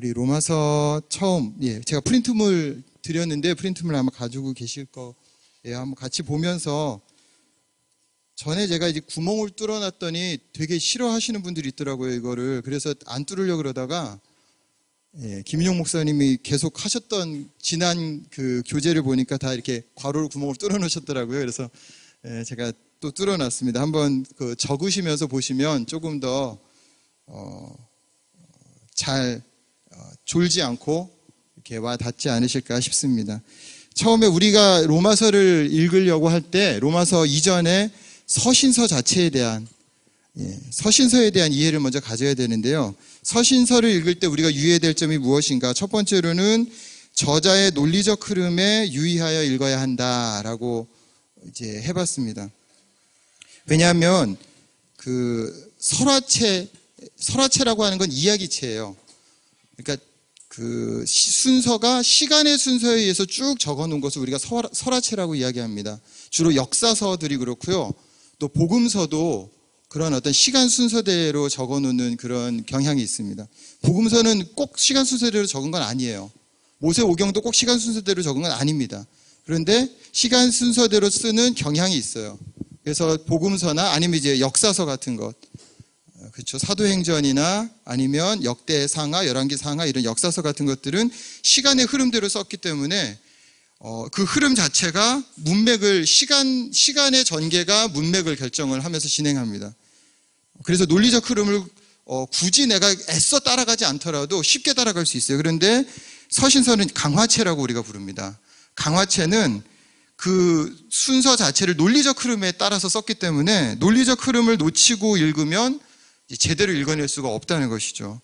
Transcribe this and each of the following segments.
우리 로마서 처음, 제가 프린트물 드렸는데 프린트물 아마 가지고 계실 거예요. 한번 같이 보면서 전에 제가 이제 구멍을 뚫어놨더니 되게 싫어하시는 분들이 있더라고요, 이거를. 그래서 안 뚫으려고 그러다가 김인용 목사님이 계속 하셨던 지난 그 교재를 보니까 다 이렇게 괄호로 구멍을 뚫어 놓으셨더라고요. 그래서 제가 또 뚫어놨습니다. 한번 그 적으시면서 보시면 조금 더 잘 졸지 않고 이렇게 와 닿지 않으실까 싶습니다. 처음에 우리가 로마서를 읽으려고 할 때 로마서 이전에 서신서 자체에 대한 서신서에 대한 이해를 먼저 가져야 되는데요. 서신서를 읽을 때 우리가 유의해야 될 점이 무엇인가? 첫 번째로는 저자의 논리적 흐름에 유의하여 읽어야 한다라고 이제 해봤습니다. 왜냐하면 그 설화체라고 하는 건 이야기체예요. 그러니까 그 순서가 시간의 순서에 의해서 쭉 적어놓은 것을 우리가 설화체라고 이야기합니다. 주로 역사서들이 그렇고요. 또 복음서도 그런 어떤 시간 순서대로 적어놓는 그런 경향이 있습니다. 복음서는 꼭 시간 순서대로 적은 건 아니에요. 모세오경도 꼭 시간 순서대로 적은 건 아닙니다. 그런데 시간 순서대로 쓰는 경향이 있어요. 그래서 복음서나 아니면 이제 역사서 같은 것, 그렇죠. 사도행전이나 아니면 역대상하, 열왕기상하 이런 역사서 같은 것들은 시간의 흐름대로 썼기 때문에 그 흐름 자체가 문맥을 시간의 전개가 문맥을 결정을 하면서 진행합니다. 그래서 논리적 흐름을 굳이 내가 애써 따라가지 않더라도 쉽게 따라갈 수 있어요. 그런데 서신서는 강화체라고 우리가 부릅니다. 강화체는 그 순서 자체를 논리적 흐름에 따라서 썼기 때문에 논리적 흐름을 놓치고 읽으면 제대로 읽어낼 수가 없다는 것이죠.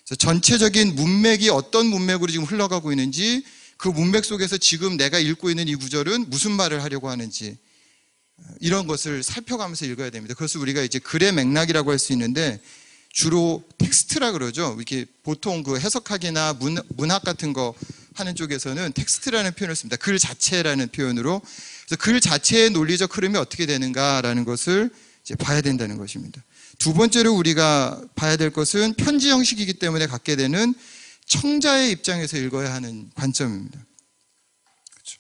그래서 전체적인 문맥이 어떤 문맥으로 지금 흘러가고 있는지, 그 문맥 속에서 지금 내가 읽고 있는 이 구절은 무슨 말을 하려고 하는지, 이런 것을 살펴가면서 읽어야 됩니다. 그것을 우리가 이제 글의 맥락이라고 할 수 있는데, 주로 텍스트라 그러죠. 이렇게 보통 그 해석학이나 문학 같은 거 하는 쪽에서는 텍스트라는 표현을 씁니다. 글 자체라는 표현으로. 그래서 글 자체의 논리적 흐름이 어떻게 되는가라는 것을 이제 봐야 된다는 것입니다. 두 번째로 우리가 봐야 될 것은 편지 형식이기 때문에 갖게 되는 청자의 입장에서 읽어야 하는 관점입니다. 그렇죠.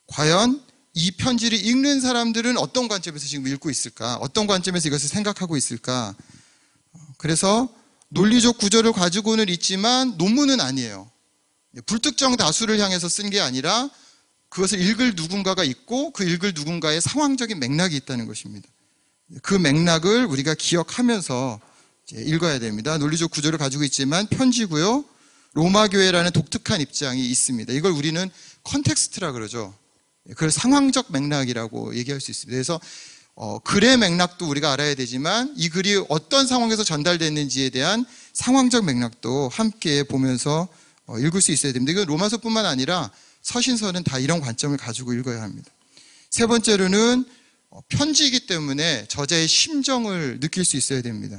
과연 이 편지를 읽는 사람들은 어떤 관점에서 지금 읽고 있을까? 어떤 관점에서 이것을 생각하고 있을까? 그래서 논리적 구조를 가지고는 있지만 논문은 아니에요. 불특정 다수를 향해서 쓴 게 아니라 그것을 읽을 누군가가 있고 그 읽을 누군가의 상황적인 맥락이 있다는 것입니다. 그 맥락을 우리가 기억하면서 읽어야 됩니다. 논리적 구조를 가지고 있지만 편지고요. 로마 교회라는 독특한 입장이 있습니다. 이걸 우리는 컨텍스트라 그러죠. 그걸 상황적 맥락이라고 얘기할 수 있습니다. 그래서 글의 맥락도 우리가 알아야 되지만 이 글이 어떤 상황에서 전달됐는지에 대한 상황적 맥락도 함께 보면서 읽을 수 있어야 됩니다. 이건 로마서뿐만 아니라 서신서는 다 이런 관점을 가지고 읽어야 합니다. 세 번째로는 편지이기 때문에 저자의 심정을 느낄 수 있어야 됩니다.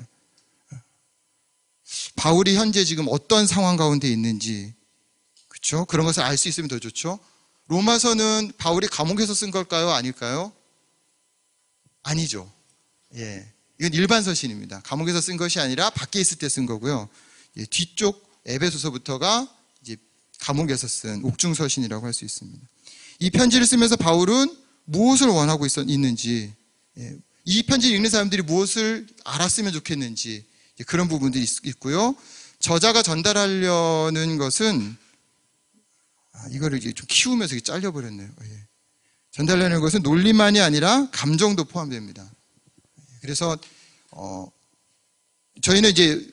바울이 현재 지금 어떤 상황 가운데 있는지, 그렇죠? 그런 것을 알 수 있으면 더 좋죠. 로마서는 바울이 감옥에서 쓴 걸까요? 아닐까요? 아니죠. 이건 일반 서신입니다. 감옥에서 쓴 것이 아니라 밖에 있을 때 쓴 거고요. 뒤쪽 에베소서부터가 이제 감옥에서 쓴 옥중 서신이라고 할 수 있습니다. 이 편지를 쓰면서 바울은 무엇을 원하고 있는지, 이 편지를 읽는 사람들이 무엇을 알았으면 좋겠는지, 그런 부분들이 있고요. 저자가 전달하려는 것은 이거를 좀 키우면서 잘려버렸네요. 전달하려는 것은 논리만이 아니라 감정도 포함됩니다. 그래서 저희는 이제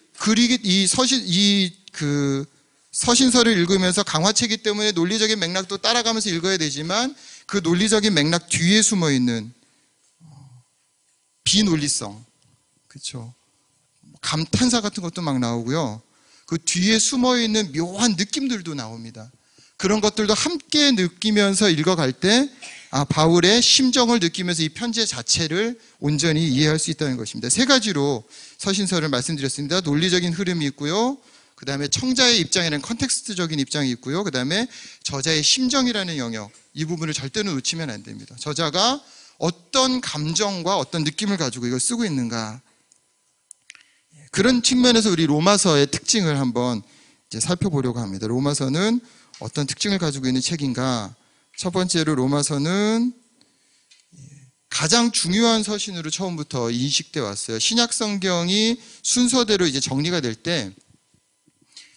서신서를 읽으면서 강화체이기 때문에 논리적인 맥락도 따라가면서 읽어야 되지만 그 논리적인 맥락 뒤에 숨어 있는 비논리성, 그렇죠? 감탄사 같은 것도 막 나오고요. 그 뒤에 숨어 있는 묘한 느낌들도 나옵니다. 그런 것들도 함께 느끼면서 읽어갈 때 바울의 심정을 느끼면서 이 편지 자체를 온전히 이해할 수 있다는 것입니다. 세 가지로 서신서를 말씀드렸습니다. 논리적인 흐름이 있고요. 그 다음에 청자의 입장이라는 컨텍스트적인 입장이 있고요. 그 다음에 저자의 심정이라는 영역, 이 부분을 절대로 놓치면 안 됩니다. 저자가 어떤 감정과 어떤 느낌을 가지고 이걸 쓰고 있는가, 그런 측면에서 우리 로마서의 특징을 한번 이제 살펴보려고 합니다. 로마서는 어떤 특징을 가지고 있는 책인가? 첫 번째로 로마서는 가장 중요한 서신으로 처음부터 인식돼 왔어요. 신약 성경이 순서대로 이제 정리가 될 때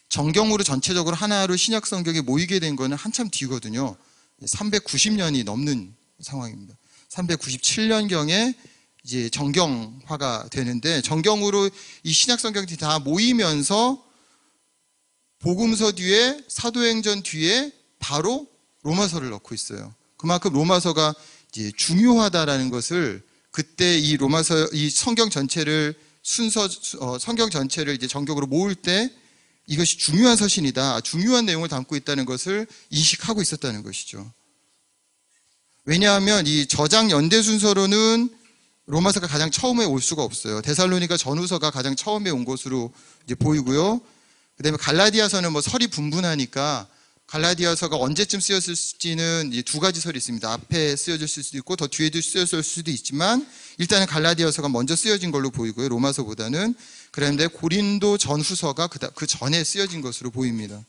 정경으로 전체적으로 하나로 신약 성경이 모이게 된 거는 한참 뒤거든요. 390년이 넘는 상황입니다. 397년경에 이제 정경화가 되는데, 정경으로 이 신약 성경이 다 모이면서 복음서 뒤에, 사도행전 뒤에 바로 로마서를 넣고 있어요. 그만큼 로마서가 이제 중요하다라는 것을, 그때 이 로마서, 이 성경 전체를 성경 전체를 이제 정격으로 모을 때 이것이 중요한 서신이다, 중요한 내용을 담고 있다는 것을 인식하고 있었다는 것이죠. 왜냐하면 이 저장 연대 순서로는 로마서가 가장 처음에 올 수가 없어요. 데살로니가 전후서가 가장 처음에 온 것으로 이제 보이고요. 그다음에 갈라디아서는 뭐 설이 분분하니까 갈라디아서가 언제쯤 쓰였을지는 이제 두 가지 설이 있습니다. 앞에 쓰여질 수도 있고 더 뒤에도 쓰여질 수도 있지만 일단은 갈라디아서가 먼저 쓰여진 걸로 보이고요. 로마서보다는. 그런데 고린도 전후서가 그 전에 쓰여진 것으로 보입니다.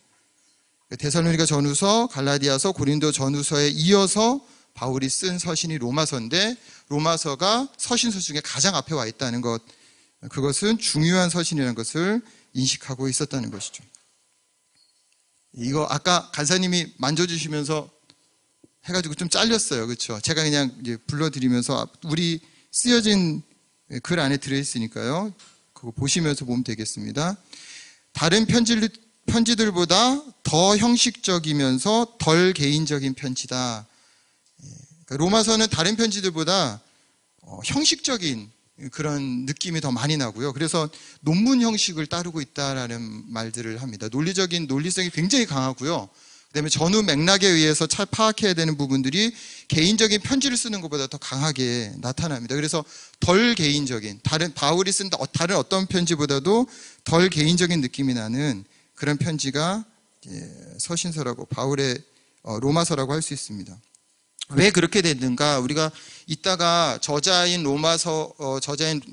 데살로니가 전후서, 갈라디아서, 고린도 전후서에 이어서 바울이 쓴 서신이 로마서인데, 로마서가 서신서 중에 가장 앞에 와 있다는 것, 그것은 중요한 서신이라는 것을 인식하고 있었다는 것이죠. 이거 아까 간사님이 만져주시면서 해가지고 좀 잘렸어요. 그렇죠? 제가 그냥 이제 불러드리면서 우리 쓰여진 글 안에 들어있으니까요. 그거 보시면서 보면 되겠습니다. 다른 편지들보다 더 형식적이면서 덜 개인적인 편지다. 로마서는 다른 편지들보다 형식적인 그런 느낌이 더 많이 나고요. 그래서 논문 형식을 따르고 있다라는 말들을 합니다. 논리성이 굉장히 강하고요. 그다음에 전후 맥락에 의해서 잘 파악해야 되는 부분들이 개인적인 편지를 쓰는 것보다 더 강하게 나타납니다. 그래서 덜 개인적인, 바울이 쓴 다른 어떤 편지보다도 덜 개인적인 느낌이 나는 그런 편지가 서신서라고, 바울의 로마서라고 할 수 있습니다. 왜 그렇게 됐는가? 우리가 이따가 저자인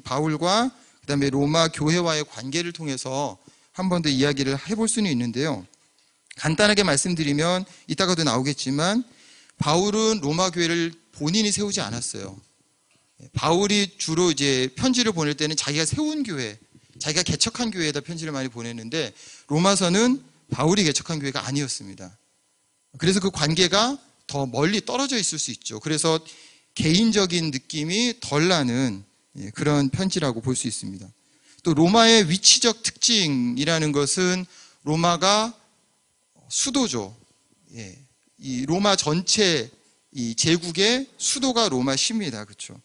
바울과 그다음에 로마 교회와의 관계를 통해서 한 번 더 이야기를 해볼 수는 있는데요. 간단하게 말씀드리면 이따가도 나오겠지만 바울은 로마 교회를 본인이 세우지 않았어요. 바울이 주로 이제 편지를 보낼 때는 자기가 세운 교회, 자기가 개척한 교회에다 편지를 많이 보냈는데 로마서는 바울이 개척한 교회가 아니었습니다. 그래서 그 관계가 더 멀리 떨어져 있을 수 있죠. 그래서 개인적인 느낌이 덜 나는 그런 편지라고 볼 수 있습니다. 또 로마의 위치적 특징이라는 것은 로마가 수도죠. 이 로마 전체 이 제국의 수도가 로마시입니다. 그렇죠?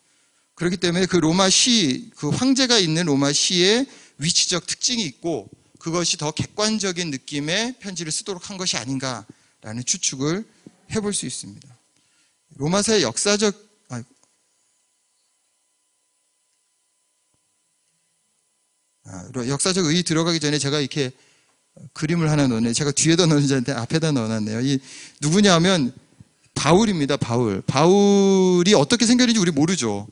그렇기 때문에 그 로마시, 그 황제가 있는 로마시의 위치적 특징이 있고 그것이 더 객관적인 느낌의 편지를 쓰도록 한 것이 아닌가라는 추측을 해볼 수 있습니다. 로마서의 역사적 의의 들어가기 전에 제가 이렇게 그림을 하나 넣었네요. 제가 뒤에다 넣는지 않는데 앞에다 넣어놨네요. 이 누구냐 하면 바울입니다. 바울이 어떻게 생겼는지 우리 모르죠.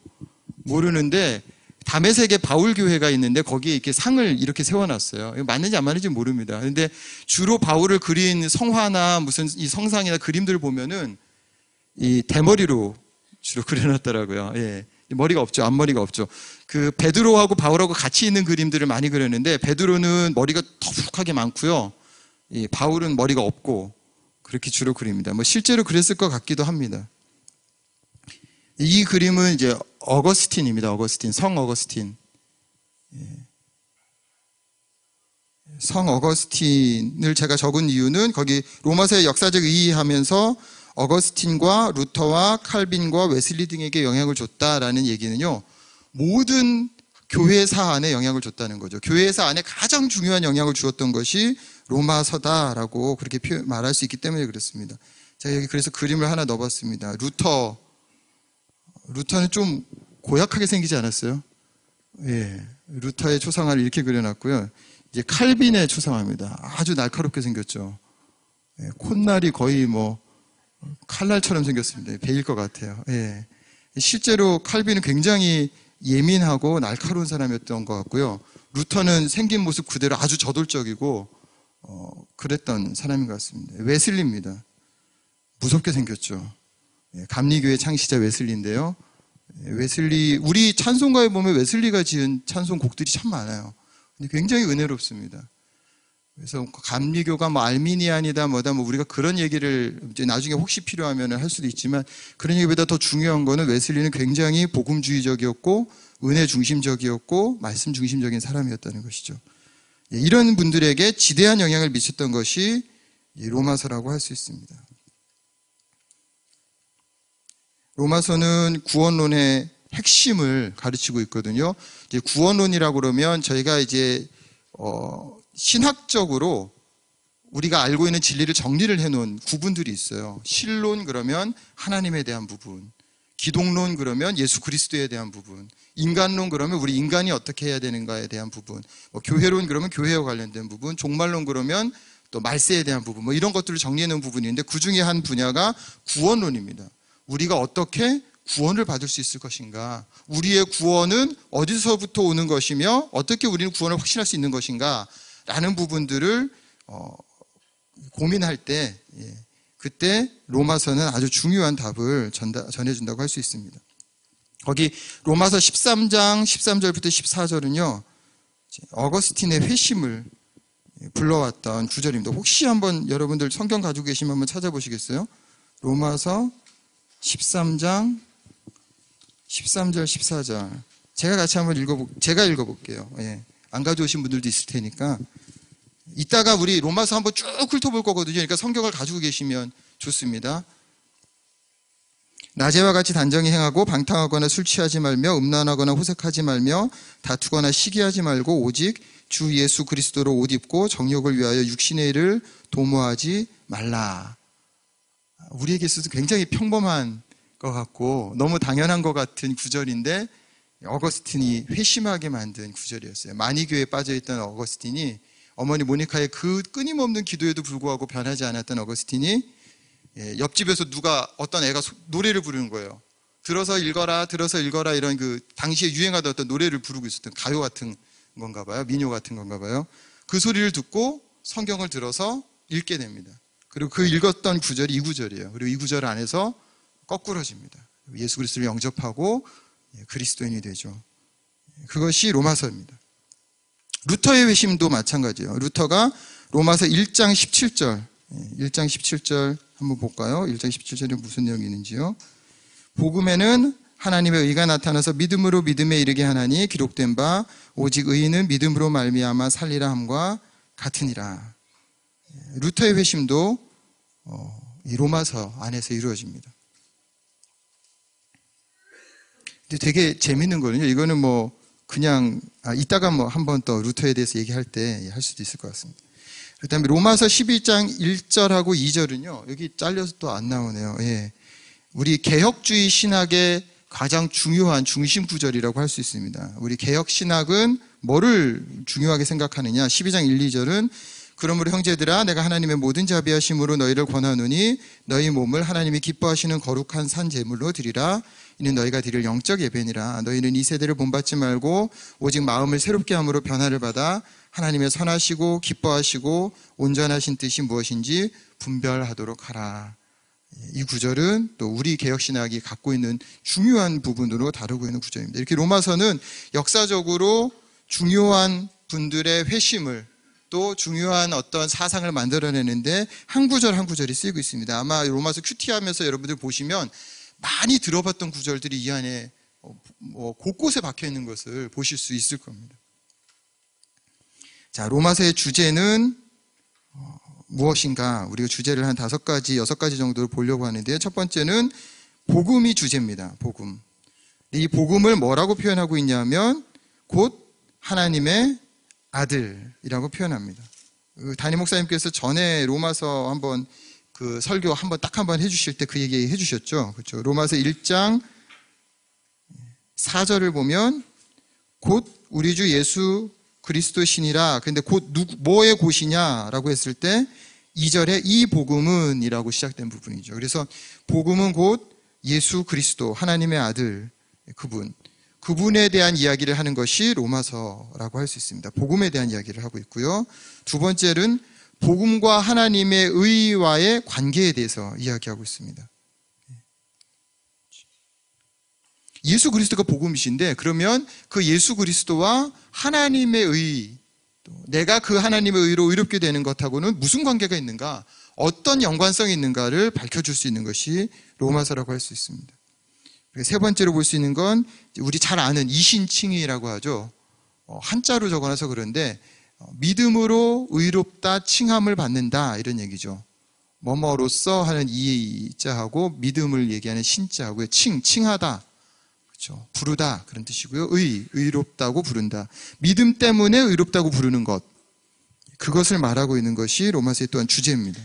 모르는데 다메섹에 바울 교회가 있는데 거기에 이렇게 상을 이렇게 세워놨어요. 이거 맞는지 안 맞는지 모릅니다. 그런데 주로 바울을 그린 성화나 무슨 이 성상이나 그림들을 보면은 이 대머리로 주로 그려놨더라고요. 예. 머리가 없죠. 앞머리가 없죠. 그 베드로하고 바울하고 같이 있는 그림들을 많이 그렸는데 베드로는 머리가 터프하게 많고요. 이 바울은 머리가 없고 그렇게 주로 그립니다. 뭐 실제로 그랬을 것 같기도 합니다. 이 그림은 이제 어거스틴입니다. 성 어거스틴. 성 어거스틴을 제가 적은 이유는 거기 로마서의 역사적 의의하면서 어거스틴과 루터와 칼빈과 웨슬리 등에게 영향을 줬다라는 얘기는요, 모든 교회사 안에 영향을 줬다는 거죠. 교회사 안에 가장 중요한 영향을 주었던 것이 로마서다라고 그렇게 말할 수 있기 때문에 그렇습니다. 제가 여기 그래서 그림을 하나 넣어봤습니다. 루터는 좀 고약하게 생기지 않았어요? 예, 루터의 초상화를 이렇게 그려놨고요. 이제 칼빈의 초상화입니다. 아주 날카롭게 생겼죠. 예, 콧날이 거의 뭐 칼날처럼 생겼습니다. 베일 것 같아요. 예. 실제로 칼빈은 굉장히 예민하고 날카로운 사람이었던 것 같고요. 루터는 생긴 모습 그대로 아주 저돌적이고 그랬던 사람인 것 같습니다. 웨슬리입니다. 무섭게 생겼죠. 감리교의 창시자 웨슬리인데요. 웨슬리, 우리 찬송가에 보면 웨슬리가 지은 찬송곡들이 참 많아요. 근데 굉장히 은혜롭습니다. 그래서 감리교가 뭐 알미니안이다 뭐다 뭐 우리가 그런 얘기를 이제 나중에 혹시 필요하면 할 수도 있지만, 그런 얘기보다 더 중요한 거는 웨슬리는 굉장히 복음주의적이었고 은혜 중심적이었고 말씀 중심적인 사람이었다는 것이죠. 이런 분들에게 지대한 영향을 미쳤던 것이 로마서라고 할 수 있습니다. 로마서는 구원론의 핵심을 가르치고 있거든요. 이제 구원론이라고 그러면 저희가 이제 신학적으로 우리가 알고 있는 진리를 정리를 해놓은 구분들이 있어요. 신론 그러면 하나님에 대한 부분, 기독론 그러면 예수 그리스도에 대한 부분, 인간론 그러면 우리 인간이 어떻게 해야 되는가에 대한 부분, 교회론 그러면 교회와 관련된 부분, 종말론 그러면 또 말세에 대한 부분, 뭐 이런 것들을 정리해 놓은 부분이 있는데, 그 중에 한 분야가 구원론입니다. 우리가 어떻게 구원을 받을 수 있을 것인가, 우리의 구원은 어디서부터 오는 것이며 어떻게 우리는 구원을 확신할 수 있는 것인가 라는 부분들을 고민할 때, 그때 로마서는 아주 중요한 답을 전해준다고 할 수 있습니다. 거기 로마서 13장 13절부터 14절은요 어거스틴의 회심을 불러왔던 구절입니다. 혹시 한번 여러분들 성경 가지고 계시면 한번 찾아보시겠어요? 로마서 13장 13절 14절 제가 같이 한번 제가 읽어볼게요. 안 가져오신 분들도 있을 테니까. 이따가 우리 로마서 한번 쭉 훑어볼 거거든요. 그러니까 성경을 가지고 계시면 좋습니다. 낮에와 같이 단정히 행하고 방탕하거나 술 취하지 말며 음란하거나 호색하지 말며 다투거나 시기하지 말고 오직 주 예수 그리스도로 옷 입고 정욕을 위하여 육신의 일을 도모하지 말라. 우리에게 있어서 굉장히 평범한 것 같고 너무 당연한 것 같은 구절인데, 어거스틴이 회심하게 만든 구절이었어요. 마니교에 빠져있던 어거스틴이, 어머니 모니카의 그 끊임없는 기도에도 불구하고 변하지 않았던 어거스틴이 옆집에서 어떤 애가 노래를 부르는 거예요. 들어서 읽어라 이런 그 당시에 유행하던 어떤 노래를 부르고 있었던, 가요 같은 건가 봐요. 민요 같은 건가 봐요. 그 소리를 듣고 성경을 들어서 읽게 됩니다. 그리고 그 읽었던 구절이 이 구절이에요. 그리고 이 구절 안에서 거꾸러집니다. 예수 그리스도를 영접하고 그리스도인이 되죠. 그것이 로마서입니다. 루터의 회심도 마찬가지예요. 루터가 로마서 1장 17절 1장 17절 한번 볼까요? 1장 17절에 무슨 내용이 있는지요? 복음에는 하나님의 의가 나타나서 믿음으로 믿음에 이르게 하나니 기록된 바 오직 의인은 믿음으로 말미암아 살리라 함과 같으니라. 루터의 회심도 이 로마서 안에서 이루어집니다. 근데 되게 재밌는 거는요. 이거는 뭐 그냥 이따가 뭐 한번 또 루터에 대해서 얘기할 때 할 수도 있을 것 같습니다. 그 다음에 로마서 11장 1절하고 2절은요. 여기 잘려서 또 안 나오네요. 우리 개혁주의 신학의 가장 중요한 중심 구절이라고 할 수 있습니다. 우리 개혁 신학은 뭐를 중요하게 생각하느냐? 12장 1, 2절은 그러므로 형제들아 내가 하나님의 모든 자비하심으로 너희를 권하노니 너희 몸을 하나님이 기뻐하시는 거룩한 산 제물로 드리라. 이는 너희가 드릴 영적 예배니라. 너희는 이 세대를 본받지 말고 오직 마음을 새롭게 함으로 변화를 받아 하나님의 선하시고 기뻐하시고 온전하신 뜻이 무엇인지 분별하도록 하라. 이 구절은 또 우리 개혁신학이 갖고 있는 중요한 부분으로 다루고 있는 구절입니다. 이렇게 로마서는 역사적으로 중요한 분들의 회심을, 또 중요한 어떤 사상을 만들어내는데 한 구절 한 구절이 쓰이고 있습니다. 아마 로마서 큐티하면서 여러분들 보시면 많이 들어봤던 구절들이 이 안에 곳곳에 박혀 있는 것을 보실 수 있을 겁니다. 자, 로마서의 주제는 무엇인가? 우리가 주제를 한 5가지, 6가지 정도로 보려고 하는데요. 첫 번째는 복음이 주제입니다. 복음. 이 복음을 뭐라고 표현하고 있냐면 곧 하나님의 아들이라고 표현합니다. 담임 목사님께서 전에 로마서 한번 그 설교 딱 한 번 해주실 때 그 얘기 해주셨죠. 그렇죠. 로마서 1장 4절을 보면 곧 우리 주 예수 그리스도 신이라. 근데 곧 뭐의 곧이냐라고 했을 때 2절에 이 복음은 이라고 시작된 부분이죠. 그래서 복음은 곧 예수 그리스도 하나님의 아들, 그분에 대한 이야기를 하는 것이 로마서라고 할 수 있습니다. 복음에 대한 이야기를 하고 있고요. 두 번째는 복음과 하나님의 의와의 관계에 대해서 이야기하고 있습니다. 예수 그리스도가 복음이신데, 그러면 그 예수 그리스도와 하나님의 의, 내가 그 하나님의 의로 의롭게 되는 것하고는 무슨 관계가 있는가, 어떤 연관성이 있는가를 밝혀줄 수 있는 것이 로마서라고 할 수 있습니다. 세 번째로 볼 수 있는 건 우리 잘 아는 이신칭의라고 하죠. 한자로 적어놔서 그런데 믿음으로 의롭다 칭함을 받는다, 이런 얘기죠. 뭐뭐로써 하는 이자하고 믿음을 얘기하는 신자하고요. 칭하다, 그렇죠. 부르다, 그런 뜻이고요. 의롭다고 부른다. 믿음 때문에 의롭다고 부르는 것, 그것을 말하고 있는 것이 로마서의 또한 주제입니다.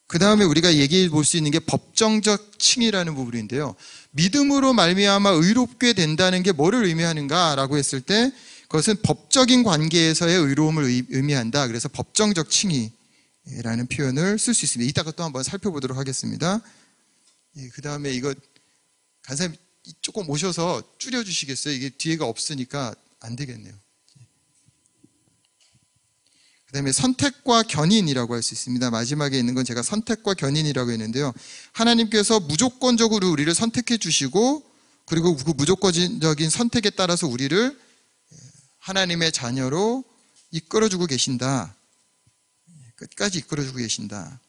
그 다음에 우리가 얘기해 볼 수 있는 게 법정적 칭의라는 부분인데요. 믿음으로 말미암아 의롭게 된다는 게 뭐를 의미하는가라고 했을 때, 그것은 법적인 관계에서의 의로움을 의미한다. 그래서 법정적 칭의라는 표현을 쓸 수 있습니다. 이따가 또 한번 살펴보도록 하겠습니다. 그 다음에 이거 간사님 조금 오셔서 줄여주시겠어요? 이게 뒤에가 없으니까 안 되겠네요. 그 다음에 선택과 견인이라고 할 수 있습니다. 마지막에 있는 건 제가 선택과 견인이라고 했는데요. 하나님께서 무조건적으로 우리를 선택해 주시고, 그리고 그 무조건적인 선택에 따라서 우리를 하나님의 자녀로 이끌어주고 계신다. 끝까지 이끌어주고 계신다.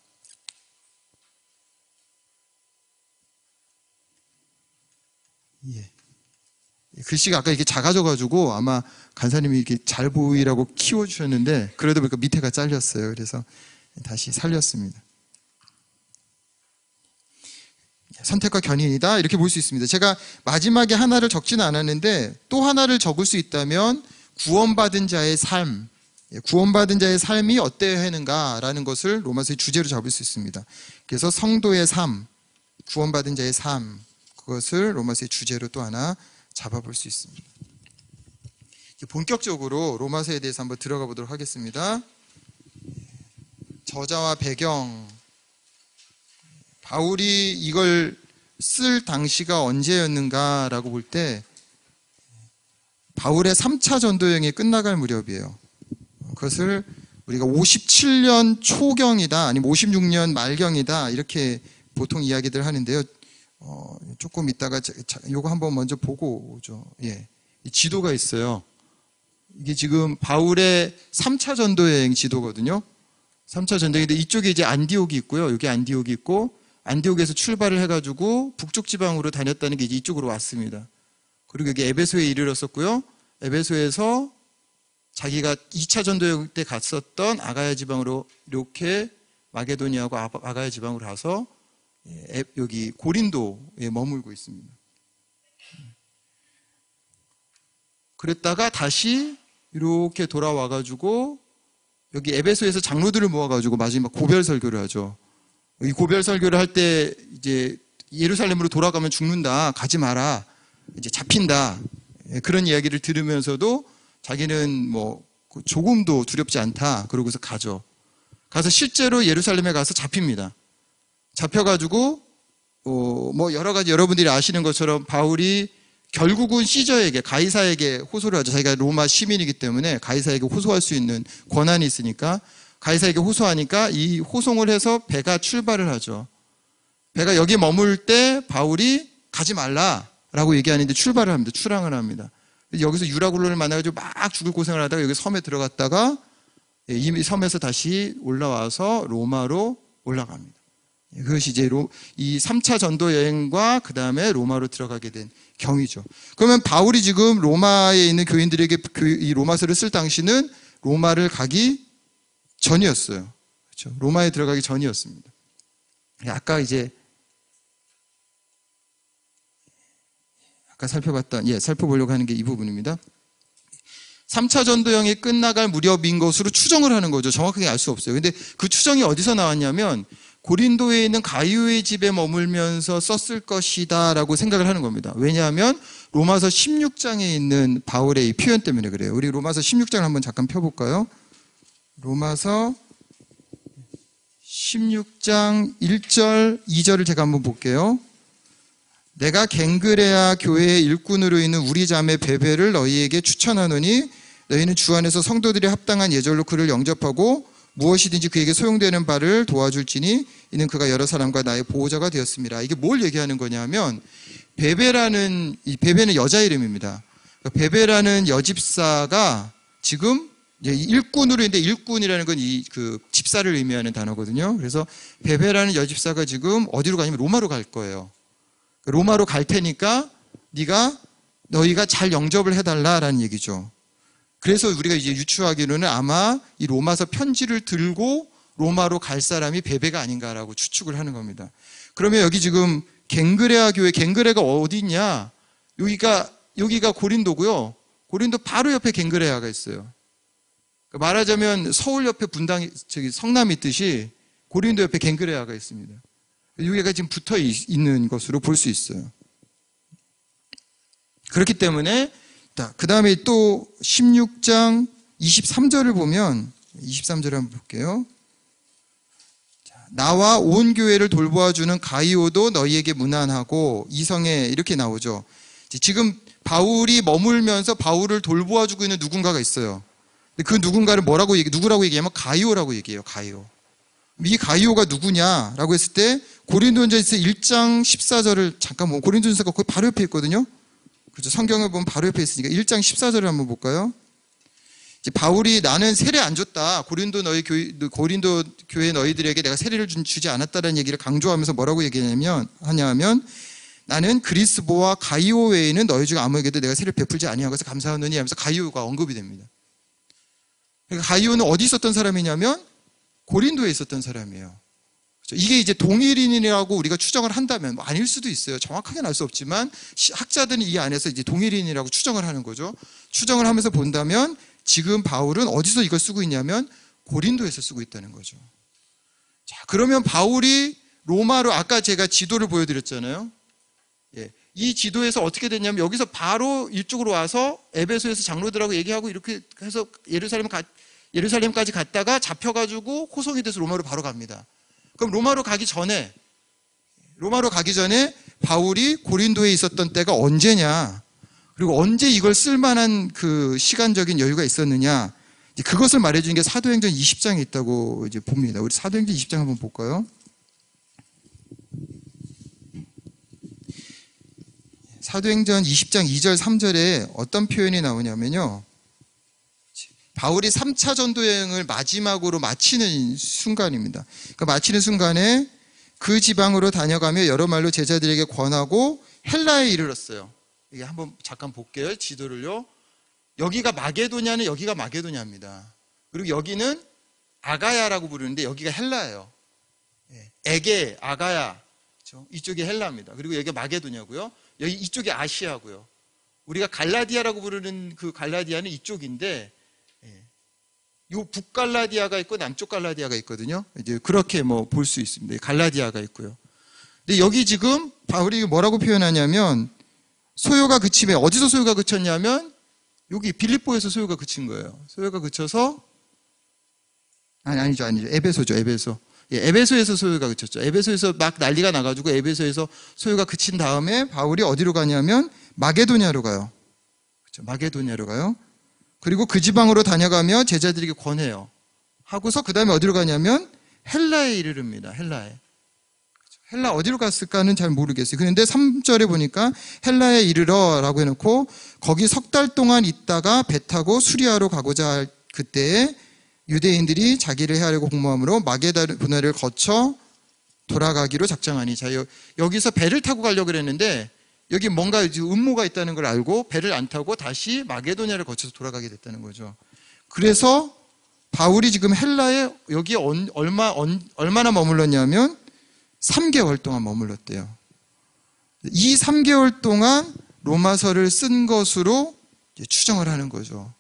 예. 글씨가 아까 이렇게 작아져가지고 아마 간사님이 이렇게 잘 보이라고 키워주셨는데, 그러다 보니까 밑에가 잘렸어요. 그래서 다시 살렸습니다. 선택과 견인이다, 이렇게 볼 수 있습니다. 제가 마지막에 하나를 적지는 않았는데, 또 하나를 적을 수 있다면 구원받은 자의 삶, 구원받은 자의 삶이 어때야 하는가라는 것을 로마서의 주제로 잡을 수 있습니다. 그래서 성도의 삶, 구원받은 자의 삶, 그것을 로마서의 주제로 또 하나 잡아볼 수 있습니다. 본격적으로 로마서에 대해서 한번 들어가 보도록 하겠습니다. 저자와 배경, 바울이 이걸 쓸 당시가 언제였는가라고 볼 때, 바울의 3차 전도 여행이 끝나갈 무렵이에요. 그것을 우리가 57년 초경이다, 아니면 56년 말경이다, 이렇게 보통 이야기들 하는데요. 조금 이따가 요거 한번 먼저 보고 오죠. 예. 이 지도가 있어요. 이게 지금 바울의 3차 전도 여행 지도거든요. 3차 전도인데, 이쪽에 이제 안디옥이 있고요. 여기 안디옥이 있고, 안디옥에서 출발을 해가지고 북쪽 지방으로 다녔다는 게 이제 이쪽으로 왔습니다. 그리고 여기 에베소에 이르렀었고요. 에베소에서 자기가 2차 전도여행 때 갔었던 아가야 지방으로 이렇게 마게도니아하고 아가야 지방으로 가서 여기 고린도에 머물고 있습니다. 그랬다가 다시 이렇게 돌아와가지고 여기 에베소에서 장로들을 모아가지고 마지막 고별 설교를 하죠. 이 고별 설교를 할 때 이제 예루살렘으로 돌아가면 죽는다, 가지 마라, 이제 잡힌다, 그런 이야기를 들으면서도 자기는 뭐 조금도 두렵지 않다, 그러고서 가죠. 가서 실제로 예루살렘에 가서 잡힙니다. 잡혀가지고 뭐 여러 가지 여러분들이 아시는 것처럼 바울이 결국은 시저에게, 가이사에게 호소를 하죠. 자기가 로마 시민이기 때문에 가이사에게 호소할 수 있는 권한이 있으니까 가이사에게 호소하니까 이 호송을 해서 배가 출발을 하죠. 배가 여기 머물 때 바울이 가지 말라라고 얘기하는데 출발을 합니다. 출항을 합니다. 여기서 유라굴로를 만나가지고 막 죽을 고생을 하다가 여기 섬에 들어갔다가 이 섬에서 다시 올라와서 로마로 올라갑니다. 그것이 이제 이 3차 전도 여행과 그 다음에 로마로 들어가게 된 경위죠. 그러면 바울이 지금 로마에 있는 교인들에게 이 로마서를 쓸 당시는 로마를 가기 전이었어요. 그렇죠? 로마에 들어가기 전이었습니다. 아까 이제 아까 살펴보려고 하는 게 이 부분입니다. 3차 전도여행이 끝나갈 무렵인 것으로 추정을 하는 거죠. 정확하게 알 수 없어요. 근데 그 추정이 어디서 나왔냐면 고린도에 있는 가이오의 집에 머물면서 썼을 것이다 라고 생각을 하는 겁니다. 왜냐하면 로마서 16장에 있는 바울의 이 표현 때문에 그래요. 우리 로마서 16장을 한번 잠깐 펴볼까요? 로마서 16장 1절 2절을 제가 한번 볼게요. 내가 갱그레아 교회의 일꾼으로 있는 우리 자매 베베를 너희에게 추천하노니 너희는 주 안에서 성도들이 합당한 예절로 그를 영접하고 무엇이든지 그에게 소용되는 바를 도와줄지니 이는 그가 여러 사람과 나의 보호자가 되었습니다. 이게 뭘 얘기하는 거냐면 베베는 여자 이름입니다. 베베라는 여집사가 지금 일꾼으로 있는데, 일꾼이라는 건 그 집사를 의미하는 단어거든요. 그래서 베베라는 여집사가 지금 어디로 가냐면 로마로 갈 거예요. 로마로 갈 테니까 너희가 잘 영접을 해달라라는 얘기죠. 그래서 우리가 이제 유추하기로는 아마 이 로마서 편지를 들고 로마로 갈 사람이 베베가 아닌가라고 추측을 하는 겁니다. 그러면 여기 지금 갱그레아 교회, 갱그레가 어디 있냐? 여기가 고린도고요. 고린도 바로 옆에 갱그레아가 있어요. 말하자면 서울 옆에 성남이 있듯이 고린도 옆에 갱그레아가 있습니다. 여기가 지금 붙어 있는 것으로 볼 수 있어요. 그렇기 때문에 그 다음에 또 16장 23절을 보면, 23절을 한번 볼게요. 나와 온 교회를 돌보아주는 가이오도 너희에게 문안하고, 이성에 이렇게 나오죠. 지금 바울이 머물면서 바울을 돌보아주고 있는 누군가가 있어요. 그 누군가를 누구라고 얘기하면 가이오라고 얘기해요. 가이오. 이 가이오가 누구냐라고 했을 때 고린도전서 1장 14절을 잠깐 보면, 고린도전서가 거기 바로 옆에 있거든요. 그렇죠. 성경을 보면 바로 옆에 있으니까 1장 14절을 한번 볼까요? 이제 바울이 나는 세례 안 줬다. 고린도 교회 너희들에게 내가 세례를 주지 않았다는 얘기를 강조하면서 뭐라고 얘기하냐면 나는 그리스보와 가이오 외에는 너희 중 아무에게도 내가 세례를 베풀지 아니한 것을 감사하느니 하면서 가이오가 언급이 됩니다. 그러니까 가이오는 어디 있었던 사람이냐면 고린도에 있었던 사람이에요. 이게 이제 동일인이라고 우리가 추정을 한다면, 아닐 수도 있어요. 정확하게는 알 수 없지만 학자들은 이 안에서 이제 동일인이라고 추정을 하는 거죠. 추정을 하면서 본다면 지금 바울은 어디서 이걸 쓰고 있냐면 고린도에서 쓰고 있다는 거죠. 자, 그러면 바울이 로마로, 아까 제가 지도를 보여드렸잖아요. 이 지도에서 어떻게 됐냐면 여기서 바로 이쪽으로 와서 에베소에서 장로들하고 얘기하고 이렇게 해서 예루살렘까지 갔다가 잡혀가지고 호송이 돼서 로마로 바로 갑니다. 그럼 로마로 가기 전에 바울이 고린도에 있었던 때가 언제냐, 그리고 언제 이걸 쓸만한 그 시간적인 여유가 있었느냐, 그것을 말해주는 게 사도행전 20장에 있다고 이제 봅니다. 우리 사도행전 20장 한번 볼까요? 사도행전 20장 2절 3절에 어떤 표현이 나오냐면요, 바울이 3차 전도여행을 마지막으로 마치는 순간입니다. 그 마치는 순간에 그 지방으로 다녀가며 여러 말로 제자들에게 권하고 헬라에 이르렀어요. 이게 한번 잠깐 볼게요. 지도를요. 여기가 마게도냐는 여기가 마게도냐입니다. 그리고 여기는 아가야라고 부르는데 여기가 헬라예요. 에게, 아가야, 그렇죠? 이쪽이 헬라입니다. 그리고 여기가 마게도냐고요. 여기 이쪽이 아시아고요. 우리가 갈라디아라고 부르는 그 갈라디아는 이쪽인데, 요 북갈라디아가 있고 남쪽 갈라디아가 있거든요. 이제 그렇게 뭐 볼 수 있습니다. 갈라디아가 있고요. 근데 여기 지금 바울이 뭐라고 표현하냐면 소요가 그침에, 어디서 소요가 그쳤냐면 여기 빌립보에서 소요가 그친 거예요. 소요가 그쳐서 아니죠. 에베소죠. 에베소에서 소요가 그쳤죠. 에베소에서 막 난리가 나가지고 에베소에서 소요가 그친 다음에 바울이 어디로 가냐면 마게도냐로 가요. 그렇죠. 마게도냐로 가요. 그리고 그 지방으로 다녀가며 제자들에게 권해요. 하고서 그 다음에 어디로 가냐면 헬라에 이르릅니다. 헬라 어디로 갔을까는 잘 모르겠어요. 그런데 3절에 보니까 헬라에 이르러라고 해놓고 거기 석 달 동안 있다가 배 타고 수리아로 가고자 할 그때에 유대인들이 자기를 해하려고 공모함으로 마게도냐를 거쳐 돌아가기로 작정하니. 자, 여기서 배를 타고 가려고 그랬는데 여기 뭔가 음모가 있다는 걸 알고 배를 안 타고 다시 마게도냐를 거쳐서 돌아가게 됐다는 거죠. 그래서 바울이 지금 헬라에 여기에 얼마나 머물렀냐면 3개월 동안 머물렀대요. 이 3개월 동안 로마서를 쓴 것으로 추정을 하는 거죠.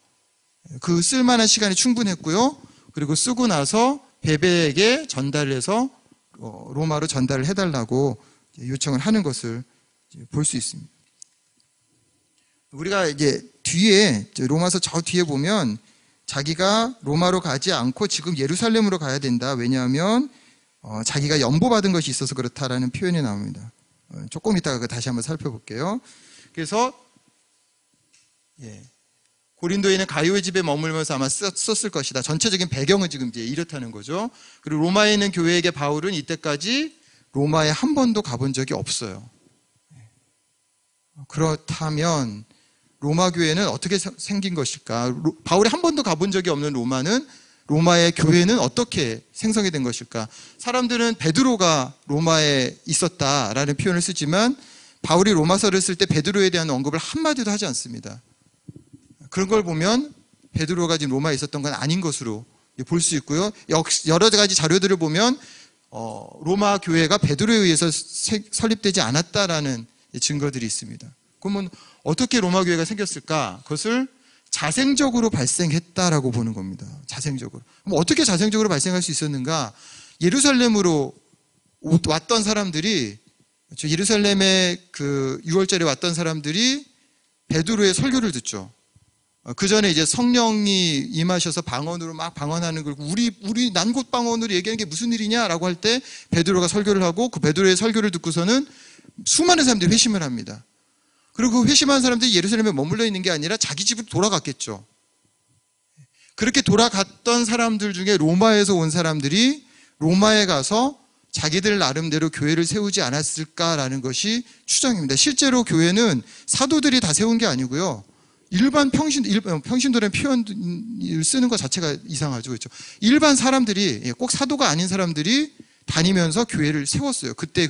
그 쓸만한 시간이 충분했고요. 그리고 쓰고 나서 베베에게 전달을 해서 로마로 전달을 해달라고 요청을 하는 것을 볼 수 있습니다. 우리가 이제 뒤에 로마서 저 뒤에 보면 자기가 로마로 가지 않고 지금 예루살렘으로 가야 된다. 왜냐하면 자기가 연보받은 것이 있어서 그렇다라는 표현이 나옵니다. 조금 이따가 다시 한번 살펴볼게요. 그래서 고린도에 있는 가이오의 집에 머물면서 아마 썼을 것이다. 전체적인 배경은 지금 이제 이렇다는 거죠. 그리고 로마에 있는 교회에게 바울은 이때까지 로마에 한 번도 가본 적이 없어요. 그렇다면 로마 교회는 어떻게 생긴 것일까? 바울이 한 번도 가본 적이 없는 로마의 교회는 어떻게 생성이 된 것일까? 사람들은 베드로가 로마에 있었다라는 표현을 쓰지만 바울이 로마서를 쓸 때 베드로에 대한 언급을 한마디도 하지 않습니다. 그런 걸 보면 베드로가 지금 로마에 있었던 건 아닌 것으로 볼 수 있고요. 여러 가지 자료들을 보면 로마 교회가 베드로에 의해서 설립되지 않았다라는 증거들이 있습니다. 그러면 어떻게 로마 교회가 생겼을까? 그것을 자생적으로 발생했다라고 보는 겁니다. 자생적으로. 그럼 어떻게 자생적으로 발생할 수 있었는가? 예루살렘으로 왔던 사람들이, 예루살렘에 그 6월절에 왔던 사람들이 베드로의 설교를 듣죠. 그 전에 이제 성령이 임하셔서 방언으로 막 방언하는 걸, 우리 난곳 방언으로 얘기하는 게 무슨 일이냐라고 할 때 베드로가 설교를 하고 그 베드로의 설교를 듣고서는 수많은 사람들이 회심을 합니다. 그리고 그 회심한 사람들이 예루살렘에 머물러 있는 게 아니라 자기 집으로 돌아갔겠죠. 그렇게 돌아갔던 사람들 중에 로마에서 온 사람들이 로마에 가서 자기들 나름대로 교회를 세우지 않았을까라는 것이 추정입니다. 실제로 교회는 사도들이 다 세운 게 아니고요. 일반 평신도라는 표현을 쓰는 것 자체가 이상하죠. 그렇죠? 일반 사람들이, 꼭 사도가 아닌 사람들이 다니면서 교회를 세웠어요. 그때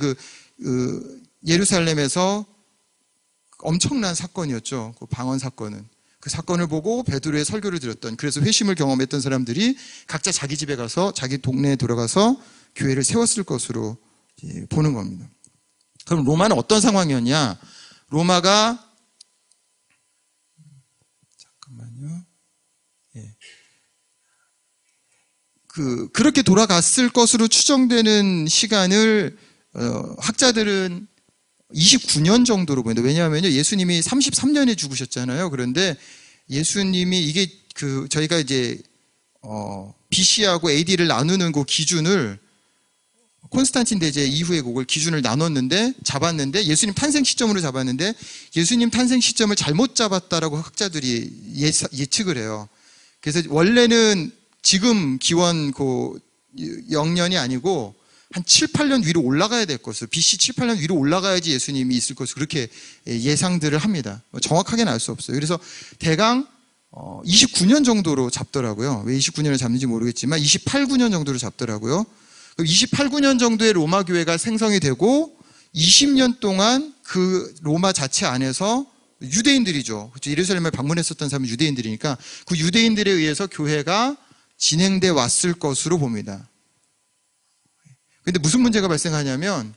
예루살렘에서 엄청난 사건이었죠. 그 방언 사건은. 그 사건을 보고 베드로의 설교를 들었던, 그래서 회심을 경험했던 사람들이 각자 자기 집에 가서, 자기 동네에 들어가서 교회를 세웠을 것으로 보는 겁니다. 그럼 로마는 어떤 상황이었냐? 로마가, 잠깐만요. 그렇게 돌아갔을 것으로 추정되는 시간을 학자들은 29년 정도로 보는데, 왜냐하면요, 예수님이 33년에 죽으셨잖아요. 그런데 예수님이 이게 저희가 이제 BC하고 AD를 나누는 그 기준을 콘스탄틴 대제 이후에 그걸 기준을 잡았는데 예수님 탄생 시점으로 잡았는데 예수님 탄생 시점을 잘못 잡았다라고 학자들이 예측을 해요. 그래서 원래는 지금 기원 0년이 아니고 한 7, 8년 위로 올라가야 될 것으로, BC 7, 8년 위로 올라가야지 예수님이 있을 것으로 그렇게 예상들을 합니다. 정확하게는 알 수 없어요. 그래서 대강 29년 정도로 잡더라고요. 왜 29년을 잡는지 모르겠지만 28, 9년 정도로 잡더라고요. 28, 9년 정도의 로마 교회가 생성이 되고 20년 동안 그 로마 자체 안에서 유대인들이죠. 예루살렘을 방문했었던 사람은 유대인들이니까 그 유대인들에 의해서 교회가 진행돼 왔을 것으로 봅니다. 근데 무슨 문제가 발생하냐면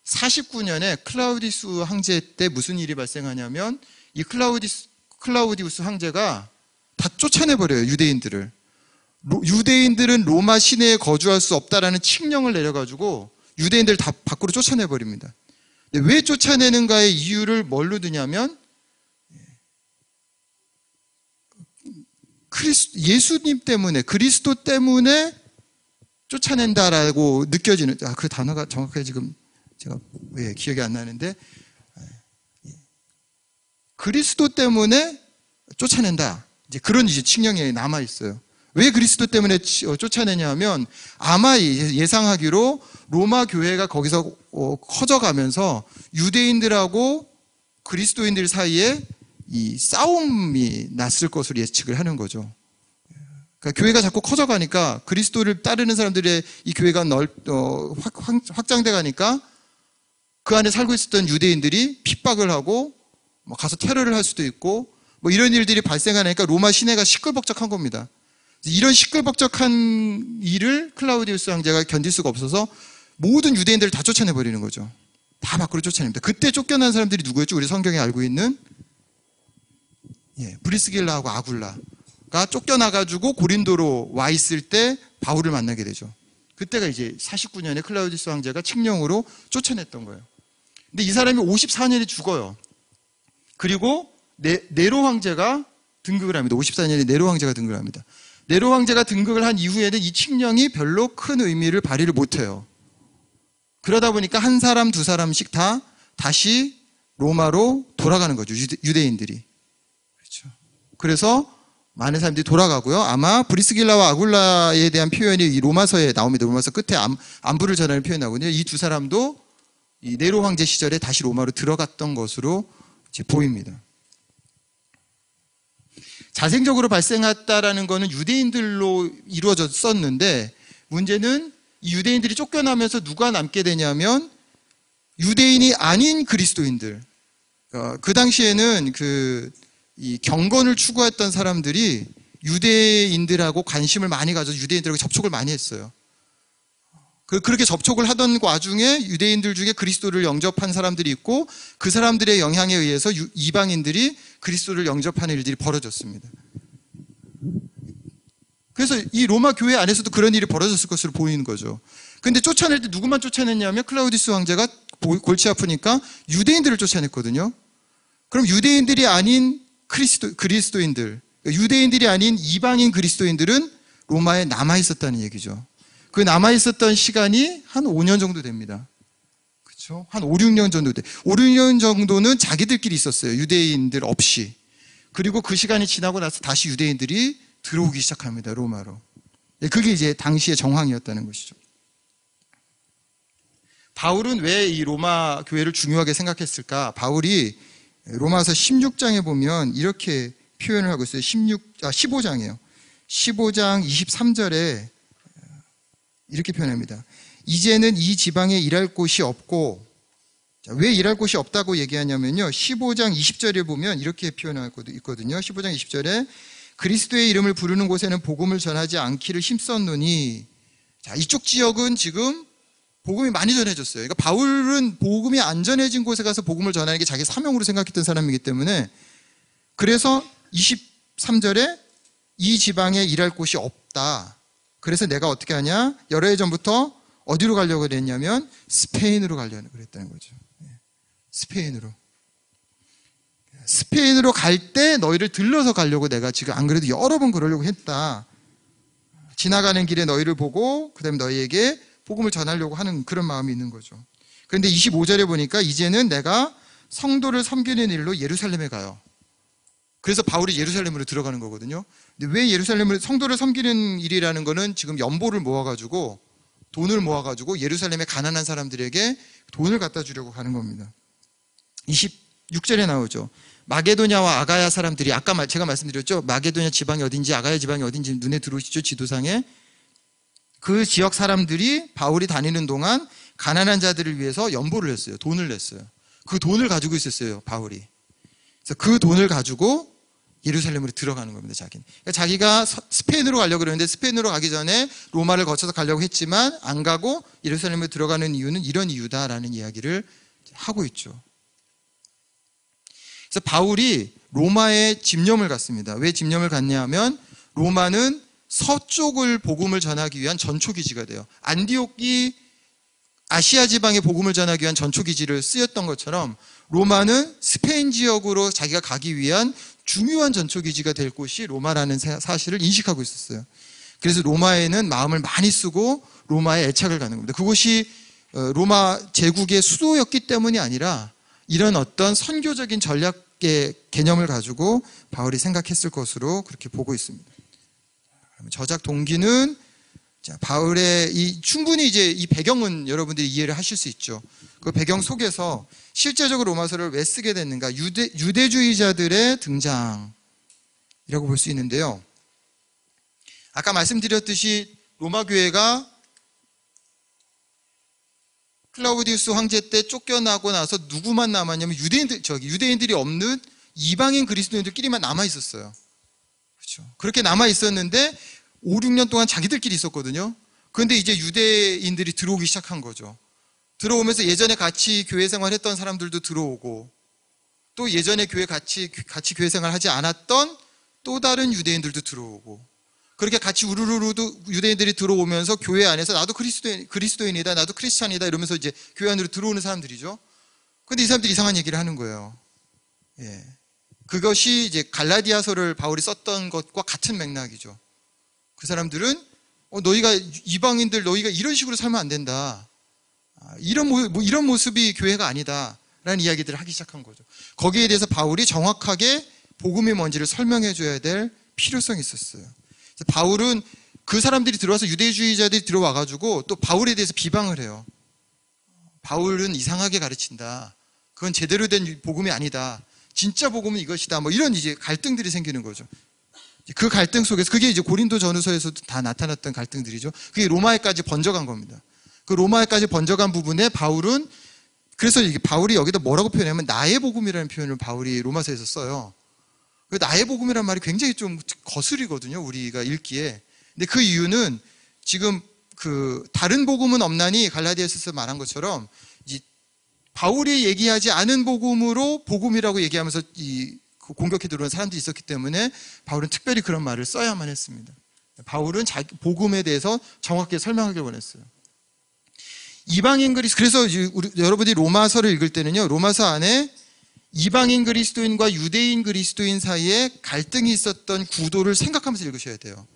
49년에 클라우디우스 황제 때 무슨 일이 발생하냐면 이 클라우디우스 황제가 다 쫓아내버려요. 유대인들을. 유대인들은 로마 시내에 거주할 수 없다라는 칙령을 내려가지고 유대인들을 다 밖으로 쫓아내버립니다. 근데 왜 쫓아내는가의 이유를 뭘로 드냐면 예수님 때문에, 그리스도 때문에 쫓아낸다라고 느껴지는, 그 단어가 정확하게 지금 제가 왜 기억이 안 나는데, 그리스도 때문에 쫓아낸다. 이제 그런 칙령이 남아 있어요. 왜 그리스도 때문에 쫓아내냐 하면 아마 예상하기로 로마 교회가 거기서 커져가면서 유대인들하고 그리스도인들 사이에 이 싸움이 났을 것으로 예측을 하는 거죠. 그러니까 교회가 자꾸 커져가니까 그리스도를 따르는 사람들의 이 교회가 확장돼 가니까 그 안에 살고 있었던 유대인들이 핍박을 하고 가서 테러를 할 수도 있고 이런 일들이 발생하니까 로마 시내가 시끌벅적한 겁니다. 이런 시끌벅적한 일을 클라우디우스 황제가 견딜 수가 없어서 모든 유대인들을 다 쫓아내버리는 거죠. 다 밖으로 쫓아냅니다. 그때 쫓겨난 사람들이 누구였죠? 우리 성경에 알고 있는 브리스길라하고 아굴라가 쫓겨나가지고 고린도로 와 있을 때 바울을 만나게 되죠. 그때가 이제 49년에 클라우디우스 황제가 칙령으로 쫓아냈던 거예요. 근데 이 사람이 54년에 죽어요. 그리고 네로 황제가 등극을 합니다. 54년에 네로 황제가 등극을 합니다. 네로 황제가 등극을 한 이후에는 이 칙령이 별로 큰 의미를 발휘를 못해요. 그러다 보니까 한 사람, 두 사람씩 다 다시 로마로 돌아가는 거죠. 유대인들이. 그렇죠. 그래서 많은 사람들이 돌아가고요. 아마 브리스길라와 아굴라에 대한 표현이 이 로마서에 나옵니다. 로마서 끝에 안부를 전하는 표현이 나오거든요. 이 두 사람도 이 네로 황제 시절에 다시 로마로 들어갔던 것으로 이제 보입니다. 자생적으로 발생했다라는 것은 유대인들로 이루어졌었는데, 문제는 이 유대인들이 쫓겨나면서 누가 남게 되냐면 유대인이 아닌 그리스도인들. 그 당시에는 이 경건을 추구했던 사람들이 유대인들하고 관심을 많이 가져서 유대인들하고 접촉을 많이 했어요. 그렇게 접촉을 하던 와중에 유대인들 중에 그리스도를 영접한 사람들이 있고, 그 사람들의 영향에 의해서 이방인들이 그리스도를 영접하는 일들이 벌어졌습니다. 그래서 이 로마 교회 안에서도 그런 일이 벌어졌을 것으로 보이는 거죠. 근데 쫓아낼 때 누구만 쫓아냈냐면 클라우디우스 황제가 골치 아프니까 유대인들을 쫓아냈거든요. 그럼 유대인들이 아닌 그리스도인들, 유대인들이 아닌 이방인 그리스도인들은 로마에 남아있었다는 얘기죠. 그 남아있었던 시간이 한 5년 정도 됩니다. 그렇죠? 한 5, 6년 정도 돼. 5, 6년 정도는 자기들끼리 있었어요. 유대인들 없이. 그리고 그 시간이 지나고 나서 다시 유대인들이 들어오기 시작합니다. 로마로. 그게 이제 당시의 정황이었다는 것이죠. 바울은 왜 이 로마 교회를 중요하게 생각했을까? 바울이 로마서 16장에 보면 이렇게 표현을 하고 있어요. 15장이에요. 15장 23절에 이렇게 표현합니다. 이제는 이 지방에 일할 곳이 없고, 왜 일할 곳이 없다고 얘기하냐면요, 15장 20절에 보면 이렇게 표현하고 있거든요. 15장 20절에 그리스도의 이름을 부르는 곳에는 복음을 전하지 않기를 힘썼노니, 자, 이쪽 지역은 지금 복음이 많이 전해졌어요. 그러니까 바울은 복음이 안 전해진 곳에 가서 복음을 전하는 게 자기 사명으로 생각했던 사람이기 때문에, 그래서 23절에 이 지방에 일할 곳이 없다. 그래서 내가 어떻게 하냐? 여러 해 전부터 어디로 가려고 그랬냐면 스페인으로 가려고 그랬다는 거죠. 스페인으로. 스페인으로 갈 때 너희를 들러서 가려고 내가 지금 안 그래도 여러 번 그러려고 했다. 지나가는 길에 너희를 보고 그 다음에 너희에게 복음을 전하려고 하는 그런 마음이 있는 거죠. 그런데 25절에 보니까 이제는 내가 성도를 섬기는 일로 예루살렘에 가요. 그래서 바울이 예루살렘으로 들어가는 거거든요. 근데 왜 예루살렘을, 성도를 섬기는 일이라는 거는 지금 연보를 모아가지고, 돈을 모아가지고 예루살렘에 가난한 사람들에게 돈을 갖다 주려고 가는 겁니다. 26절에 나오죠. 마게도냐와 아가야 사람들이, 아까 제가 말씀드렸죠. 마게도냐 지방이 어딘지 아가야 지방이 어딘지 눈에 들어오시죠, 지도상에. 그 지역 사람들이 바울이 다니는 동안 가난한 자들을 위해서 연보를 냈어요. 돈을 냈어요. 그 돈을 가지고 있었어요, 바울이. 그래서 그 돈을 가지고 예루살렘으로 들어가는 겁니다, 자기는. 그러니까 자기가 스페인으로 가려고 그러는데 스페인으로 가기 전에 로마를 거쳐서 가려고 했지만 안 가고 예루살렘으로 들어가는 이유는 이런 이유다라는 이야기를 하고 있죠. 그래서 바울이 로마에 집념을 갖습니다. 왜 집념을 갖냐 하면 로마는 서쪽을 복음을 전하기 위한 전초기지가 돼요. 안디옥이 아시아 지방에 복음을 전하기 위한 전초기지를 쓰였던 것처럼 로마는 스페인 지역으로 자기가 가기 위한 중요한 전초기지가 될 곳이 로마라는 사실을 인식하고 있었어요. 그래서 로마에는 마음을 많이 쓰고 로마에 애착을 갖는 겁니다. 그곳이 로마 제국의 수도였기 때문이 아니라 이런 어떤 선교적인 전략의 개념을 가지고 바울이 생각했을 것으로 그렇게 보고 있습니다. 저작 동기는 바울의 충분히 이제 이 배경은 여러분들이 이해를 하실 수 있죠. 그 배경 속에서 실제적으로 로마서를 왜 쓰게 됐는가? 유대주의자들의 등장이라고 볼 수 있는데요. 아까 말씀드렸듯이 로마 교회가 클라우디우스 황제 때 쫓겨나고 나서 누구만 남았냐면 유대인들이 없는 이방인 그리스도인들끼리만 남아 있었어요. 그렇죠. 그렇게 남아 있었는데 5, 6년 동안 자기들끼리 있었거든요. 그런데 이제 유대인들이 들어오기 시작한 거죠. 들어오면서 예전에 같이 교회 생활했던 사람들도 들어오고, 또 예전에 같이 교회 생활하지 않았던 또 다른 유대인들도 들어오고, 그렇게 같이 우르르르도 유대인들이 들어오면서 교회 안에서 나도 그리스도인이다, 나도 크리스찬이다 이러면서 이제 교회 안으로 들어오는 사람들이죠. 그런데 이 사람들이 이상한 얘기를 하는 거예요. 예. 그것이 이제 갈라디아서를 바울이 썼던 것과 같은 맥락이죠. 그 사람들은 너희가 이방인들, 너희가 이런 식으로 살면 안 된다. 이런 모습이 교회가 아니다. 라는 이야기들을 하기 시작한 거죠. 거기에 대해서 바울이 정확하게 복음이 뭔지를 설명해 줘야 될 필요성이 있었어요. 그래서 바울은 그 사람들이 들어와서 유대주의자들이 들어와가지고 또 바울에 대해서 비방을 해요. 바울은 이상하게 가르친다. 그건 제대로 된 복음이 아니다. 진짜 복음은 이것이다. 뭐 이런 이제 갈등들이 생기는 거죠. 그 갈등 속에서 그게 이제 고린도 전후서에서도 다 나타났던 갈등들이죠. 그게 로마에까지 번져간 겁니다. 그 로마에까지 번져간 부분에 바울은 그래서 이게 바울이 여기다 뭐라고 표현하면 나의 복음이라는 표현을 바울이 로마서에서 써요. 그 나의 복음이라는 말이 굉장히 좀 거슬리거든요. 우리가 읽기에. 근데 그 이유는 지금 그 다른 복음은 없나니 갈라디아서에서 말한 것처럼 이제 바울이 얘기하지 않은 복음으로 복음이라고 얘기하면서 이 공격해 들어오는 사람들이 있었기 때문에 바울은 특별히 그런 말을 써야만 했습니다. 바울은 자기 복음에 대해서 정확하게 설명하길 원했어요. 이방인 그리스도, 그래서 여러분들이 로마서를 읽을 때는요, 로마서 안에 이방인 그리스도인과 유대인 그리스도인 사이에 갈등이 있었던 구도를 생각하면서 읽으셔야 돼요.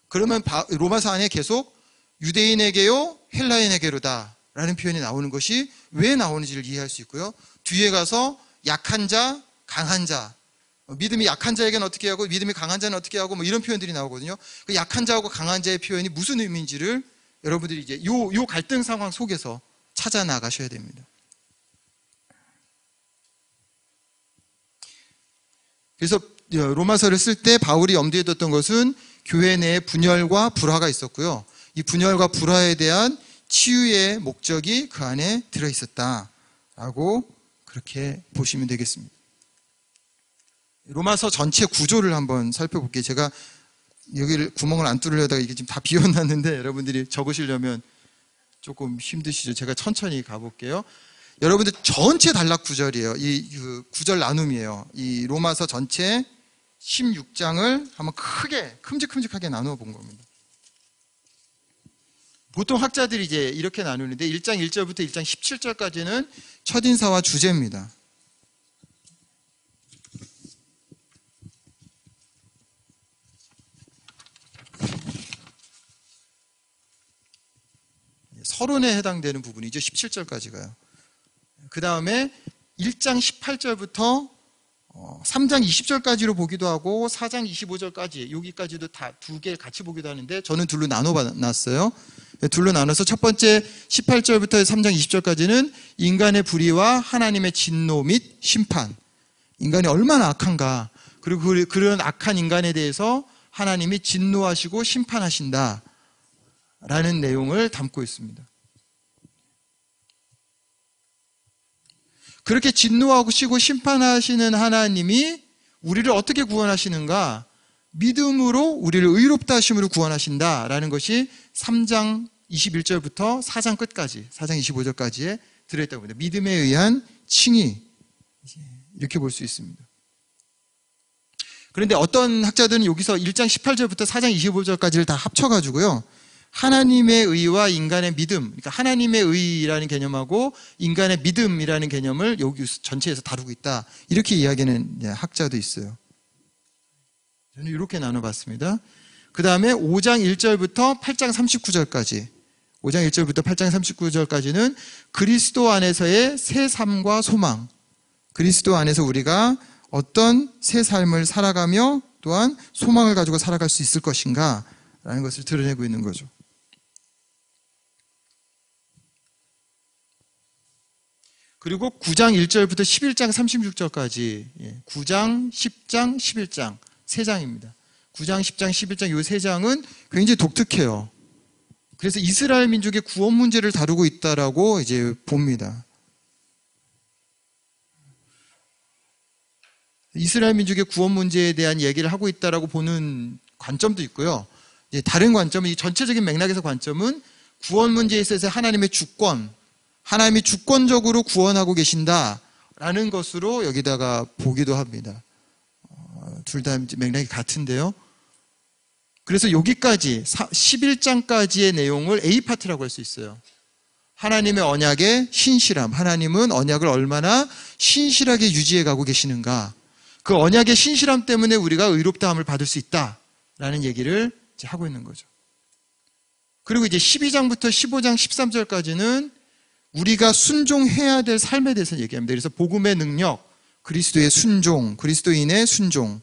그러면 로마서 안에 계속 유대인에게요, 헬라인에게로다 라는 표현이 나오는 것이 왜 나오는지를 이해할 수 있고요. 뒤에 가서 약한 자, 강한 자, 믿음이 약한 자에게는 어떻게 하고 믿음이 강한 자는 어떻게 하고 뭐 이런 표현들이 나오거든요. 그 약한 자하고 강한 자의 표현이 무슨 의미인지를 여러분들이 이제 요 갈등 상황 속에서 찾아 나가셔야 됩니다. 그래서 로마서를 쓸 때 바울이 염두에 뒀던 것은 교회 내에 분열과 불화가 있었고요. 이 분열과 불화에 대한 치유의 목적이 그 안에 들어있었다라고 그렇게 보시면 되겠습니다. 로마서 전체 구조를 한번 살펴볼게요. 제가 여기를 구멍을 안 뚫으려다가 이게 지금 다 비워놨는데 여러분들이 적으시려면 조금 힘드시죠. 제가 천천히 가볼게요. 여러분들 전체 단락 구절이에요. 이 구절 나눔이에요. 이 로마서 전체 16장을 한번 크게 큼직큼직하게 나누어 본 겁니다. 보통 학자들이 이제 이렇게 나누는데 1장 1절부터 1장 17절까지는 첫인사와 주제입니다. 서론에 해당되는 부분이죠. 17절까지가요. 그 다음에 1장 18절부터 3장 20절까지로 보기도 하고 4장 25절까지 여기까지도 다 두 개 같이 보기도 하는데 저는 둘로 나눠놨어요. 둘로 나눠서 첫 번째 18절부터 3장 20절까지는 인간의 불의와 하나님의 진노 및 심판, 인간이 얼마나 악한가, 그리고 그런 악한 인간에 대해서 하나님이 진노하시고 심판하신다 라는 내용을 담고 있습니다. 그렇게 진노하시고 심판하시는 하나님이 우리를 어떻게 구원하시는가? 믿음으로 우리를 의롭다 하심으로 구원하신다라는 것이 3장 21절부터 4장 끝까지, 4장 25절까지에 들어있다고 합니다. 믿음에 의한 칭의, 이렇게 볼 수 있습니다. 그런데 어떤 학자들은 여기서 1장 18절부터 4장 25절까지를 다 합쳐가지고요, 하나님의 의와 인간의 믿음, 그러니까 하나님의 의라는 개념하고 인간의 믿음이라는 개념을 여기 전체에서 다루고 있다, 이렇게 이야기하는 학자도 있어요. 저는 이렇게 나눠봤습니다. 그 다음에 5장 1절부터 8장 39절까지, 5장 1절부터 8장 39절까지는 그리스도 안에서의 새 삶과 소망, 그리스도 안에서 우리가 어떤 새 삶을 살아가며 또한 소망을 가지고 살아갈 수 있을 것인가 라는 것을 드러내고 있는 거죠. 그리고 9장 1절부터 11장 36절까지 9장, 10장, 11장 3장입니다. 9장, 10장, 11장 이 3장은 굉장히 독특해요. 그래서 이스라엘 민족의 구원 문제를 다루고 있다라고 이제 봅니다. 이스라엘 민족의 구원 문제에 대한 얘기를 하고 있다라고 보는 관점도 있고요. 다른 관점은, 이 전체적인 맥락에서 관점은 구원 문제에 있어서 하나님의 주권, 하나님이 주권적으로 구원하고 계신다라는 것으로 여기다가 보기도 합니다. 둘 다 맥락이 같은데요. 그래서 여기까지 11장까지의 내용을 A파트라고 할 수 있어요. 하나님의 언약의 신실함, 하나님은 언약을 얼마나 신실하게 유지해 가고 계시는가, 그 언약의 신실함 때문에 우리가 의롭다함을 받을 수 있다라는 얘기를 이제 하고 있는 거죠. 그리고 이제 12장부터 15장 13절까지는 우리가 순종해야 될 삶에 대해서 얘기합니다. 그래서 복음의 능력, 그리스도의 순종, 그리스도인의 순종,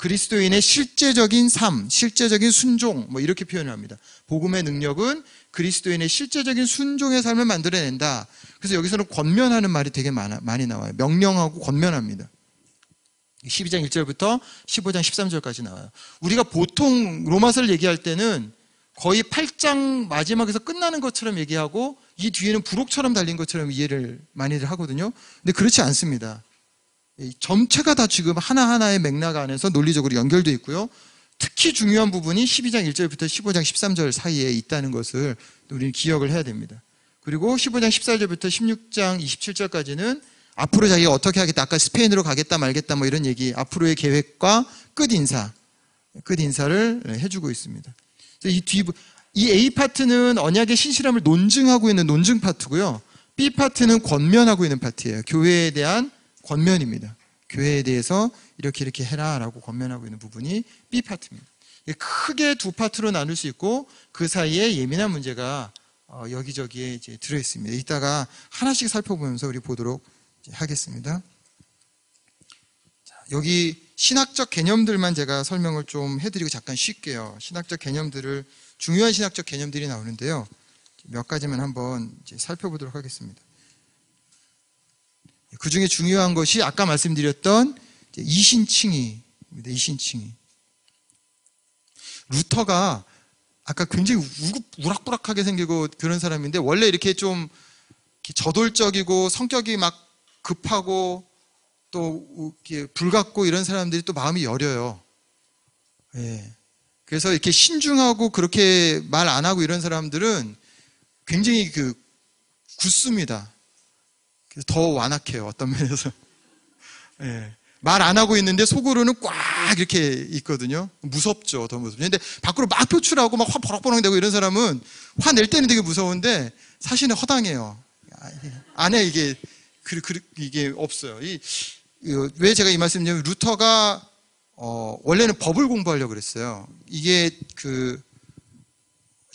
그리스도인의 실제적인 삶, 실제적인 순종, 뭐 이렇게 표현을 합니다. 복음의 능력은 그리스도인의 실제적인 순종의 삶을 만들어낸다. 그래서 여기서는 권면하는 말이 되게 많이 나와요. 명령하고 권면합니다. 12장 1절부터 15장 13절까지 나와요. 우리가 보통 로마서를 얘기할 때는 거의 8장 마지막에서 끝나는 것처럼 얘기하고 이 뒤에는 부록처럼 달린 것처럼 이해를 많이들 하거든요. 근데 그렇지 않습니다. 전체가 다 지금 하나하나의 맥락 안에서 논리적으로 연결되어 있고요. 특히 중요한 부분이 12장 1절부터 15장 13절 사이에 있다는 것을 우리는 기억을 해야 됩니다. 그리고 15장 14절부터 16장 27절까지는 앞으로 자기가 어떻게 하겠다, 아까 스페인으로 가겠다 말겠다 뭐 이런 얘기, 앞으로의 계획과 끝인사를 해주고 있습니다. 이 A 파트는 언약의 신실함을 논증하고 있는 논증 파트고요. B 파트는 권면하고 있는 파트예요. 교회에 대한 권면입니다. 교회에 대해서 이렇게 해라라고 권면하고 있는 부분이 B 파트입니다. 크게 두 파트로 나눌 수 있고 그 사이에 예민한 문제가 여기저기에 이제 들어 있습니다. 이따가 하나씩 살펴보면서 우리 보도록 하겠습니다. 자, 여기 신학적 개념들만 제가 설명을 좀 해드리고 잠깐 쉴게요. 신학적 개념들을 중요한 신학적 개념들이 나오는데요. 몇 가지만 한번 이제 살펴보도록 하겠습니다. 그 중에 중요한 것이 아까 말씀드렸던 이신칭의입니다. 이신칭의. 루터가 아까 굉장히 우락부락하게 생기고 그런 사람인데 원래 이렇게 좀 저돌적이고 성격이 막 급하고 또 이렇게 불같고 이런 사람들이 또 마음이 여려요. 예. 그래서 이렇게 신중하고 그렇게 말 안 하고 이런 사람들은 굉장히 굳습니다. 그래서 더 완악해요. 어떤 면에서. 예. 말 안 하고 있는데 속으로는 꽉 이렇게 있거든요. 무섭죠. 더 무섭죠. 근데 밖으로 막 표출하고 막 화 버럭버럭 내고 이런 사람은 화낼 때는 되게 무서운데 사실은 허당해요. 안에 이게 없어요. 왜 제가 이 말씀드리냐면 루터가 원래는 법을 공부하려고 그랬어요. 이게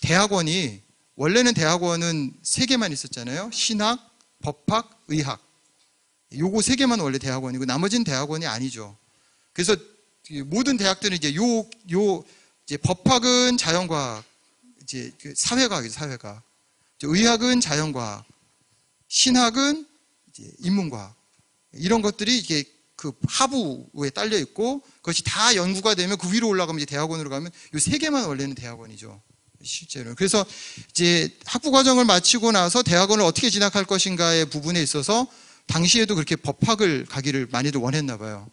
대학원이 원래는 대학원은 3개만 있었잖아요. 신학, 법학, 의학. 요거 3개만 원래 대학원이고 나머지는 대학원이 아니죠. 그래서 모든 대학들은 이제 이제 법학은 자연과학, 이제 사회과학이죠, 사회과학. 의학은 자연과학, 신학은 이제 인문과학. 이런 것들이 이게 하부에 딸려 있고 그것이 다 연구가 되면 그 위로 올라가면 이제 대학원으로 가면 요 3개만 원래는 대학원이죠. 실제로. 그래서 이제 학부 과정을 마치고 나서 대학원을 어떻게 진학할 것인가의 부분에 있어서 당시에도 그렇게 법학을 가기를 많이들 원했나 봐요.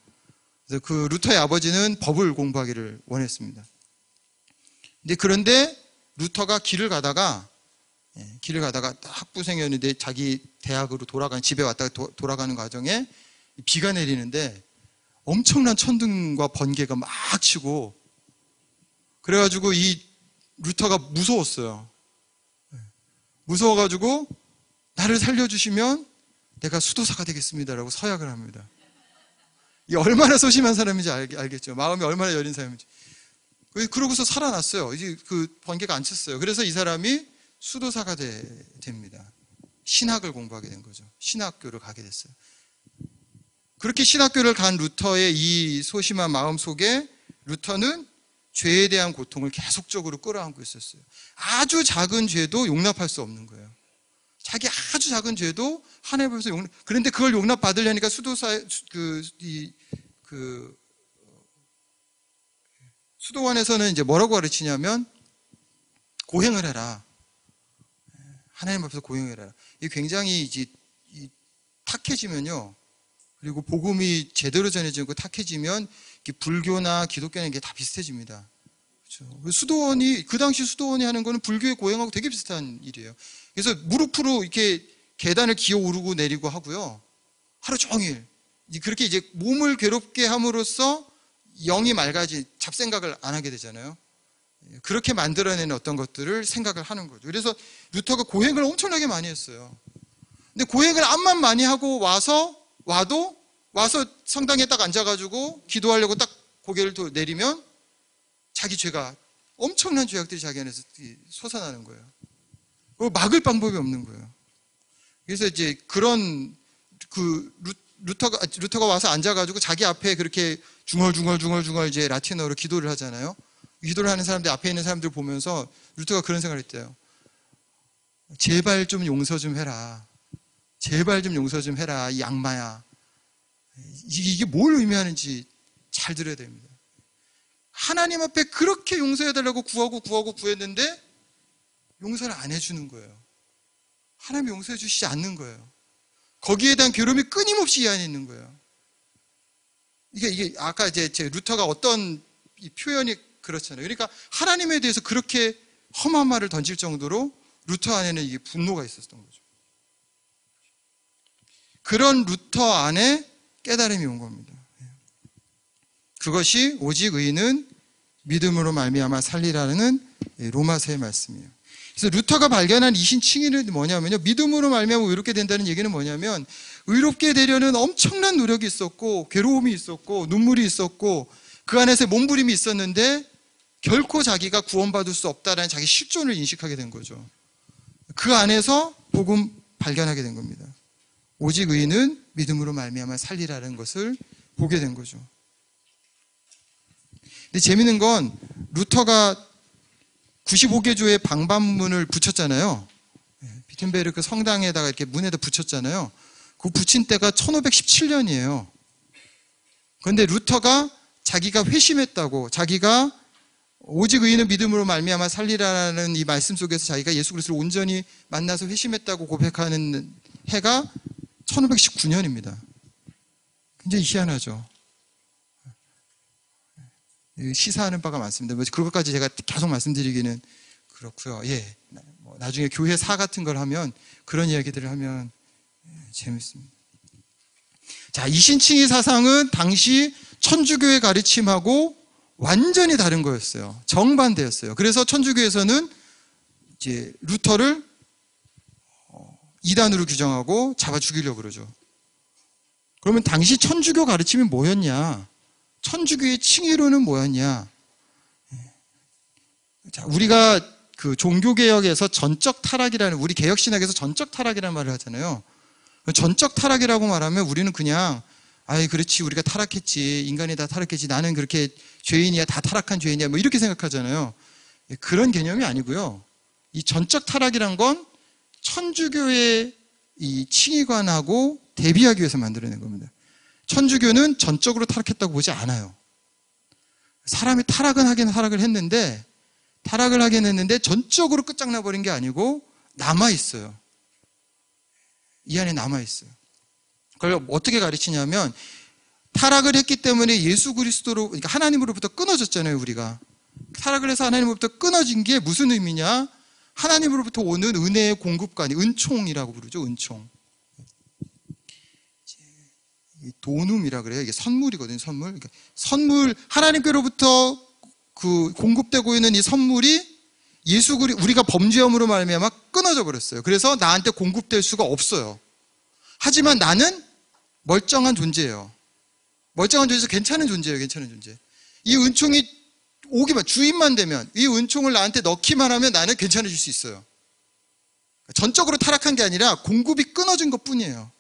그래서 그 루터의 아버지는 법을 공부하기를 원했습니다. 그런데 루터가 길을 가다가 학부생이었는데 자기 대학으로 집에 왔다가 돌아가는 과정에 비가 내리는데 엄청난 천둥과 번개가 막 치고 그래가지고 이 루터가 무서웠어요. 무서워가지고 나를 살려주시면 내가 수도사가 되겠습니다라고 서약을 합니다. 이 얼마나 소심한 사람인지 알겠죠. 마음이 얼마나 여린 사람인지. 그러고서 살아났어요. 이제 그 번개가 안 쳤어요. 그래서 이 사람이 수도사가 됩니다. 신학을 공부하게 된 거죠. 신학교를 가게 됐어요. 그렇게 신학교를 간 루터의 이 소심한 마음 속에 루터는 죄에 대한 고통을 계속적으로 끌어안고 있었어요. 아주 작은 죄도 용납할 수 없는 거예요. 자기 아주 작은 죄도 하나님 앞에서 그런데 그걸 용납받으려니까 수도원에서는 이제 뭐라고 가르치냐면 고행을 해라. 하나님 앞에서 고행을 해라. 이게 굉장히 이제 탁해지면요. 그리고 복음이 제대로 전해지고 탁해지면 불교나 기독교는 이게 다 비슷해집니다. 그렇죠? 그 당시 수도원이 하는 거는 불교의 고행하고 되게 비슷한 일이에요. 그래서 무릎으로 이렇게 계단을 기어 오르고 내리고 하고요. 하루 종일. 그렇게 이제 몸을 괴롭게 함으로써 영이 맑아지 잡생각을 안 하게 되잖아요. 그렇게 만들어내는 어떤 것들을 생각을 하는 거죠. 그래서 루터가 고행을 엄청나게 많이 했어요. 근데 고행을 암만 많이 하고 와서 성당에 딱 앉아가지고 기도하려고 딱 고개를 내리면 자기 죄가 엄청난 죄악들이 자기 안에서 솟아나는 거예요. 그걸 막을 방법이 없는 거예요. 그래서 이제 그런 루터가 와서 앉아가지고 자기 앞에 그렇게 중얼중얼 이제 라틴어로 기도를 하잖아요. 기도를 하는 사람들, 앞에 있는 사람들 보면서 루터가 그런 생각을 했대요. 제발 좀 용서 좀 해라. 제발 좀 용서 좀 해라. 이 악마야. 이게 뭘 의미하는지 잘 들어야 됩니다. 하나님 앞에 그렇게 용서해달라고 구했는데 용서를 안 해주는 거예요. 하나님이 용서해 주시지 않는 거예요. 거기에 대한 괴로움이 끊임없이 이 안에 있는 거예요. 이게 아까 이제 루터가 어떤 이 표현이 그렇잖아요. 그러니까 하나님에 대해서 그렇게 험한 말을 던질 정도로 루터 안에는 이게 분노가 있었던 거죠. 그런 루터 안에 깨달음이 온 겁니다. 그것이 오직 의인은 믿음으로 말미암아 살리라는 로마서의 말씀이에요. 그래서 루터가 발견한 이신칭의는 뭐냐면요, 믿음으로 말미암아 의롭게 된다는 얘기는 뭐냐면, 의롭게 되려는 엄청난 노력이 있었고 괴로움이 있었고 눈물이 있었고 그 안에서 몸부림이 있었는데 결코 자기가 구원받을 수 없다라는 자기 실존을 인식하게 된 거죠. 그 안에서 복음 발견하게 된 겁니다. 오직 의인은 믿음으로 말미암아 살리라는 것을 보게 된 거죠. 근데 재밌는 건 루터가 95개 조의 방반문을 붙였잖아요. 비튼베르크 성당에다가 이렇게 문에다 붙였잖아요. 그 붙인 때가 1517년이에요. 그런데 루터가 자기가 회심했다고, 자기가 오직 의인은 믿음으로 말미암아 살리라는 이 말씀 속에서 자기가 예수 그리스도를 온전히 만나서 회심했다고 고백하는 해가 1519년입니다. 굉장히 희한하죠. 시사하는 바가 많습니다. 그것까지 제가 계속 말씀드리기는 그렇고요. 예, 나중에 교회사 같은 걸 하면, 그런 이야기들을 하면 재밌습니다. 자, 이신칭의 사상은 당시 천주교의 가르침하고 완전히 다른 거였어요. 정반대였어요. 그래서 천주교에서는 이제 루터를 이단으로 규정하고 잡아 죽이려고 그러죠. 그러면 당시 천주교 가르침이 뭐였냐? 천주교의 칭의론은 뭐였냐? 자, 우리가 그 종교개혁에서 전적 타락이라는, 우리 개혁신학에서 전적 타락이라는 말을 하잖아요. 전적 타락이라고 말하면 우리는 그냥, 아이, 그렇지, 우리가 타락했지, 인간이 다 타락했지, 나는 그렇게 죄인이야, 다 타락한 죄인이야, 뭐 이렇게 생각하잖아요. 그런 개념이 아니고요. 이 전적 타락이란 건 천주교의 이 칭의관하고 대비하기 위해서 만들어낸 겁니다. 천주교는 전적으로 타락했다고 보지 않아요. 사람이 타락은 하긴 타락을 했는데, 전적으로 끝장나버린 게 아니고 남아있어요. 이 안에 남아있어요. 그걸 어떻게 가르치냐면, 타락을 했기 때문에 예수 그리스도로, 그러니까 하나님으로부터 끊어졌잖아요, 우리가. 타락을 해서 하나님으로부터 끊어진 게 무슨 의미냐? 하나님으로부터 오는 은혜의 공급관이, 은총이라고 부르죠, 은총. 도눔이라 그래요. 이게 선물이거든요, 선물. 그러니까 선물, 하나님께로부터 그 공급되고 있는 이 선물이 우리가 범죄함으로 말미암아 끊어져 버렸어요. 그래서 나한테 공급될 수가 없어요. 하지만 나는 멀쩡한 존재예요. 멀쩡한 존재에서 괜찮은 존재예요, 괜찮은 존재. 이 은총이 오기만, 주입만 되면, 이 은총을 나한테 넣기만 하면 나는 괜찮아질 수 있어요. 전적으로 타락한 게 아니라 공급이 끊어진 것 뿐이에요.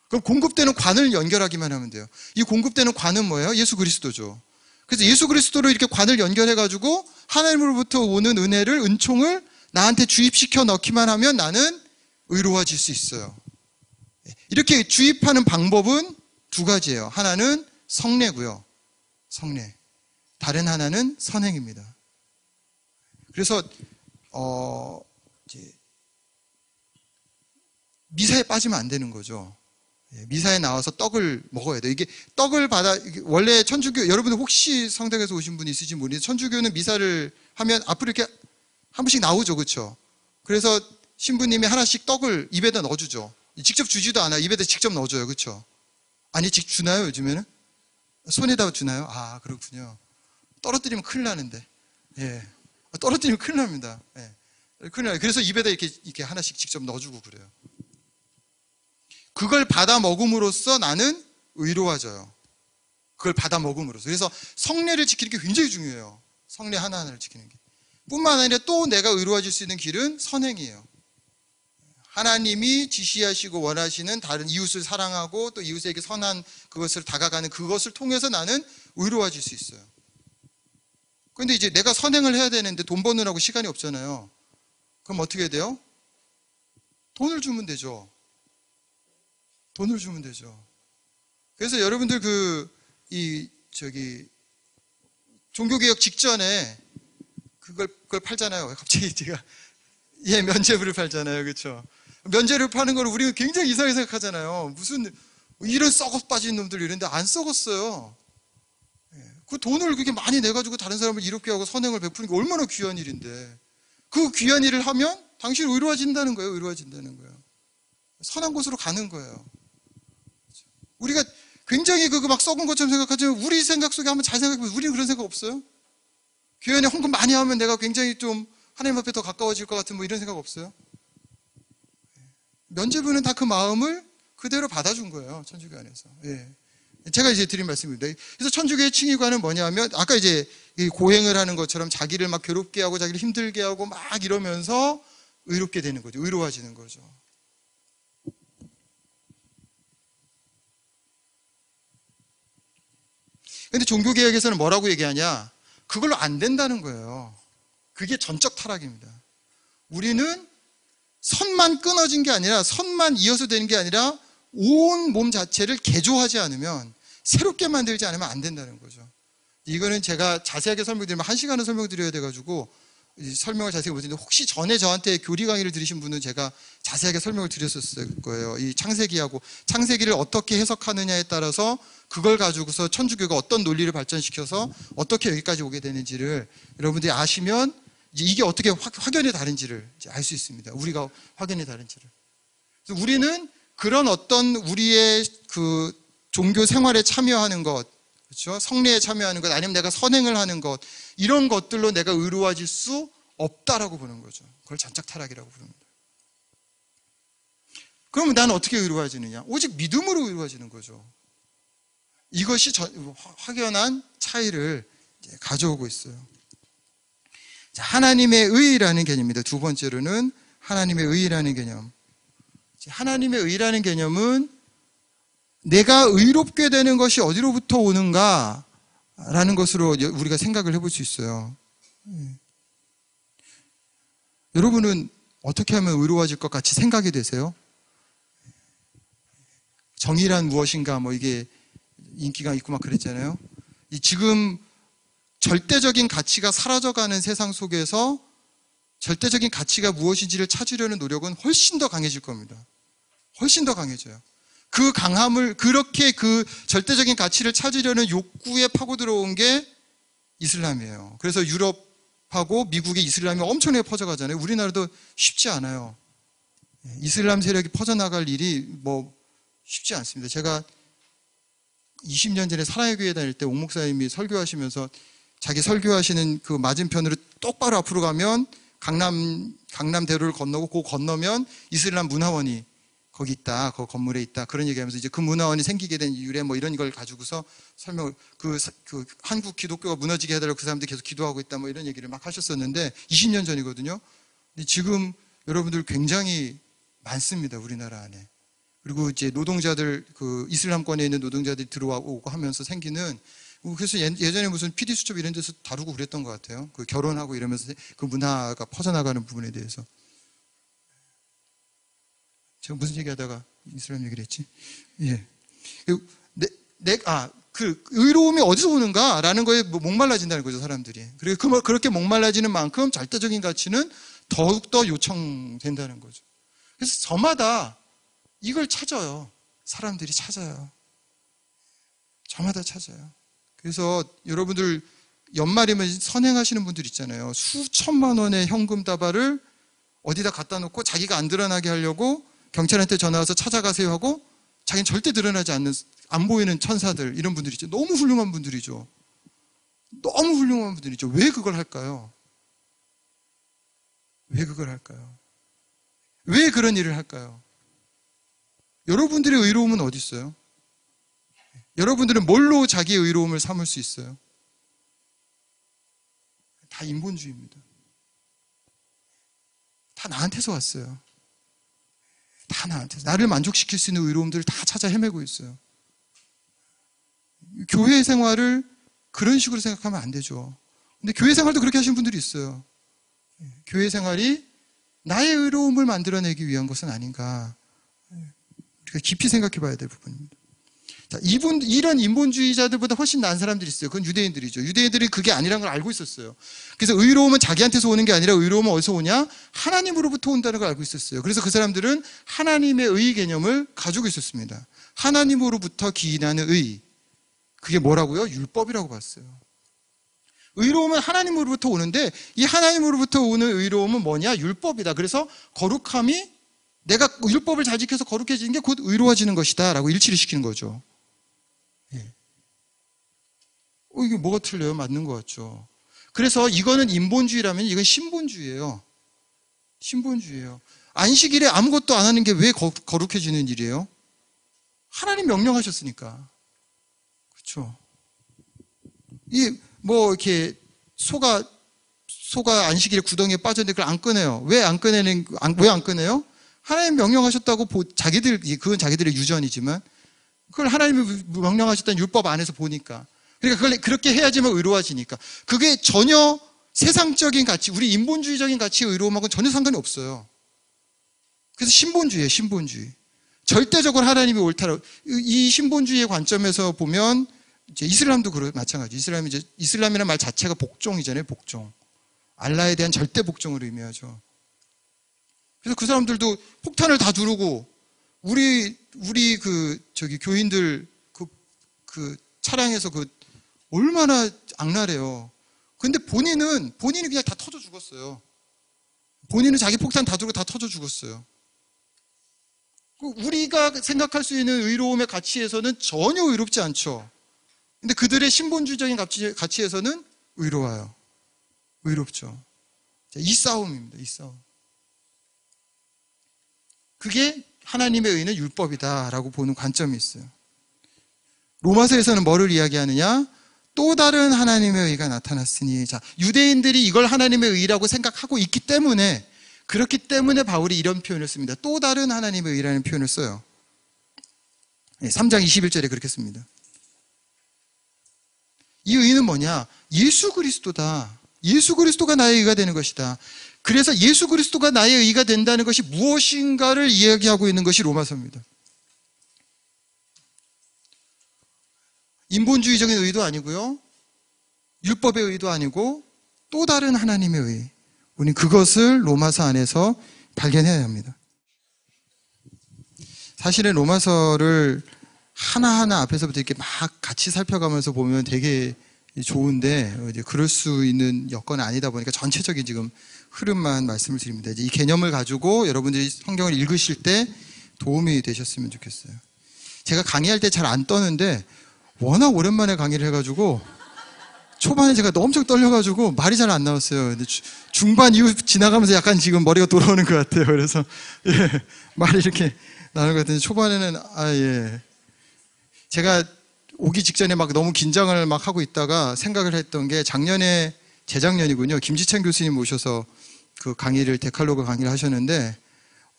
그럼 공급되는 관을 연결하기만 하면 돼요. 이 공급되는 관은 뭐예요? 예수 그리스도죠. 그래서 예수 그리스도로 이렇게 관을 연결해가지고 하나님으로부터 오는 은혜를, 은총을 나한테 주입시켜 넣기만 하면 나는 의로워질 수 있어요. 이렇게 주입하는 방법은 두 가지예요. 하나는 성례고요. 성례. 다른 하나는 선행입니다. 그래서 이제 미사에 빠지면 안 되는 거죠. 미사에 나와서 떡을 먹어야 돼요. 이게 떡을 원래 천주교, 여러분들 혹시 성당에서 오신 분이 있을지 모르겠는데, 천주교는 미사를 하면 앞으로 이렇게 한 번씩 나오죠, 그렇죠? 그래서 신부님이 하나씩 떡을 입에다 넣어주죠. 직접 주지도 않아요. 입에다 직접 넣어줘요, 그렇죠? 아니, 직접 주나요, 요즘에는? 손에다 주나요? 아, 그렇군요. 떨어뜨리면 큰일 나는데. 예. 떨어뜨리면 큰일 납니다. 예. 큰일 나요. 그래서 입에다 이렇게 하나씩 직접 넣어주고 그래요. 그걸 받아 먹음으로써 나는 의로워져요. 그걸 받아 먹음으로써. 그래서 성례를 지키는 게 굉장히 중요해요. 성례 하나하나를 지키는 게. 뿐만 아니라 또 내가 의로워질 수 있는 길은 선행이에요. 하나님이 지시하시고 원하시는 다른 이웃을 사랑하고 또 이웃에게 선한 그것을 다가가는 그것을 통해서 나는 의로워질 수 있어요. 그런데 이제 내가 선행을 해야 되는데 돈 버느라고 시간이 없잖아요. 그럼 어떻게 돼요? 돈을 주면 되죠. 돈을 주면 되죠. 그래서 여러분들 종교개혁 직전에 그걸 팔잖아요. 갑자기 제가 면죄부를 팔잖아요. 그렇죠? 면죄부를 파는 걸 우리가 굉장히 이상하게 생각하잖아요. 무슨 이런 썩어 빠진 놈들 이런데 안 썩었어요. 그 돈을 그렇게 많이 내가지고 다른 사람을 이롭게 하고 선행을 베푸는 게 얼마나 귀한 일인데 그 귀한 일을 하면 당신이 의로워진다는 거예요. 의로워진다는 거예요. 선한 곳으로 가는 거예요. 우리가 굉장히 그거 막 썩은 것처럼 생각하지만 우리 생각 속에 한번 잘 생각해보면 우리는 그런 생각 없어요? 교회에 헌금 많이 하면 내가 굉장히 좀 하나님 앞에 더 가까워질 것 같은 뭐 이런 생각 없어요? 면죄부는 다 그 마음을 그대로 받아준 거예요. 천주교 안에서. 예. 제가 이제 드린 말씀입니다. 그래서 천주교의 칭의관은 뭐냐면 아까 이제 고행을 하는 것처럼 자기를 막 괴롭게 하고 자기를 힘들게 하고 막 이러면서 의롭게 되는 거죠. 의로워지는 거죠. 근데 종교개혁에서는 뭐라고 얘기하냐? 그걸로 안 된다는 거예요. 그게 전적 타락입니다. 우리는 선만 끊어진 게 아니라 선만 이어서 되는 게 아니라 온 몸 자체를 개조하지 않으면 새롭게 만들지 않으면 안 된다는 거죠. 이거는 제가 자세하게 설명드리면 1시간은 설명드려야 돼가지고 설명을 자세히 못했는데 혹시 전에 저한테 교리 강의를 들으신 분은 제가 자세하게 설명을 드렸었을 거예요. 이 창세기를 어떻게 해석하느냐에 따라서 그걸 가지고서 천주교가 어떤 논리를 발전시켜서 어떻게 여기까지 오게 되는지를 여러분들이 아시면 이게 어떻게 확연히 다른지를 알 수 있습니다. 우리가 확연히 다른지를. 그래서 우리는 그런 어떤 우리의 그 종교 생활에 참여하는 것, 그렇죠? 성례에 참여하는 것, 아니면 내가 선행을 하는 것, 이런 것들로 내가 의로워질 수 없다라고 보는 거죠. 그걸 전적 타락이라고 부릅니다. 그러면 나는 어떻게 의로워지느냐? 오직 믿음으로 의로워지는 거죠. 이것이 확연한 차이를 가져오고 있어요. 자, 하나님의 의라는 개념입니다. 두 번째로는 하나님의 의라는 개념. 하나님의 의라는 개념은 내가 의롭게 되는 것이 어디로부터 오는가 라는 것으로 우리가 생각을 해볼 수 있어요. 여러분은 어떻게 하면 의로워질 것 같이 생각이 되세요? 정의란 무엇인가 뭐 이게 인기가 있고 막 그랬잖아요. 지금 절대적인 가치가 사라져가는 세상 속에서 절대적인 가치가 무엇인지를 찾으려는 노력은 훨씬 더 강해질 겁니다. 훨씬 더 강해져요. 그 강함을 그렇게 그 절대적인 가치를 찾으려는 욕구에 파고 들어온 게 이슬람이에요. 그래서 유럽하고 미국의 이슬람이 엄청나게 퍼져가잖아요. 우리나라도 쉽지 않아요. 이슬람 세력이 퍼져나갈 일이 뭐 쉽지 않습니다. 제가 20년 전에 사랑의 교회 다닐 때 옥 목사님이 설교하시면서 자기 설교하시는 그 맞은편으로 똑바로 앞으로 가면 강남대로를 건너고 그 건너면 이슬람 문화원이 거기 있다, 그 건물에 있다 그런 얘기하면서 이제 그 문화원이 생기게 된 유래 뭐 이런 걸 가지고서 설명을 그 한국 기독교가 무너지게 해달라고 그 사람들이 계속 기도하고 있다 뭐 이런 얘기를 막 하셨었는데 20년 전이거든요. 근데 지금 여러분들 굉장히 많습니다. 우리나라 안에. 그리고 이제 노동자들 그 이슬람권에 있는 노동자들이 들어오고 하면서 생기는 그래서 예전에 무슨 PD 수첩 이런 데서 다루고 그랬던 것 같아요. 그 결혼하고 이러면서 그 문화가 퍼져나가는 부분에 대해서. 제가 무슨 얘기하다가 이슬람 얘기를 했지? 예. 그 의로움이 어디서 오는가라는 거에 목말라진다는 거죠, 사람들이. 그리고 그렇게 목말라지는 만큼 절대적인 가치는 더욱더 요청된다는 거죠. 그래서 저마다 이걸 찾아요. 사람들이 찾아요. 저마다 찾아요. 그래서 여러분들 연말이면 선행하시는 분들 있잖아요. 수천만 원의 현금 다발을 어디다 갖다 놓고 자기가 안 드러나게 하려고 경찰한테 전화 와서 찾아가세요 하고 자기는 절대 드러나지 않는 안 보이는 천사들 이런 분들이 있죠. 너무 훌륭한 분들이죠. 너무 훌륭한 분들이죠. 왜 그걸 할까요? 왜 그걸 할까요? 왜 그런 일을 할까요? 여러분들의 의로움은 어디 있어요? 여러분들은 뭘로 자기의 의로움을 삼을 수 있어요? 다 인본주의입니다. 다 나한테서 왔어요. 다 나한테 나를 만족시킬 수 있는 의로움들을 다 찾아 헤매고 있어요. 교회 생활을 그런 식으로 생각하면 안 되죠. 근데 교회 생활도 그렇게 하시는 분들이 있어요. 교회 생활이 나의 의로움을 만들어내기 위한 것은 아닌가. 우리가 깊이 생각해 봐야 될 부분입니다. 자, 이런 인본주의자들보다 훨씬 나은 사람들이 있어요. 그건 유대인들이죠. 유대인들이 그게 아니라는 걸 알고 있었어요. 그래서 의로움은 자기한테서 오는 게 아니라 의로움은 어디서 오냐? 하나님으로부터 온다는 걸 알고 있었어요. 그래서 그 사람들은 하나님의 의 개념을 가지고 있었습니다. 하나님으로부터 기인하는 의. 그게 뭐라고요? 율법이라고 봤어요. 의로움은 하나님으로부터 오는데 이 하나님으로부터 오는 의로움은 뭐냐? 율법이다. 그래서 거룩함이 내가 율법을 잘 지켜서 거룩해지는 게 곧 의로워지는 것이다 라고 일치를 시키는 거죠. 이게 뭐가 틀려요? 맞는 것 같죠. 그래서 이거는 인본주의라면 이건 신본주의예요. 신본주의예요. 안식일에 아무것도 안 하는 게 왜 거룩해지는 일이에요? 하나님 명령하셨으니까. 그렇죠. 이렇게 소가 안식일에 구덩이에 빠졌는데 그걸 안 꺼내요. 왜 안 꺼내요? 하나님 명령하셨다고 그건 자기들의 유전이지만 그걸 하나님이 명령하셨다는 율법 안에서 보니까. 그러니까 그걸 그렇게 해야지만 의로워지니까. 그게 전혀 세상적인 가치, 우리 인본주의적인 가치의 의로움하고는 전혀 상관이 없어요. 그래서 신본주의예요, 신본주의. 절대적으로 하나님이 옳다라고. 이 신본주의의 관점에서 보면 이제 이슬람도 마찬가지. 이슬람이라는 말 자체가 복종이잖아요, 복종. 알라에 대한 절대 복종을 의미하죠. 그래서 그 사람들도 폭탄을 다 두르고 우리 교인들 그 차량에서 얼마나 악랄해요. 근데 본인이 그냥 다 터져 죽었어요. 본인은 자기 폭탄 다 두르고 다 터져 죽었어요. 우리가 생각할 수 있는 의로움의 가치에서는 전혀 의롭지 않죠. 근데 그들의 신본주의적인 가치에서는 의로워요. 의롭죠. 이 싸움입니다. 이 싸움. 그게 하나님의 의는 율법이다라고 보는 관점이 있어요. 로마서에서는 뭐를 이야기하느냐? 또 다른 하나님의 의가 나타났으니. 자, 유대인들이 이걸 하나님의 의라고 생각하고 있기 때문에, 그렇기 때문에 바울이 이런 표현을 씁니다. 또 다른 하나님의 의라는 표현을 써요. 3장 21절에 그렇게 씁니다. 이 의는 뭐냐? 예수 그리스도다. 예수 그리스도가 나의 의가 되는 것이다. 그래서 예수 그리스도가 나의 의가 된다는 것이 무엇인가를 이야기하고 있는 것이 로마서입니다. 인본주의적인 의도 아니고요. 율법의 의도 아니고 또 다른 하나님의 의. 우리는 그것을 로마서 안에서 발견해야 합니다. 사실은 로마서를 하나하나 앞에서부터 이렇게 막 같이 살펴가면서 보면 되게 좋은데 이제 그럴 수 있는 여건은 아니다 보니까 전체적인 지금 흐름만 말씀을 드립니다. 이제 이 개념을 가지고 여러분들이 성경을 읽으실 때 도움이 되셨으면 좋겠어요. 제가 강의할 때 잘 안 떠는데 워낙 오랜만에 강의를 해가지고 초반에 제가 엄청 떨려가지고 말이 잘 안 나왔어요. 근데 중반 이후 지나가면서 약간 지금 머리가 돌아오는 것 같아요. 그래서 말이 이렇게 나는 것 같은데 초반에는 제가 오기 직전에 막 너무 긴장을 막 하고 있다가 생각을 했던 게 재작년이군요. 김지찬 교수님 모셔서 그 강의를 데칼로그 강의를 하셨는데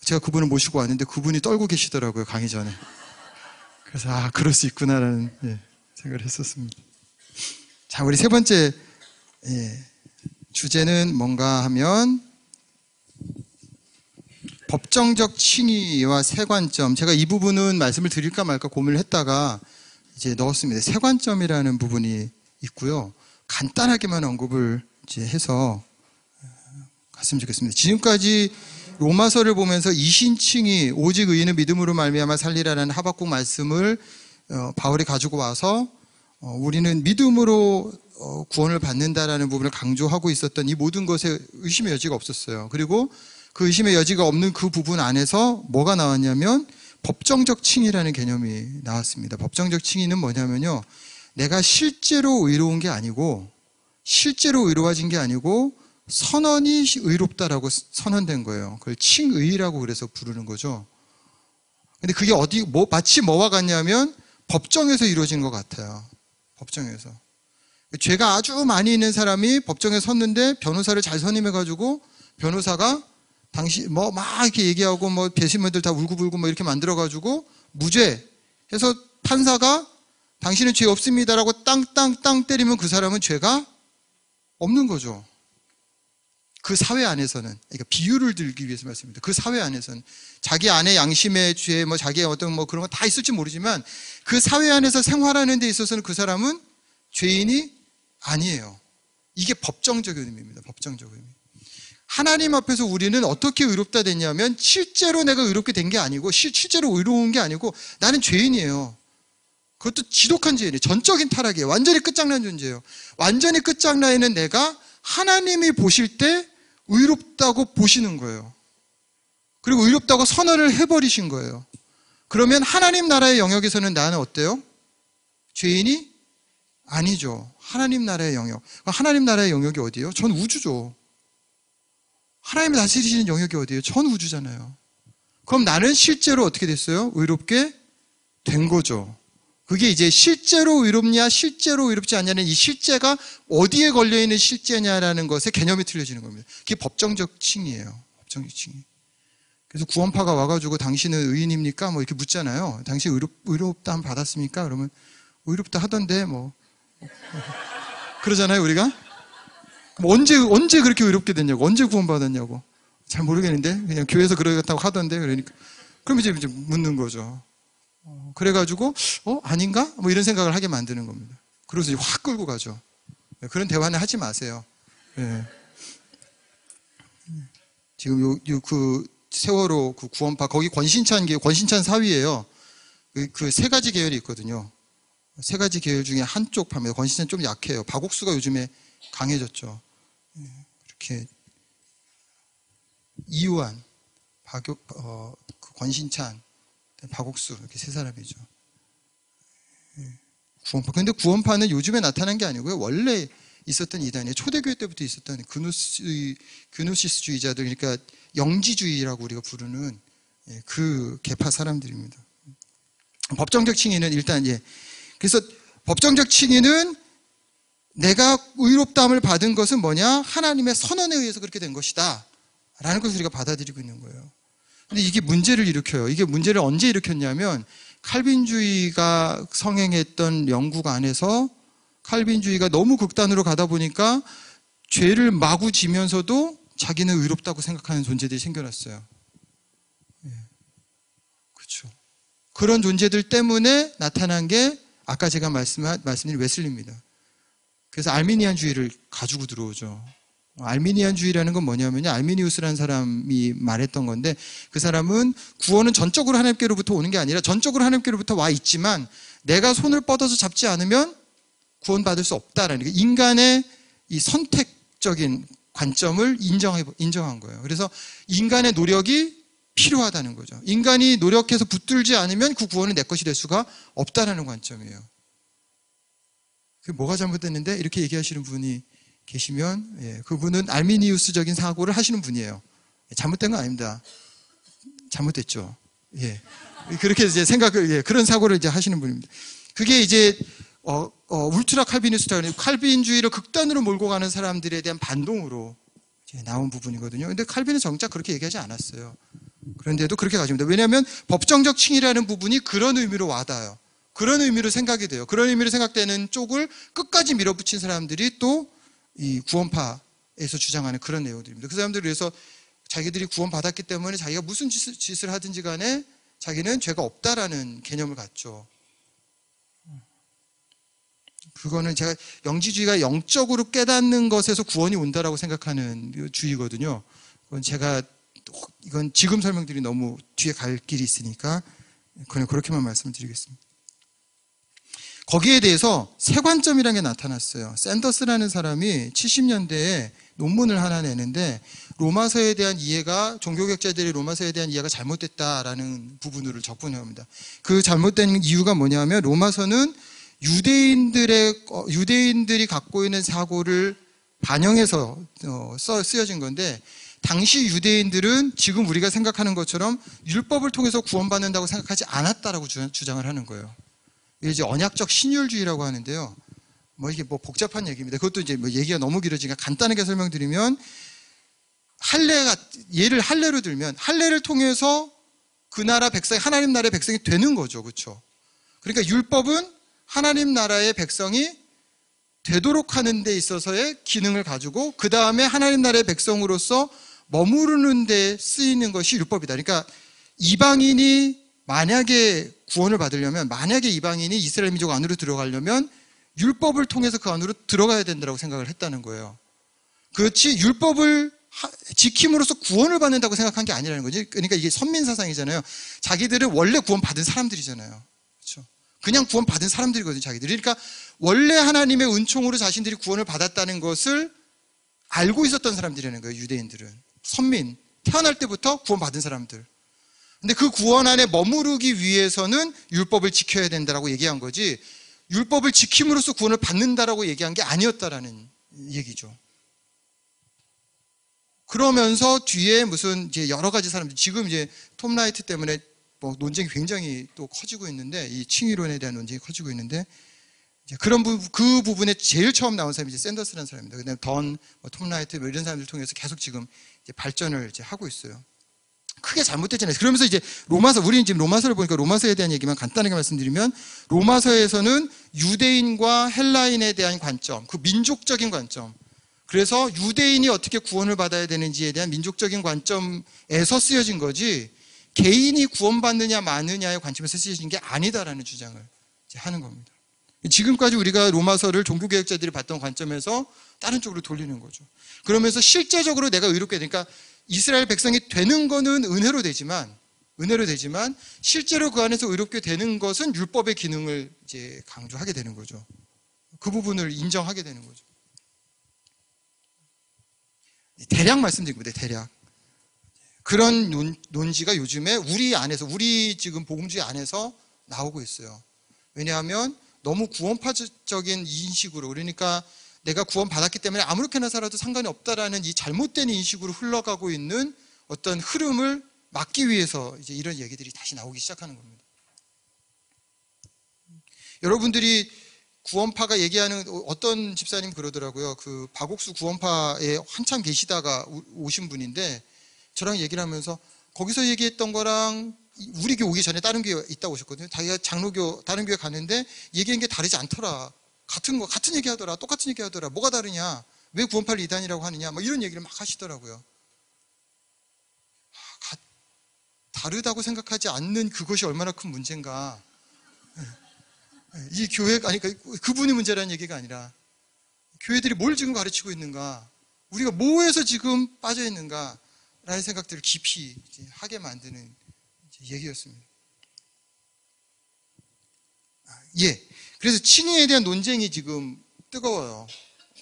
제가 그분을 모시고 왔는데 그분이 떨고 계시더라고요. 강의 전에. 그래서 그럴 수 있구나라는 생각을 했었습니다. 자, 우리 세 번째 주제는 뭔가 하면 법정적 칭의와 세관점. 제가 이 부분은 말씀을 드릴까 말까 고민을 했다가 이제 넣었습니다. 세관점이라는 부분이 있고요. 간단하게만 언급을 이제 해서 갔으면 좋겠습니다. 지금까지 로마서를 보면서 이신칭의 오직 의인은 믿음으로 말미암아 살리라는 하박국 말씀을 바울이 가지고 와서 우리는 믿음으로 구원을 받는다라는 부분을 강조하고 있었던 이 모든 것에 의심의 여지가 없었어요. 그리고 그 의심의 여지가 없는 그 부분 안에서 뭐가 나왔냐면 법정적 칭의라는 개념이 나왔습니다. 법정적 칭의는 뭐냐면요. 내가 실제로 의로운 게 아니고 실제로 의로워진 게 아니고 선언이 의롭다라고 선언된 거예요. 그걸 칭의라고 그래서 부르는 거죠. 근데 그게 마치 뭐와 같냐면 법정에서 이루어진 것 같아요. 법정에서. 죄가 아주 많이 있는 사람이 법정에 섰는데 변호사를 잘 선임해가지고 변호사가 당신 뭐 막 이렇게 얘기하고 뭐 배신자들 다 울고불고 뭐 이렇게 만들어가지고 무죄 해서 판사가 당신은 죄 없습니다라고 땅땅땅 때리면 그 사람은 죄가 없는 거죠. 그 사회 안에서는, 그러니까 비유를 들기 위해서 말씀입니다. 그 사회 안에서는 자기 안에 양심의 죄, 뭐 자기의 어떤 뭐 그런 거 다 있을지 모르지만 그 사회 안에서 생활하는 데 있어서는 그 사람은 죄인이 아니에요. 이게 법정적 의미입니다. 법정적 의미. 하나님 앞에서 우리는 어떻게 의롭다 됐냐면 실제로 내가 의롭게 된 게 아니고 실제로 의로운 게 아니고 나는 죄인이에요. 그것도 지독한 죄인이에요. 전적인 타락이에요. 완전히 끝장난 존재예요. 완전히 끝장나 있는 내가 하나님이 보실 때 의롭다고 보시는 거예요. 그리고 의롭다고 선언을 해버리신 거예요. 그러면 하나님 나라의 영역에서는 나는 어때요? 죄인이 아니죠. 하나님 나라의 영역. 하나님 나라의 영역이 어디예요? 전 우주죠. 하나님이 다스리시는 영역이 어디예요? 전 우주잖아요. 그럼 나는 실제로 어떻게 됐어요? 의롭게 된 거죠. 그게 이제 실제로 의롭냐 실제로 의롭지 않냐는 이 실제가 어디에 걸려있는 실제냐라는 것의 개념이 틀려지는 겁니다. 그게 법정적 칭의예요. 법정적 칭의. 그래서 구원파가 와가지고 당신은 의인입니까? 뭐 이렇게 묻잖아요. 당신 의롭다함 받았습니까? 그러면 의롭다 하던데 뭐 그러잖아요 우리가. 그럼 언제 그렇게 의롭게 됐냐고, 언제 구원받았냐고 잘 모르겠는데 그냥 교회에서 그러겠다고 하던데, 그러니까 그럼 이제 묻는 거죠. 그래가지고 아닌가? 뭐 이런 생각을 하게 만드는 겁니다. 그래서 확 끌고 가죠. 그런 대화는 하지 마세요. 네. 지금 그 세월호 그 구원파 거기 권신찬 사위예요. 그 세 가지 계열이 있거든요. 세 가지 계열 중에 한쪽 파입니다. 권신찬 좀 약해요. 박옥수가 요즘에 강해졌죠. 이렇게 이우환, 그 권신찬, 박옥수 이렇게 세 사람이죠. 구원파. 근데 구원파는 요즘에 나타난 게 아니고요. 원래 있었던 이단이에요. 초대교회 때부터 있었던 그노시스주의자들, 그러니까 영지주의라고 우리가 부르는 그 계파 사람들입니다. 법정적 칭의는 일단 그래서 법정적 칭의는 내가 의롭다함을 받은 것은 뭐냐? 하나님의 선언에 의해서 그렇게 된 것이다 라는 것을 우리가 받아들이고 있는 거예요. 근데 이게 문제를 일으켜요. 이게 문제를 언제 일으켰냐면 칼빈주의가 성행했던 영국 안에서 칼빈주의가 너무 극단으로 가다 보니까 죄를 마구 지면서도 자기는 의롭다고 생각하는 존재들이 생겨났어요. 그렇죠. 그런 존재들 때문에 나타난 게 아까 제가 말씀드린 웨슬리입니다. 그래서 알미니안주의를 가지고 들어오죠. 알미니안주의라는 건 뭐냐면요, 알미니우스라는 사람이 말했던 건데, 그 사람은 구원은 전적으로 하나님께로부터 오는 게 아니라 전적으로 하나님께로부터 와 있지만 내가 손을 뻗어서 잡지 않으면 구원받을 수 없다라는 게, 인간의 이 선택적인 관점을 인정한 거예요. 그래서 인간의 노력이 필요하다는 거죠. 인간이 노력해서 붙들지 않으면 그 구원은 내 것이 될 수가 없다라는 관점이에요. 그게 뭐가 잘못됐는데 이렇게 얘기하시는 분이 계시면, 그분은 알미니우스적인 사고를 하시는 분이에요. 잘못된 건 아닙니다. 잘못됐죠. 그렇게 이제 그런 사고를 이제 하시는 분입니다. 그게 이제 울트라 칼비니스트, 칼빈주의를 극단으로 몰고 가는 사람들에 대한 반동으로 이제 나온 부분이거든요. 근데 칼빈은 정작 그렇게 얘기하지 않았어요. 그런데도 그렇게 가집니다. 왜냐하면 법정적 칭의라는 부분이 그런 의미로 와닿아요. 그런 의미로 생각이 돼요. 그런 의미로 생각되는 쪽을 끝까지 밀어붙인 사람들이 또 이 구원파에서 주장하는 그런 내용들입니다. 그 사람들을 위해서 자기들이 구원받았기 때문에 자기가 무슨 짓을 하든지 간에 자기는 죄가 없다라는 개념을 갖죠. 그거는 제가 영지주의가 영적으로 깨닫는 것에서 구원이 온다라고 생각하는 주의거든요. 이건 지금 설명드리 너무 뒤에 갈 길이 있으니까 그냥 그렇게만 말씀드리겠습니다. 거기에 대해서 세 관점이라는 게 나타났어요. 샌더스라는 사람이 70년대에 논문을 하나 내는데, 로마서에 대한 이해가, 종교학자들의 로마서에 대한 이해가 잘못됐다라는 부분으로 접근합니다. 그 잘못된 이유가 뭐냐면, 로마서는 유대인들이 갖고 있는 사고를 반영해서 쓰여진 건데, 당시 유대인들은 지금 우리가 생각하는 것처럼 율법을 통해서 구원받는다고 생각하지 않았다라고 주장을 하는 거예요. 이게 이제 언약적 신율주의라고 하는데요. 이게 복잡한 얘기입니다. 그것도 이제 얘기가 너무 길어지니까 간단하게 설명드리면, 예를 할례로 들면 할례를 통해서 그 나라 백성이 하나님 나라의 백성이 되는 거죠. 그렇죠? 그러니까 율법은 하나님 나라의 백성이 되도록 하는 데 있어서의 기능을 가지고 그 다음에 하나님 나라의 백성으로서 머무르는 데 쓰이는 것이 율법이다. 그러니까 이방인이 만약에 구원을 받으려면, 만약에 이방인이 이스라엘 민족 안으로 들어가려면 율법을 통해서 그 안으로 들어가야 된다고 생각을 했다는 거예요. 그렇지 율법을 지킴으로써 구원을 받는다고 생각한 게 아니라는 거지. 그러니까 이게 선민 사상이잖아요. 자기들은 원래 구원 받은 사람들이잖아요. 그렇죠? 그냥 구원 받은 사람들이거든요, 자기들이. 그러니까 원래 하나님의 은총으로 자신들이 구원을 받았다는 것을 알고 있었던 사람들이라는 거예요, 유대인들은. 선민, 태어날 때부터 구원 받은 사람들. 근데 그 구원 안에 머무르기 위해서는 율법을 지켜야 된다라고 얘기한 거지, 율법을 지킴으로써 구원을 받는다라고 얘기한 게 아니었다라는 얘기죠. 그러면서 뒤에 무슨 이제 여러 가지 사람들, 지금 이제 톰 라이트 때문에 뭐 논쟁이 굉장히 또 커지고 있는데, 이 칭의론에 대한 논쟁이 커지고 있는데, 이제 그 부분에 제일 처음 나온 사람이 이제 샌더스라는 사람입니다. 그다음에 던, 톰 라이트 뭐 이런 사람들 통해서 계속 지금 이제 발전을 이제 하고 있어요. 크게 잘못됐잖아요. 그러면서 이제 로마서, 우리는 지금 로마서를 보니까 로마서에 대한 얘기만 간단하게 말씀드리면, 로마서에서는 유대인과 헬라인에 대한 관점, 그 민족적인 관점, 그래서 유대인이 어떻게 구원을 받아야 되는지에 대한 민족적인 관점에서 쓰여진 거지, 개인이 구원받느냐 마느냐의 관점에서 쓰여진 게 아니다라는 주장을 이제 하는 겁니다. 지금까지 우리가 로마서를 종교개혁자들이 봤던 관점에서 다른 쪽으로 돌리는 거죠. 그러면서 실제적으로 내가 의롭게 되니까 이스라엘 백성이 되는 거는 은혜로 되지만 실제로 그 안에서 의롭게 되는 것은 율법의 기능을 이제 강조하게 되는 거죠. 그 부분을 인정하게 되는 거죠. 대략 말씀드린 겁니다. 대략. 그런 논지가 요즘에 우리 안에서, 우리 지금 복음주의 안에서 나오고 있어요. 왜냐하면 너무 구원파적인 인식으로, 그러니까 내가 구원받았기 때문에 아무렇게나 살아도 상관이 없다라는 이 잘못된 인식으로 흘러가고 있는 어떤 흐름을 막기 위해서 이제 이런 얘기들이 다시 나오기 시작하는 겁니다. 여러분들이 구원파가 얘기하는, 어떤 집사님 그러더라고요. 그 박옥수 구원파에 한참 계시다가 오신 분인데 저랑 얘기를 하면서 거기서 얘기했던 거랑 우리 교회 오기 전에 다른 교회 있다고 오셨거든요. 자기가 장로교 다른 교회 갔는데 얘기한 게 다르지 않더라. 같은 얘기 하더라. 똑같은 얘기 하더라. 뭐가 다르냐? 왜 구원파를 이단이라고 하느냐? 뭐 이런 얘기를 막 하시더라고요. 다르다고 생각하지 않는 그것이 얼마나 큰 문제인가. 이 교회가, 아니, 그분이 문제라는 얘기가 아니라 교회들이 뭘 지금 가르치고 있는가, 우리가 뭐에서 지금 빠져 있는가 라는 생각들을 깊이 하게 만드는 얘기였습니다. 예. 그래서 칭의에 대한 논쟁이 지금 뜨거워요.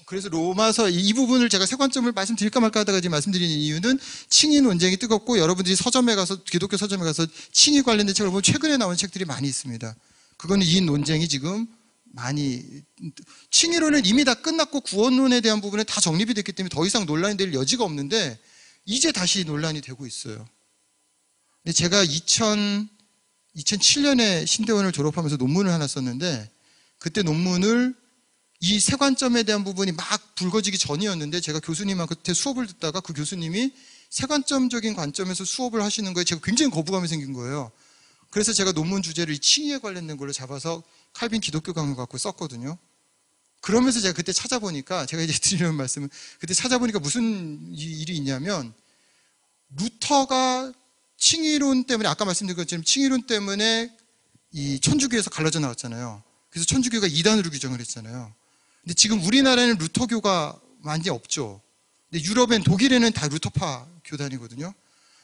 그래서 로마서 이 부분을 제가 세 관점을 말씀드릴까 말까 하다가 지금 말씀드리는 이유는, 칭의 논쟁이 뜨겁고 여러분들이 서점에 가서, 기독교 서점에 가서 칭의 관련된 책을 보면 최근에 나온 책들이 많이 있습니다. 그거는 이 논쟁이 지금 많이, 칭의론은 이미 다 끝났고 구원론에 대한 부분은 다 정립이 됐기 때문에 더 이상 논란이 될 여지가 없는데 이제 다시 논란이 되고 있어요. 근데 제가 2007년에 신대원을 졸업하면서 논문을 하나 썼는데, 그때 논문을 이 세 관점에 대한 부분이 막 불거지기 전이었는데, 제가 교수님한테 수업을 듣다가 그 교수님이 세 관점적인 관점에서 수업을 하시는 거에 제가 굉장히 거부감이 생긴 거예요. 그래서 제가 논문 주제를 이 칭의에 관련된 걸로 잡아서 칼빈 기독교 강을 갖고 썼거든요. 그러면서 제가 그때 찾아보니까, 제가 이제 드리는 말씀은, 그때 찾아보니까 무슨 일이 있냐면, 루터가 칭의론 때문에, 아까 말씀드린 것처럼 칭의론 때문에 이 천주교에서 갈라져 나왔잖아요. 그래서 천주교가 이단으로 규정을 했잖아요. 근데 지금 우리나라에는 루터교가 많이 없죠. 근데 유럽엔, 독일에는 다 루터파 교단이거든요.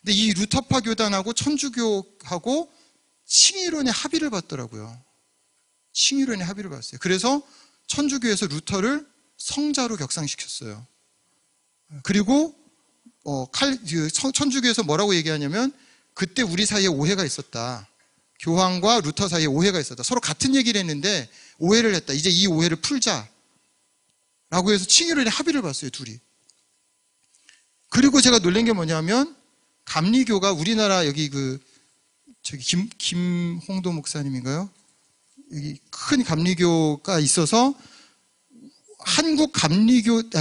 근데 이 루터파 교단하고 천주교하고 칭의론의 합의를 봤더라고요. 칭의론의 합의를 봤어요. 그래서 천주교에서 루터를 성자로 격상시켰어요. 그리고 천주교에서 뭐라고 얘기하냐면, 그때 우리 사이에 오해가 있었다. 교황과 루터 사이에 오해가 있었다. 서로 같은 얘기를 했는데 오해를 했다. 이제 이 오해를 풀자 라고 해서 칭의론의 합의를 봤어요, 둘이. 그리고 제가 놀란 게 뭐냐면, 감리교가 우리나라 여기 김홍도 목사님인가요? 여기 큰 감리교가 있어서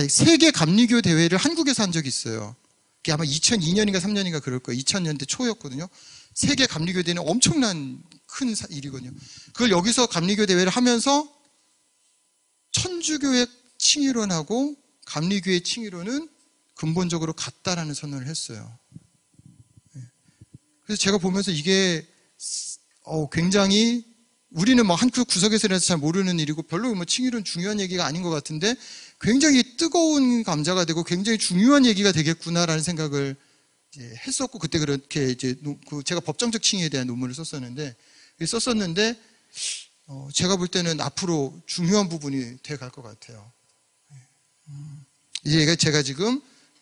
세계 감리교 대회를 한국에서 한 적이 있어요. 그게 아마 2002년인가 3년인가 그럴 거예요. 2000년대 초였거든요. 세계 감리교 대회는 엄청난 큰 일이거든요. 그걸 여기서 감리교 대회를 하면서 천주교의 칭의론하고 감리교의 칭의론은 근본적으로 같다라는 선언을 했어요. 그래서 제가 보면서 이게 굉장히 우리는 뭐 한 구석에서 잘 모르는 일이고 별로 뭐 칭의론 중요한 얘기가 아닌 것 같은데 굉장히 뜨거운 감자가 되고 굉장히 중요한 얘기가 되겠구나라는 생각을 이제 했었고, 그때 그렇게 이제 제가 법정적 칭의에 대한 논문을 썼었는데 제가 볼 때는 앞으로 중요한 부분이 돼 갈 것 같아요. 이게 제가 지금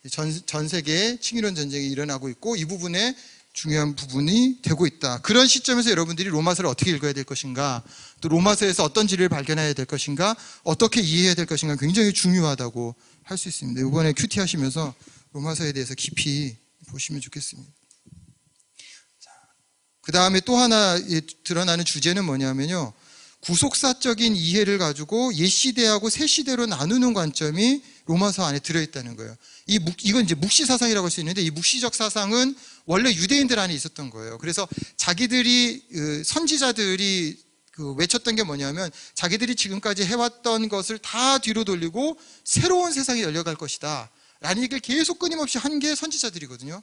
전 세계에 칭의론 전쟁이 일어나고 있고 이 부분에 중요한 부분이 되고 있다. 그런 시점에서 여러분들이 로마서를 어떻게 읽어야 될 것인가, 또 로마서에서 어떤 진리를 발견해야 될 것인가, 어떻게 이해해야 될 것인가 굉장히 중요하다고 할 수 있습니다. 이번에 큐티 하시면서 로마서에 대해서 깊이 보시면 좋겠습니다. 그 다음에 또 하나 드러나는 주제는 뭐냐면요, 구속사적인 이해를 가지고 옛 시대하고 새 시대로 나누는 관점이 로마서 안에 들어있다는 거예요. 이건 이제 묵시 사상이라고 할 수 있는데, 이 묵시적 사상은 원래 유대인들 안에 있었던 거예요. 그래서 자기들이 선지자들이 외쳤던 게 뭐냐면, 자기들이 지금까지 해왔던 것을 다 뒤로 돌리고 새로운 세상이 열려갈 것이다 라는 얘기를 계속 끊임없이 한 게 선지자들이거든요.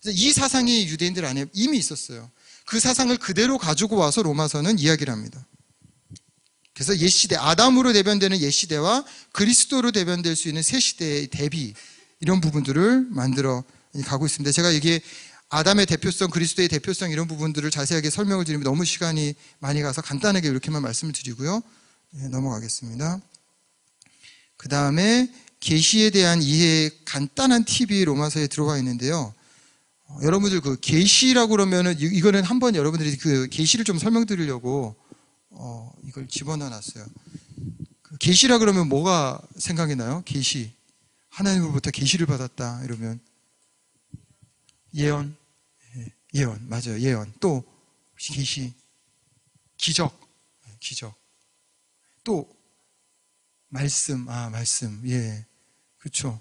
그래서 이 사상이 유대인들 안에 이미 있었어요. 그 사상을 그대로 가지고 와서 로마서는 이야기를 합니다. 그래서 옛시대, 아담으로 대변되는 옛시대와 그리스도로 대변될 수 있는 새시대의 대비, 이런 부분들을 만들어 가고 있습니다. 제가 이게 아담의 대표성, 그리스도의 대표성, 이런 부분들을 자세하게 설명을 드리면 너무 시간이 많이 가서 간단하게 이렇게만 말씀을 드리고요. 넘어가겠습니다. 그 다음에 계시에 대한 이해의 간단한 팁이 로마서에 들어가 있는데요. 여러분들 그 계시라고 그러면은, 이거는 한번 여러분들이 그 계시를 좀 설명드리려고 이걸 집어넣어 놨어요. 계시라 그러면 뭐가 생각이 나요? 계시. 하나님으로부터 계시를 받았다 이러면 예언. 예언, 맞아요. 예언. 또 계시. 기적. 기적. 또 말씀. 말씀. 예. 그렇죠.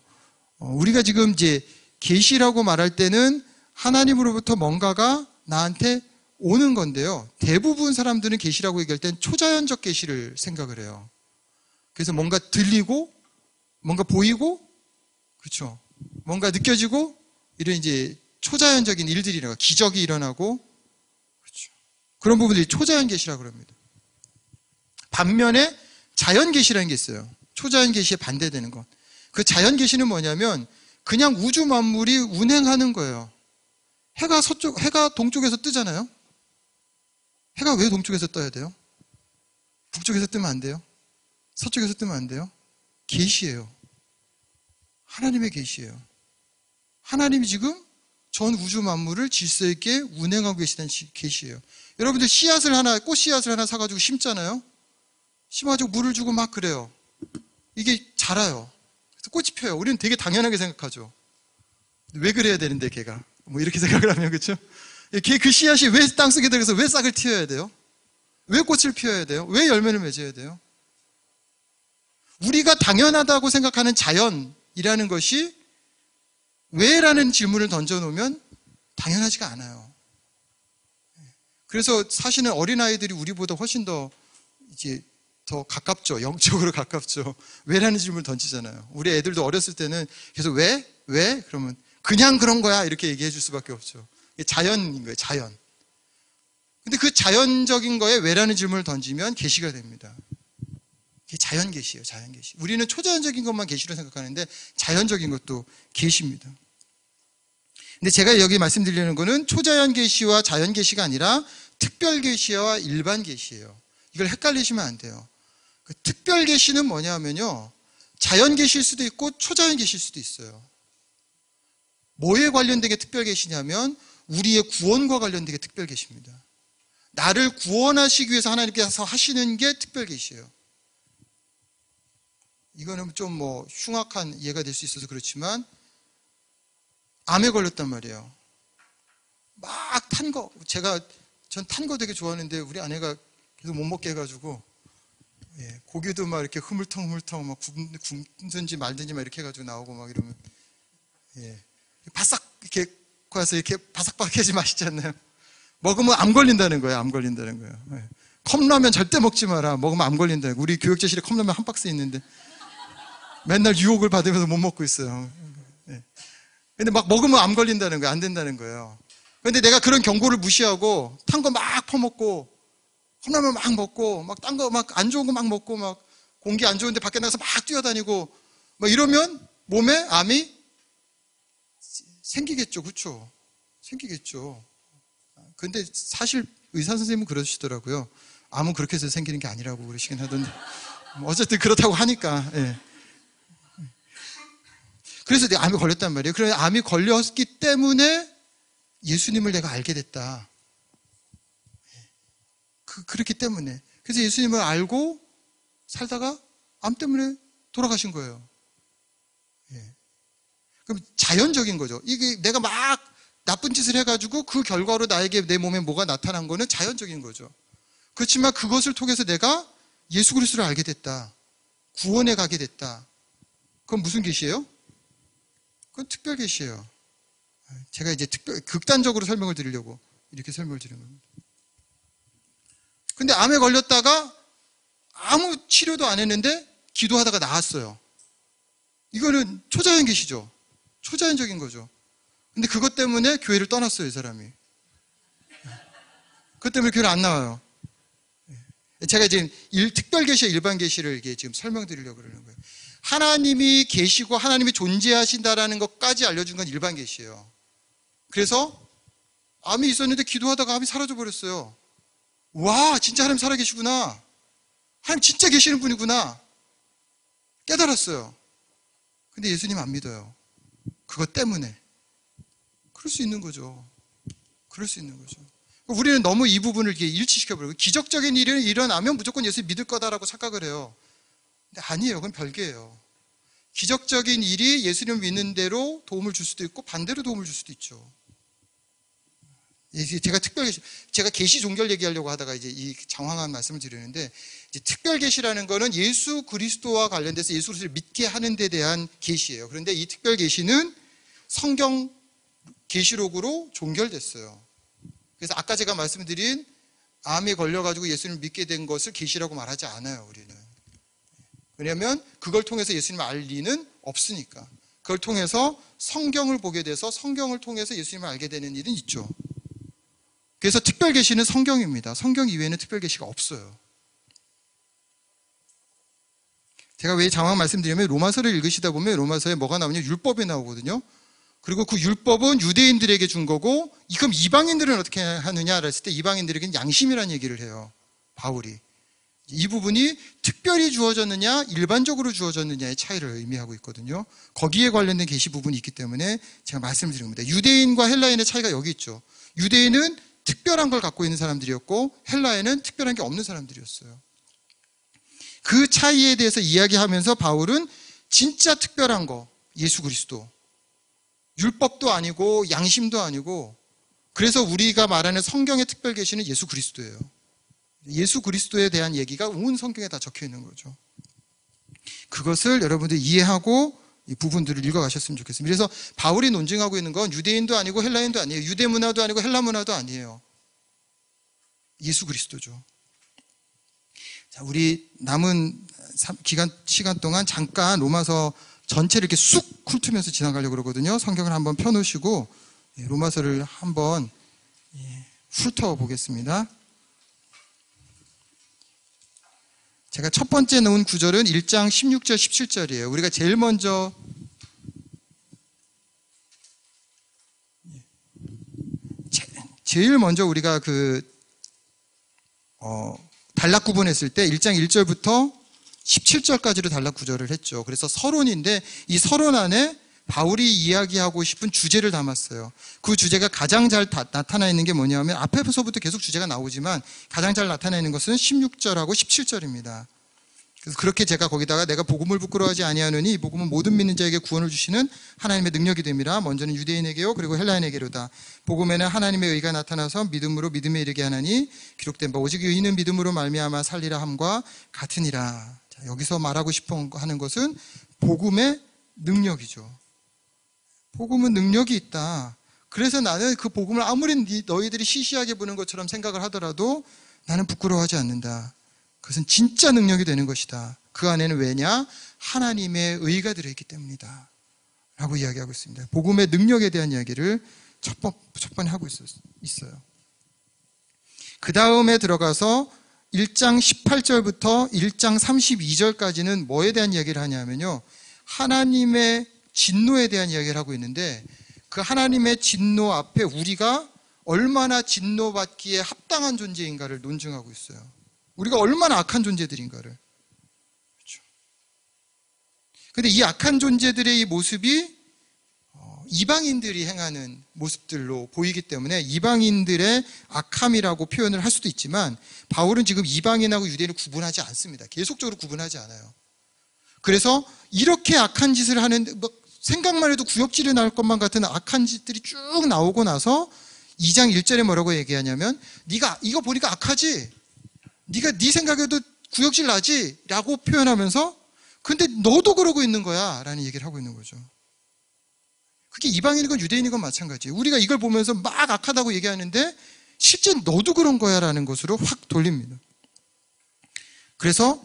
우리가 지금 이제 계시라고 말할 때는 하나님으로부터 뭔가가 나한테 오는 건데요. 대부분 사람들은 계시라고 얘기할 땐 초자연적 계시를 생각을 해요. 그래서 뭔가 들리고, 뭔가 보이고, 그렇죠. 뭔가 느껴지고, 이런 이제 초자연적인 일들이라고, 기적이 일어나고, 그렇죠. 그런 부분들이 초자연 계시라고 합니다. 반면에 자연 계시라는 게 있어요. 초자연 계시에 반대되는 것. 그 자연 계시는 뭐냐면 그냥 우주 만물이 운행하는 거예요. 해가 동쪽에서 뜨잖아요. 해가 왜 동쪽에서 떠야 돼요? 북쪽에서 뜨면 안 돼요? 서쪽에서 뜨면 안 돼요? 계시예요. 하나님의 계시예요. 하나님이 지금 전 우주 만물을 질서 있게 운행하고 계시다는 계시예요. 여러분들 꽃 씨앗을 하나 사가지고 심잖아요. 심어가지고 물을 주고 막 그래요. 이게 자라요. 그래서 꽃이 펴요. 우리는 되게 당연하게 생각하죠. 왜 그래야 되는데 걔가 뭐 이렇게 생각을 하면, 그렇죠? 그 씨앗이 왜 땅속에 들어가서 왜 싹을 틔워야 돼요? 왜 꽃을 피워야 돼요? 왜 열매를 맺어야 돼요? 우리가 당연하다고 생각하는 자연이라는 것이 왜라는 질문을 던져놓으면 당연하지가 않아요. 그래서 사실은 어린아이들이 우리보다 훨씬 더 가깝죠. 영적으로 가깝죠. 왜라는 질문을 던지잖아요. 우리 애들도 어렸을 때는 계속 왜? 그러면 그냥 그런 거야 이렇게 얘기해 줄 수밖에 없죠. 이게 자연인 거예요. 자연. 근데 그 자연적인 거에 왜라는 질문을 던지면 계시가 됩니다. 이게 자연 계시예요. 자연 계시. 우리는 초자연적인 것만 계시로 생각하는데 자연적인 것도 계시입니다. 근데 제가 여기 말씀드리려는 거는 초자연 계시와 자연 계시가 아니라 특별 계시와 일반 계시예요. 이걸 헷갈리시면 안 돼요. 그 특별 계시는 뭐냐면요, 자연 계시일 수도 있고 초자연 계시일 수도 있어요. 뭐에 관련된 게 특별 계시냐면 우리의 구원과 관련된 게 특별 계시입니다. 나를 구원하시기 위해서 하나님께서 하시는 게 특별 계시예요. 이거는 좀 흉악한 이해가 될 수 있어서 그렇지만, 암에 걸렸단 말이에요. 막 탄 거, 전 탄 거 되게 좋아하는데 우리 아내가 계속 못 먹게 해가지고, 고기도 막 이렇게 흐물텅 막 굽든지 말든지 막 이렇게 해가지고 나오고 막 이러면, 바싹 이렇게 구워서 이렇게 바삭바삭해지 맛있지 않나요? 먹으면 암 걸린다는 거예요. 암 걸린다는 거예요. 네. 컵라면 절대 먹지 마라. 먹으면 암 걸린다는 거예요. 우리 교육자실에 컵라면 한 박스 있는데 맨날 유혹을 받으면서 못 먹고 있어요. 네. 근데 막 먹으면 암 걸린다는 거예요. 안 된다는 거예요. 근데 내가 그런 경고를 무시하고 탄 거 막 퍼먹고 컵라면 막 먹고 막 딴 거 막 안 좋은 거 막 먹고 막 공기 안 좋은데 밖에 나가서 막 뛰어다니고 막 이러면 몸에 암이 생기겠죠. 그렇죠? 생기겠죠. 근데 사실 의사 선생님은 그러시더라고요. 암은 그렇게 해서 생기는 게 아니라고 그러시긴 하던데 어쨌든 그렇다고 하니까. 예. 그래서 내가 암이 걸렸단 말이에요. 그래서 암이 걸렸기 때문에 예수님을 내가 알게 됐다. 그렇기 때문에. 그래서 예수님을 알고 살다가 암 때문에 돌아가신 거예요. 예. 그럼 자연적인 거죠. 이게 내가 막 나쁜 짓을 해가지고 그 결과로 나에게 내 몸에 뭐가 나타난 거는 자연적인 거죠. 그렇지만 그것을 통해서 내가 예수 그리스도를 알게 됐다. 구원에 가게 됐다. 그건 무슨 계시예요? 그건 특별 계시예요. 제가 이제 극단적으로 설명을 드리려고 이렇게 설명을 드리는 겁니다. 근데 암에 걸렸다가 아무 치료도 안 했는데 기도하다가 나았어요. 이거는 초자연 계시죠? 초자연적인 거죠. 근데 그것 때문에 교회를 떠났어요, 이 사람이. 그것 때문에 교회를 안 나와요. 제가 지금 특별 계시와 일반 계시를 이게 지금 설명드리려고 그러는 거예요. 하나님이 계시고 하나님이 존재하신다라는 것까지 알려준 건 일반 계시예요. 그래서 암이 있었는데 기도하다가 암이 사라져 버렸어요. 와, 진짜 하나님 살아계시구나. 하나님 진짜 계시는 분이구나. 깨달았어요. 근데 예수님 안 믿어요. 그것 때문에. 그럴 수 있는 거죠. 그럴 수 있는 거죠. 우리는 너무 이 부분을 이렇게 일치시켜버리고 기적적인 일이 일어나면 무조건 예수 믿을 거다라고 착각을 해요. 근데 아니에요. 그건 별개예요. 기적적인 일이 예수님을 믿는 대로 도움을 줄 수도 있고 반대로 도움을 줄 수도 있죠. 제가 계시 종결 얘기하려고 하다가 이제 이 장황한 말씀을 드리는데, 이제 특별 계시라는 거는 예수 그리스도와 관련돼서 예수 그리스도를 믿게 하는 데 대한 계시예요. 그런데 이 특별 계시는 성경 계시록으로 종결됐어요. 그래서 아까 제가 말씀드린 암에 걸려가지고 예수님을 믿게 된 것을 계시라고 말하지 않아요, 우리는. 왜냐하면 그걸 통해서 예수님을 알 리는 없으니까. 그걸 통해서 성경을 보게 돼서 성경을 통해서 예수님을 알게 되는 일은 있죠. 그래서 특별 계시는 성경입니다. 성경 이외에는 특별 계시가 없어요. 제가 왜 장황 말씀드리면 로마서를 읽으시다 보면 로마서에 뭐가 나오냐? 율법이 나오거든요. 그리고 그 율법은 유대인들에게 준 거고, 그럼 이방인들은 어떻게 하느냐 했을 때 이방인들에게는 양심이라는 얘기를 해요, 바울이. 이 부분이 특별히 주어졌느냐 일반적으로 주어졌느냐의 차이를 의미하고 있거든요. 거기에 관련된 계시 부분이 있기 때문에 제가 말씀을 드린 겁니다. 유대인과 헬라인의 차이가 여기 있죠. 유대인은 특별한 걸 갖고 있는 사람들이었고 헬라인은 특별한 게 없는 사람들이었어요. 그 차이에 대해서 이야기하면서 바울은 진짜 특별한 거, 예수 그리스도, 율법도 아니고 양심도 아니고, 그래서 우리가 말하는 성경의 특별 계시는 예수 그리스도예요. 예수 그리스도에 대한 얘기가 온 성경에 다 적혀 있는 거죠. 그것을 여러분들이 이해하고 이 부분들을 읽어가셨으면 좋겠습니다. 그래서 바울이 논증하고 있는 건 유대인도 아니고 헬라인도 아니에요. 유대 문화도 아니고 헬라 문화도 아니에요. 예수 그리스도죠. 자, 우리 남은 시간 동안 잠깐 로마서 전체를 이렇게 쑥 훑으면서 지나가려고 그러거든요. 성경을 한번 펴놓으시고 로마서를 한번 훑어보겠습니다. 제가 첫 번째 놓은 구절은 1장 16절, 17절이에요. 우리가 제일 먼저 우리가 단락 구분했을 때 1장 1절부터 17절까지로 단락 구절을 했죠. 그래서 서론인데 이 서론 안에 바울이 이야기하고 싶은 주제를 담았어요. 그 주제가 가장 잘 나타나 있는 게 뭐냐면 앞에서부터 계속 주제가 나오지만 가장 잘 나타나 있는 것은 16절하고 17절입니다. 그래서 그렇게 제가 거기다가 내가 복음을 부끄러워하지 아니하노니 이 복음은 모든 믿는 자에게 구원을 주시는 하나님의 능력이 됨이라. 먼저는 유대인에게요 그리고 헬라인에게로다. 복음에는 하나님의 의가 나타나서 믿음으로 믿음에 이르게 하나니 기록된 바 오직 의인은 믿음으로 말미암아 살리라 함과 같으니라. 자, 여기서 말하고 싶어 하는 것은 복음의 능력이죠. 복음은 능력이 있다. 그래서 나는 그 복음을 아무리 너희들이 시시하게 보는 것처럼 생각을 하더라도 나는 부끄러워하지 않는다. 그것은 진짜 능력이 되는 것이다. 그 안에는 왜냐? 하나님의 의가 들어있기 때문이다 라고 이야기하고 있습니다. 복음의 능력에 대한 이야기를 첫 번에 하고 있어요. 그 다음에 들어가서 1장 18절부터 1장 32절까지는 뭐에 대한 이야기를 하냐면요, 하나님의 진노에 대한 이야기를 하고 있는데, 그 하나님의 진노 앞에 우리가 얼마나 진노받기에 합당한 존재인가를 논증하고 있어요. 우리가 얼마나 악한 존재들인가를. 그렇죠. 근데 이 악한 존재들의 이 모습이 이방인들이 행하는 모습들로 보이기 때문에 이방인들의 악함이라고 표현을 할 수도 있지만, 바울은 지금 이방인하고 유대인을 구분하지 않습니다. 계속적으로 구분하지 않아요. 그래서 이렇게 악한 짓을 하는, 생각만 해도 구역질이 나올 것만 같은 악한 짓들이 쭉 나오고 나서 2장 1절에 뭐라고 얘기하냐면, 네가 이거 보니까 악하지? 네가 네 생각에도 구역질 나지? 라고 표현하면서, 근데 너도 그러고 있는 거야 라는 얘기를 하고 있는 거죠. 그게 이방인이건 유대인이건 마찬가지예요. 우리가 이걸 보면서 막 악하다고 얘기하는데 실제 너도 그런 거야 라는 것으로 확 돌립니다. 그래서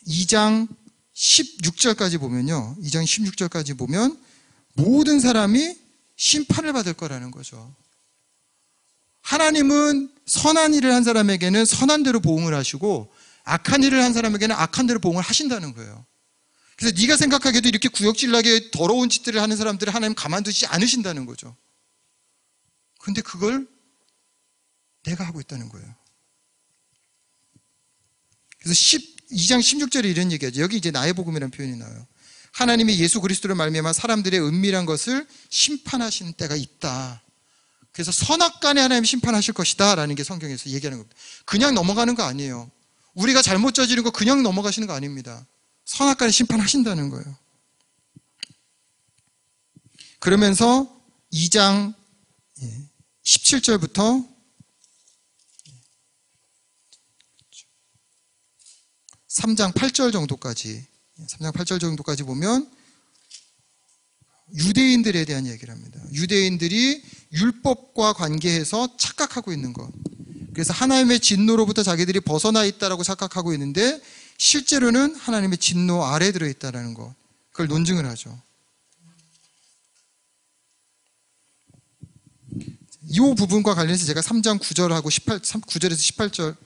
2장 16절까지 보면요, 2장 16절까지 보면 모든 사람이 심판을 받을 거라는 거죠. 하나님은 선한 일을 한 사람에게는 선한 대로 보응을 하시고, 악한 일을 한 사람에게는 악한 대로 보응을 하신다는 거예요. 그래서 네가 생각하기에도 이렇게 구역질나게 더러운 짓들을 하는 사람들을 하나님 가만두지 않으신다는 거죠. 근데 그걸 내가 하고 있다는 거예요. 그래서 2장 16절에 이런 얘기하죠. 여기 이제 나의 복음이라는 표현이 나와요. 하나님이 예수 그리스도를 말미암아 사람들의 은밀한 것을 심판하시는 때가 있다. 그래서 선악간에 하나님 심판하실 것이다 라는 게 성경에서 얘기하는 겁니다. 그냥 넘어가는 거 아니에요. 우리가 잘못 저지른 거 그냥 넘어가시는 거 아닙니다. 선악간에 심판하신다는 거예요. 그러면서 2장 17절부터 3장 8절 정도까지, 3장 8절 정도까지 보면 유대인들에 대한 얘기를 합니다. 유대인들이 율법과 관계해서 착각하고 있는 것. 그래서 하나님의 진노로부터 자기들이 벗어나 있다라고 착각하고 있는데 실제로는 하나님의 진노 아래 들어있다는 것. 그걸 논증을 하죠. 이 부분과 관련해서 제가 3장 9절하고 9절에서 18절,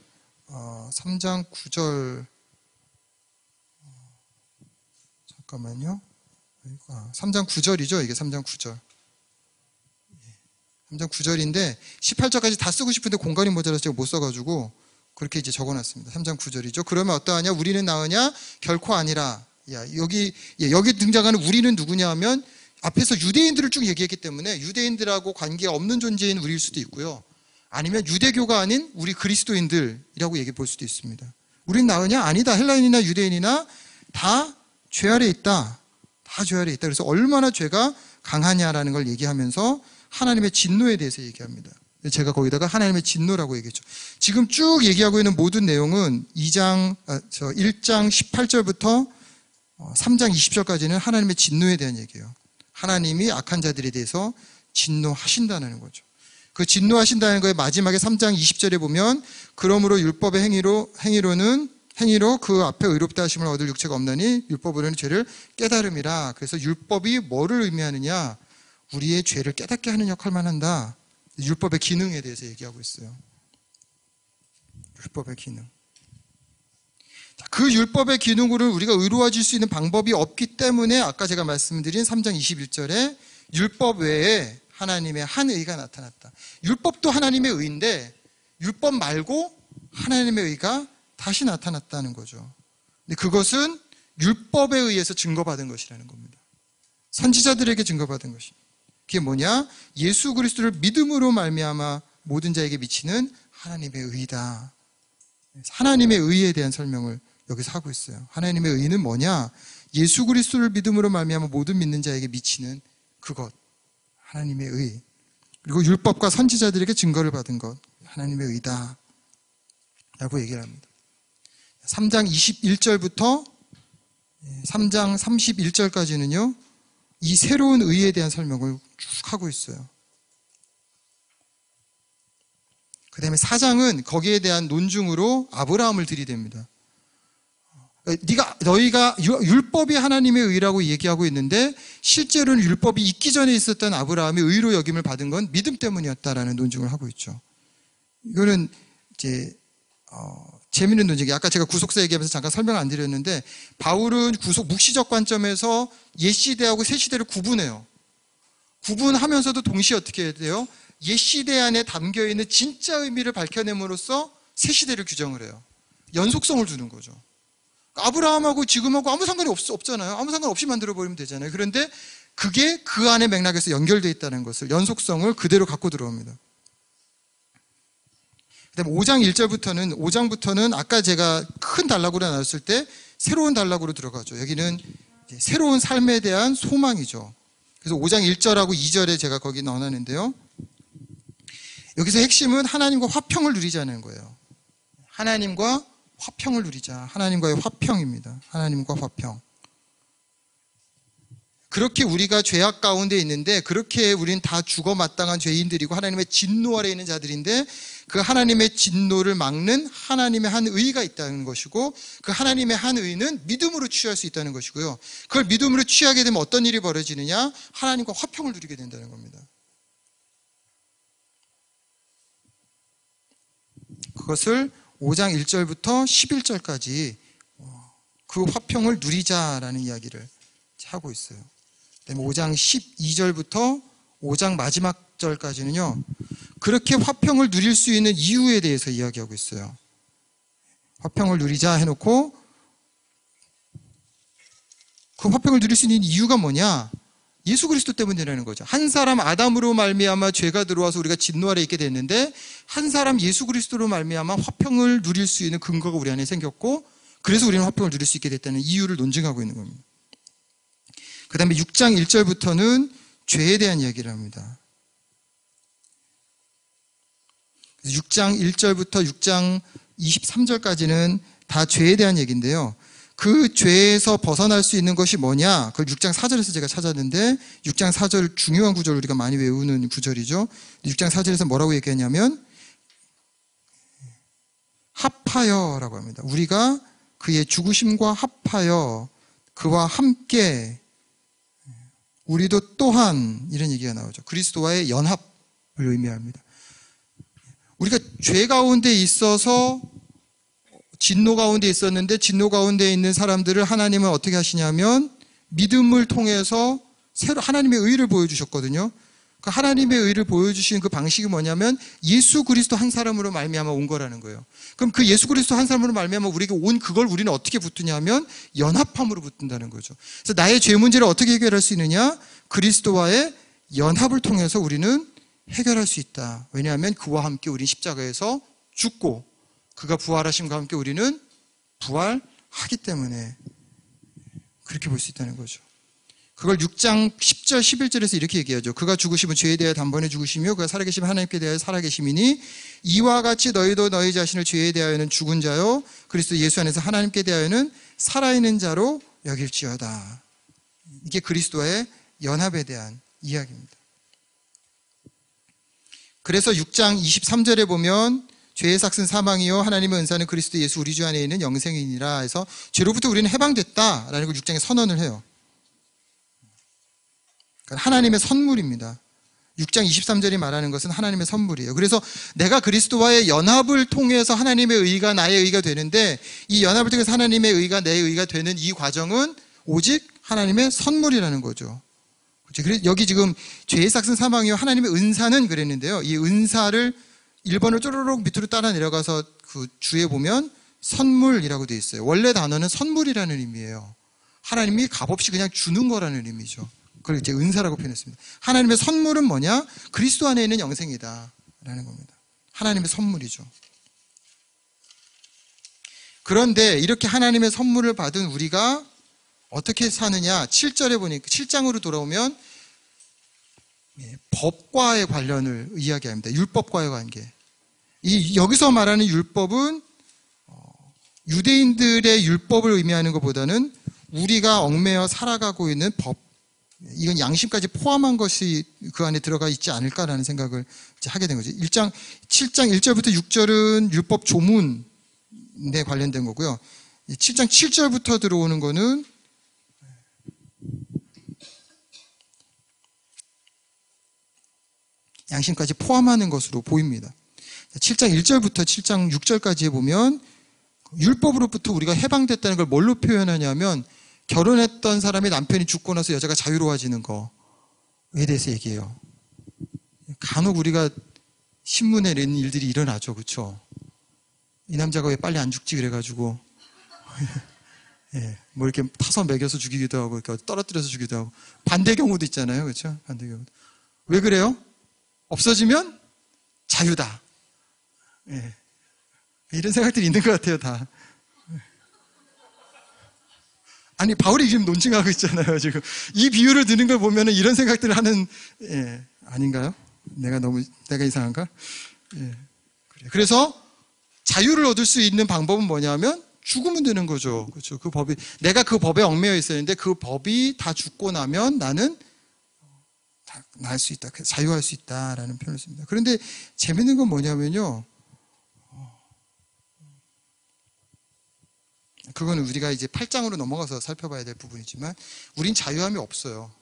3장 9절, 잠깐만요. 3장 9절이죠. 이게 3장 9절. 3장 9절인데 18절까지 다 쓰고 싶은데 공간이 모자라서 제가 못 써가지고 그렇게 이제 적어놨습니다. 3장 9절이죠. 그러면 어떠하냐? 우리는 나으냐? 결코 아니라. 여기 등장하는 우리는 누구냐 하면 앞에서 유대인들을 쭉 얘기했기 때문에 유대인들하고 관계없는 존재인 우리일 수도 있고요. 아니면 유대교가 아닌 우리 그리스도인들이라고 얘기해 볼 수도 있습니다. 우린 나으냐? 아니다. 헬라인이나 유대인이나 다 죄 아래 있다. 다 죄 아래 있다. 그래서 얼마나 죄가 강하냐라는 걸 얘기하면서 하나님의 진노에 대해서 얘기합니다. 제가 거기다가 하나님의 진노라고 얘기했죠. 지금 쭉 얘기하고 있는 모든 내용은 1장 18절부터 3장 20절까지는 하나님의 진노에 대한 얘기예요. 하나님이 악한 자들에 대해서 진노하신다는 거죠. 그 진노하신다는 거에 마지막에 3장 20절에 보면, 그러므로 율법의 행위로 그 앞에 의롭다 하심을 얻을 육체가 없나니 율법으로는 죄를 깨달음이라. 그래서 율법이 뭐를 의미하느냐? 우리의 죄를 깨닫게 하는 역할만 한다. 율법의 기능에 대해서 얘기하고 있어요. 율법의 기능. 그 율법의 기능으로 우리가 의로워질 수 있는 방법이 없기 때문에 아까 제가 말씀드린 3장 21절에 율법 외에 하나님의 한 의가 나타났다. 율법도 하나님의 의인데 율법 말고 하나님의 의가 다시 나타났다는 거죠. 근데 그것은 율법에 의해서 증거받은 것이라는 겁니다. 선지자들에게 증거받은 것입니다. 그게 뭐냐? 예수 그리스도를 믿음으로 말미암아 모든 자에게 미치는 하나님의 의다. 하나님의 의에 대한 설명을 여기서 하고 있어요. 하나님의 의는 뭐냐? 예수 그리스도를 믿음으로 말미암아 모든 믿는 자에게 미치는 그것, 하나님의 의. 그리고 율법과 선지자들에게 증거를 받은 것, 하나님의 의다 라고 얘기를 합니다. 3장 21절부터 3장 31절까지는요 이 새로운 의에 대한 설명을 쭉 하고 있어요. 그 다음에 4장은 거기에 대한 논증으로 아브라함을 들이댑니다. 너희가 율법이 하나님의 의라고 얘기하고 있는데 실제로는 율법이 있기 전에 있었던 아브라함이 의로 여김을 받은 건 믿음 때문이었다라는 논증을 하고 있죠. 이거는 이제 재미있는 논쟁이, 아까 제가 구속사 얘기하면서 잠깐 설명 안 드렸는데, 바울은 묵시적 관점에서 옛 시대하고 새 시대를 구분해요. 구분하면서도 동시에 어떻게 해야 돼요? 옛 시대 안에 담겨 있는 진짜 의미를 밝혀냄으로써 새 시대를 규정을 해요. 연속성을 두는 거죠. 아브라함하고 지금하고 아무 상관이 없잖아요. 아무 상관없이 만들어버리면 되잖아요. 그런데 그게 그 안에 맥락에서 연결되어 있다는 것을, 연속성을 그대로 갖고 들어옵니다. 그 다음에 5장부터는 아까 제가 큰 단락으로 나눴을 때 새로운 단락으로 들어가죠. 여기는 새로운 삶에 대한 소망이죠. 그래서 5장 1절하고 2절에 제가 거기 넣어놨는데요. 여기서 핵심은 하나님과 화평을 누리자는 거예요. 하나님과 화평을 누리자. 하나님과의 화평입니다. 하나님과 화평. 그렇게 우리가 죄악 가운데 있는데, 그렇게 우리는 다 죽어 마땅한 죄인들이고 하나님의 진노 아래에 있는 자들인데, 그 하나님의 진노를 막는 하나님의 한 의가 있다는 것이고, 그 하나님의 한 의는 믿음으로 취할 수 있다는 것이고요. 그걸 믿음으로 취하게 되면 어떤 일이 벌어지느냐? 하나님과 화평을 누리게 된다는 겁니다. 그것을 5장 1절부터 11절까지 그 화평을 누리자라는 이야기를 하고 있어요. 그다음에 5장 12절부터 5장 마지막 절까지는요, 그렇게 화평을 누릴 수 있는 이유에 대해서 이야기하고 있어요. 화평을 누리자 해놓고, 그 화평을 누릴 수 있는 이유가 뭐냐? 예수 그리스도 때문이라는 거죠. 한 사람 아담으로 말미암아 죄가 들어와서 우리가 진노 아래 있게 됐는데, 한 사람 예수 그리스도로 말미암아 화평을 누릴 수 있는 근거가 우리 안에 생겼고, 그래서 우리는 화평을 누릴 수 있게 됐다는 이유를 논증하고 있는 겁니다. 그 다음에 6장 1절부터는 죄에 대한 이야기를 합니다. 6장 1절부터 6장 23절까지는 다 죄에 대한 얘기인데요. 그 죄에서 벗어날 수 있는 것이 뭐냐? 그걸 6장 4절에서 제가 찾았는데, 6장 4절 중요한 구절, 우리가 많이 외우는 구절이죠. 6장 4절에서 뭐라고 얘기했냐면, 합하여라고 합니다. 우리가 그의 죽으심과 합하여 그와 함께 우리도 또한, 이런 얘기가 나오죠. 그리스도와의 연합을 의미합니다. 우리가 죄 가운데 있어서 진노 가운데 있었는데, 진노 가운데 있는 사람들을 하나님은 어떻게 하시냐면 믿음을 통해서 새로 하나님의 의를 보여주셨거든요. 그 하나님의 의를 보여주신 그 방식이 뭐냐면 예수 그리스도 한 사람으로 말미암아 온 거라는 거예요. 그럼 그 예수 그리스도 한 사람으로 말미암아 우리에게 온 그걸 우리는 어떻게 붙드냐면 연합함으로 붙든다는 거죠. 그래서 나의 죄 문제를 어떻게 해결할 수 있느냐? 그리스도와의 연합을 통해서 우리는 해결할 수 있다. 왜냐하면 그와 함께 우리 십자가에서 죽고 그가 부활하심과 함께 우리는 부활하기 때문에 그렇게 볼 수 있다는 거죠. 그걸 6장 10절 11절에서 이렇게 얘기하죠. 그가 죽으시면 죄에 대하여 단번에 죽으시며 그가 살아계시면 하나님께 대하여 살아계심이니 이와 같이 너희도 너희 자신을 죄에 대하여는 죽은 자요 그리스도 예수 안에서 하나님께 대하여는 살아있는 자로 여길지어다. 이게 그리스도의 연합에 대한 이야기입니다. 그래서 6장 23절에 보면 죄의 삭은 사망이요 하나님의 은사는 그리스도 예수 우리 주 안에 있는 영생이니라 해서 죄로부터 우리는 해방됐다라는 걸 6장에 선언을 해요. 그러니까 하나님의 선물입니다. 6장 23절이 말하는 것은 하나님의 선물이에요. 그래서 내가 그리스도와의 연합을 통해서 하나님의 의가 나의 의가 되는데, 이 연합을 통해서 하나님의 의가 내 의가 되는 이 과정은 오직 하나님의 선물이라는 거죠. 그래서 여기 지금 죄의 삭은 사망이요 하나님의 은사는 그랬는데요. 이 은사를 1번을 쪼르륵 밑으로 따라 내려가서 그 주에 보면 선물이라고 되어 있어요. 원래 단어는 선물이라는 의미예요. 하나님이 값없이 그냥 주는 거라는 의미죠. 그걸 이제 은사라고 표현했습니다. 하나님의 선물은 뭐냐? 그리스도 안에 있는 영생이다 라는 겁니다. 하나님의 선물이죠. 그런데 이렇게 하나님의 선물을 받은 우리가 어떻게 사느냐? 7절에 보니까 7장으로 돌아오면 법과의 관련을 이야기합니다. 율법과의 관계. 여기서 말하는 율법은 유대인들의 율법을 의미하는 것보다는 우리가 얽매여 살아가고 있는 법, 이건 양심까지 포함한 것이 그 안에 들어가 있지 않을까라는 생각을 이제 하게 된 거죠. 7장 1절부터 6절은 율법 조문에 관련된 거고요. 7장 7절부터 들어오는 거는 양심까지 포함하는 것으로 보입니다. 7장 1절부터 7장 6절까지에 보면 율법으로부터 우리가 해방됐다는 걸 뭘로 표현하냐면 결혼했던 사람의 남편이 죽고 나서 여자가 자유로워지는 거에 대해서 얘기해요. 간혹 우리가 신문에 낸 일들이 일어나죠. 그렇죠? 이 남자가 왜 빨리 안 죽지 그래가지고 예, 뭐 이렇게 타서 먹여서 죽이기도 하고 떨어뜨려서 죽이기도 하고 반대 경우도 있잖아요. 그렇죠? 반대 경우. 왜 그래요? 없어지면 자유다. 예. 이런 생각들이 있는 것 같아요, 다. 아니, 바울이 지금 논증하고 있잖아요, 지금. 이 비유를 드는 걸 보면은 이런 생각들을 하는, 예, 아닌가요? 내가 이상한가? 예. 그래서 자유를 얻을 수 있는 방법은 뭐냐면 죽으면 되는 거죠. 그렇죠. 내가 그 법에 얽매여 있었는데 그 법이 다 죽고 나면 나는 다 날 수 있다. 자유할 수 있다라는 표현을 씁니다. 그런데 재밌는 건 뭐냐면요. 그거는 우리가 이제 8장으로 넘어가서 살펴봐야 될 부분이지만 우린 자유함이 없어요.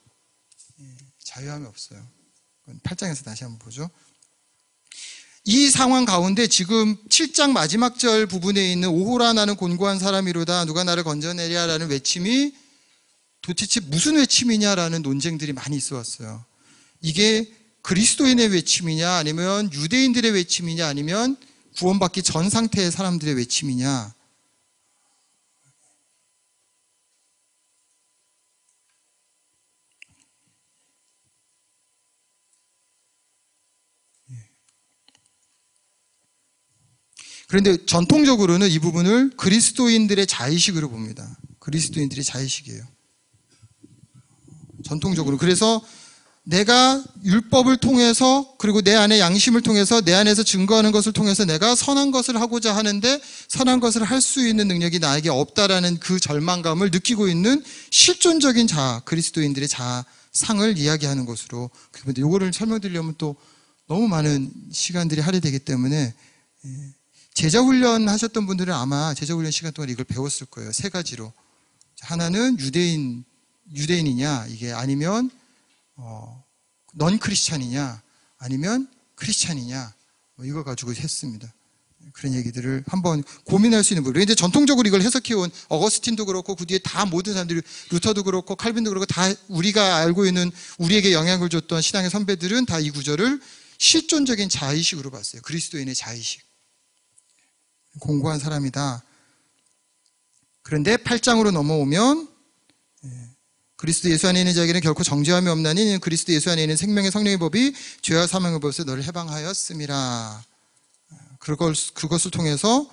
자유함이 없어요. 8장에서 다시 한번 보죠. 이 상황 가운데 지금 7장 마지막 절 부분에 있는 오호라 나는 곤고한 사람이로다 누가 나를 건져내랴라는 외침이 도대체 무슨 외침이냐라는 논쟁들이 많이 있어 왔어요. 이게 그리스도인의 외침이냐 아니면 유대인들의 외침이냐 아니면 구원받기 전 상태의 사람들의 외침이냐. 그런데 전통적으로는 이 부분을 그리스도인들의 자의식으로 봅니다. 그리스도인들의 자의식이에요. 전통적으로. 그래서 내가 율법을 통해서 그리고 내 안에 양심을 통해서 내 안에서 증거하는 것을 통해서 내가 선한 것을 하고자 하는데 선한 것을 할 수 있는 능력이 나에게 없다라는 그 절망감을 느끼고 있는 실존적인 그리스도인들의 자상을 이야기하는 것으로. 그런데 이거를 설명드리려면 또 너무 많은 시간들이 할애되기 때문에 제자훈련 하셨던 분들은 아마 제자훈련 시간 동안 이걸 배웠을 거예요. 세 가지로. 하나는 유대인이냐, 이게 아니면, 넌 크리스찬이냐, 아니면 크리스찬이냐, 뭐 이거 가지고 했습니다. 그런 얘기들을 한번 고민할 수 있는 부분. 그런데 전통적으로 이걸 해석해온 어거스틴도 그렇고 그 뒤에 다 모든 사람들이 루터도 그렇고 칼빈도 그렇고 다 우리가 알고 있는 우리에게 영향을 줬던 신앙의 선배들은 다 이 구절을 실존적인 자의식으로 봤어요. 그리스도인의 자의식. 공고한 사람이다. 그런데 8장으로 넘어오면 그리스도 예수 안에 있는 자에게는 결코 정죄함이 없나니 그리스도 예수 안에 있는 생명의 성령의 법이 죄와 사망의 법에서 너를 해방하였음이라. 그것을 통해서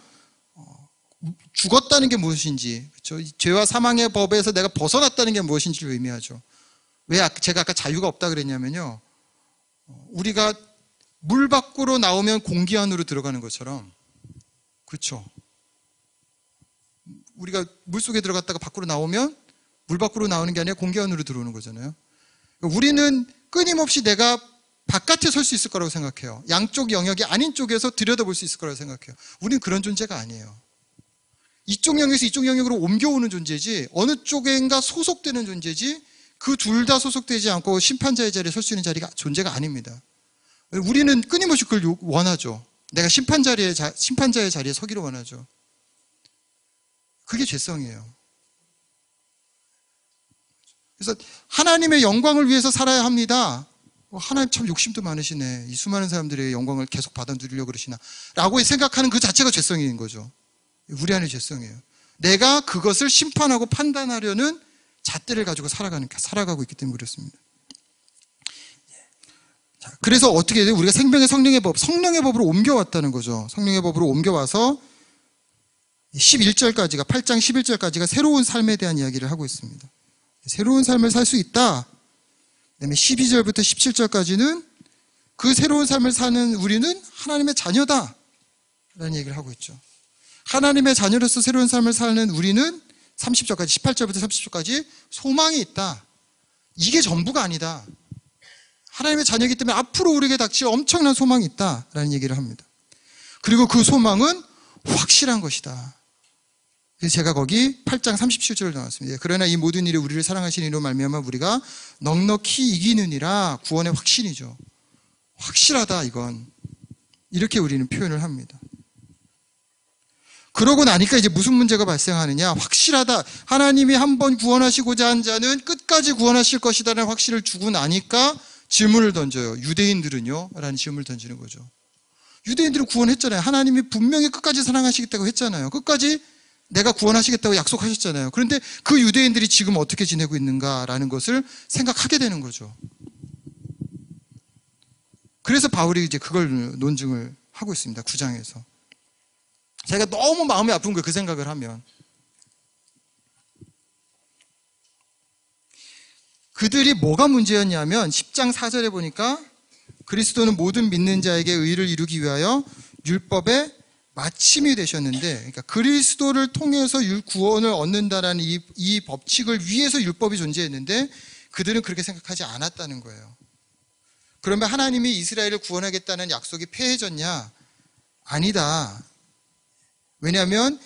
죽었다는 게 무엇인지, 그렇죠? 죄와 사망의 법에서 내가 벗어났다는 게 무엇인지를 의미하죠. 왜 제가 아까 자유가 없다 그랬냐면요. 우리가 물 밖으로 나오면 공기 안으로 들어가는 것처럼, 그렇죠. 우리가 물속에 들어갔다가 밖으로 나오면 물 밖으로 나오는 게 아니라 공기 안으로 들어오는 거잖아요. 우리는 끊임없이 내가 바깥에 설 수 있을 거라고 생각해요. 양쪽 영역이 아닌 쪽에서 들여다볼 수 있을 거라고 생각해요. 우리는 그런 존재가 아니에요. 이쪽 영역에서 이쪽 영역으로 옮겨오는 존재지 어느 쪽인가 소속되는 존재지 그 둘 다 소속되지 않고 심판자의 자리에 설 수 있는 존재가 아닙니다. 우리는 끊임없이 그걸 원하죠. 내가 심판자의 자리에 서기를 원하죠. 그게 죄성이에요. 그래서 하나님의 영광을 위해서 살아야 합니다. 하나님 참 욕심도 많으시네. 이 수많은 사람들의 영광을 계속 받아 누리려고 그러시나 라고 생각하는 그 자체가 죄성인 거죠. 우리 안의 죄성이에요. 내가 그것을 심판하고 판단하려는 잣대를 가지고 살아가고 있기 때문에 그렇습니다. 자, 그래서 어떻게 해야 돼요? 우리가 생명의 성령의 법으로 옮겨왔다는 거죠. 성령의 법으로 옮겨와서 11절까지가 8장 11절까지가 새로운 삶에 대한 이야기를 하고 있습니다. 새로운 삶을 살 수 있다. 그다음에 12절부터 17절까지는 그 새로운 삶을 사는 우리는 하나님의 자녀다 라는 얘기를 하고 있죠. 하나님의 자녀로서 새로운 삶을 사는 우리는 30절까지 18절부터 30절까지 소망이 있다. 이게 전부가 아니다. 하나님의 자녀이기 때문에 앞으로 우리에게 닥칠 엄청난 소망이 있다라는 얘기를 합니다. 그리고 그 소망은 확실한 것이다. 그래서 제가 거기 8장 37절을 나왔습니다. 그러나 이 모든 일이 우리를 사랑하시는 이로 말미암아 우리가 넉넉히 이기느니라. 구원의 확신이죠. 확실하다 이건. 이렇게 우리는 표현을 합니다. 그러고 나니까 이제 무슨 문제가 발생하느냐. 확실하다. 하나님이 한번 구원하시고자 한 자는 끝까지 구원하실 것이다라는 확신을 주고 나니까 질문을 던져요. 유대인들은요? 라는 질문을 던지는 거죠. 유대인들은 구원했잖아요. 하나님이 분명히 끝까지 사랑하시겠다고 했잖아요. 끝까지 내가 구원하시겠다고 약속하셨잖아요. 그런데 그 유대인들이 지금 어떻게 지내고 있는가라는 것을 생각하게 되는 거죠. 그래서 바울이 이제 그걸 논증을 하고 있습니다. 9장에서. 자기가 너무 마음이 아픈 거예요. 그 생각을 하면. 그들이 뭐가 문제였냐면 10장 4절에 보니까 그리스도는 모든 믿는 자에게 의를 이루기 위하여 율법의 마침이 되셨는데, 그러니까 그리스도를 통해서 구원을 얻는다라는 이 법칙을 위해서 율법이 존재했는데 그들은 그렇게 생각하지 않았다는 거예요. 그러면 하나님이 이스라엘을 구원하겠다는 약속이 폐해졌냐? 아니다. 왜냐하면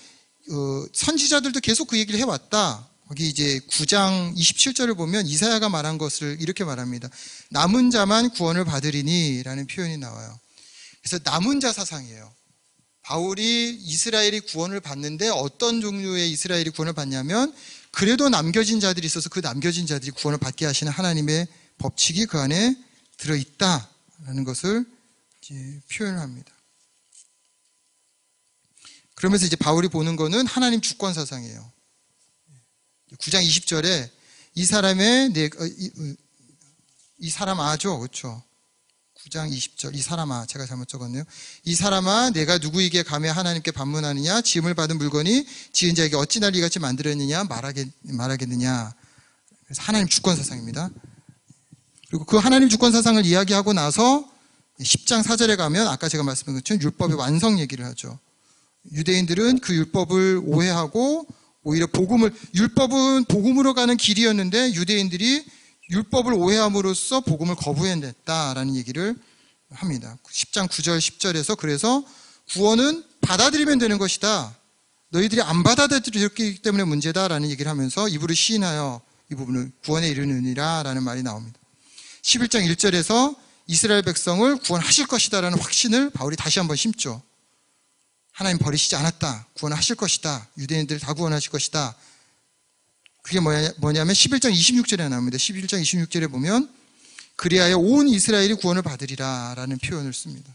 선지자들도 계속 그 얘기를 해왔다. 거기 이제 9장 27절을 보면 이사야가 말한 것을 이렇게 말합니다. 남은 자만 구원을 받으리니 라는 표현이 나와요. 그래서 남은 자 사상이에요. 바울이 이스라엘이 구원을 받는데 어떤 종류의 이스라엘이 구원을 받냐면 그래도 남겨진 자들이 있어서 그 남겨진 자들이 구원을 받게 하시는 하나님의 법칙이 그 안에 들어있다라는 것을 이제 표현을 합니다. 그러면서 이제 바울이 보는 거는 하나님 주권 사상이에요. 9장 20절에 이 사람아죠. 그렇죠. 9장 20절 이 사람아, 제가 잘못 적었네요. 이 사람아, 내가 누구에게 감히 하나님께 반문하느냐? 지음을 받은 물건이 지은 자에게 어찌 날 이같이 만들었느냐? 말하겠느냐? 그래서 하나님 주권 사상입니다. 그리고 그 하나님 주권 사상을 이야기하고 나서 10장 4절에 가면 아까 제가 말씀드린 것처럼 율법의 완성 얘기를 하죠. 유대인들은 그 율법을 오해하고 오히려 율법은 복음으로 가는 길이었는데 유대인들이 율법을 오해함으로써 복음을 거부해냈다라는 얘기를 합니다. 10장 9절 10절에서 그래서 구원은 받아들이면 되는 것이다. 너희들이 안 받아들였기 때문에 문제다라는 얘기를 하면서 입으로 시인하여 이 부분을 구원에 이르느니라 라는 말이 나옵니다. 11장 1절에서 이스라엘 백성을 구원하실 것이다라는 확신을 바울이 다시 한번 심죠. 하나님 버리시지 않았다. 구원하실 것이다. 유대인들 다 구원하실 것이다. 그게 뭐냐면 11장 26절에 나옵니다. 11장 26절에 보면 그리하여 온 이스라엘이 구원을 받으리라 라는 표현을 씁니다.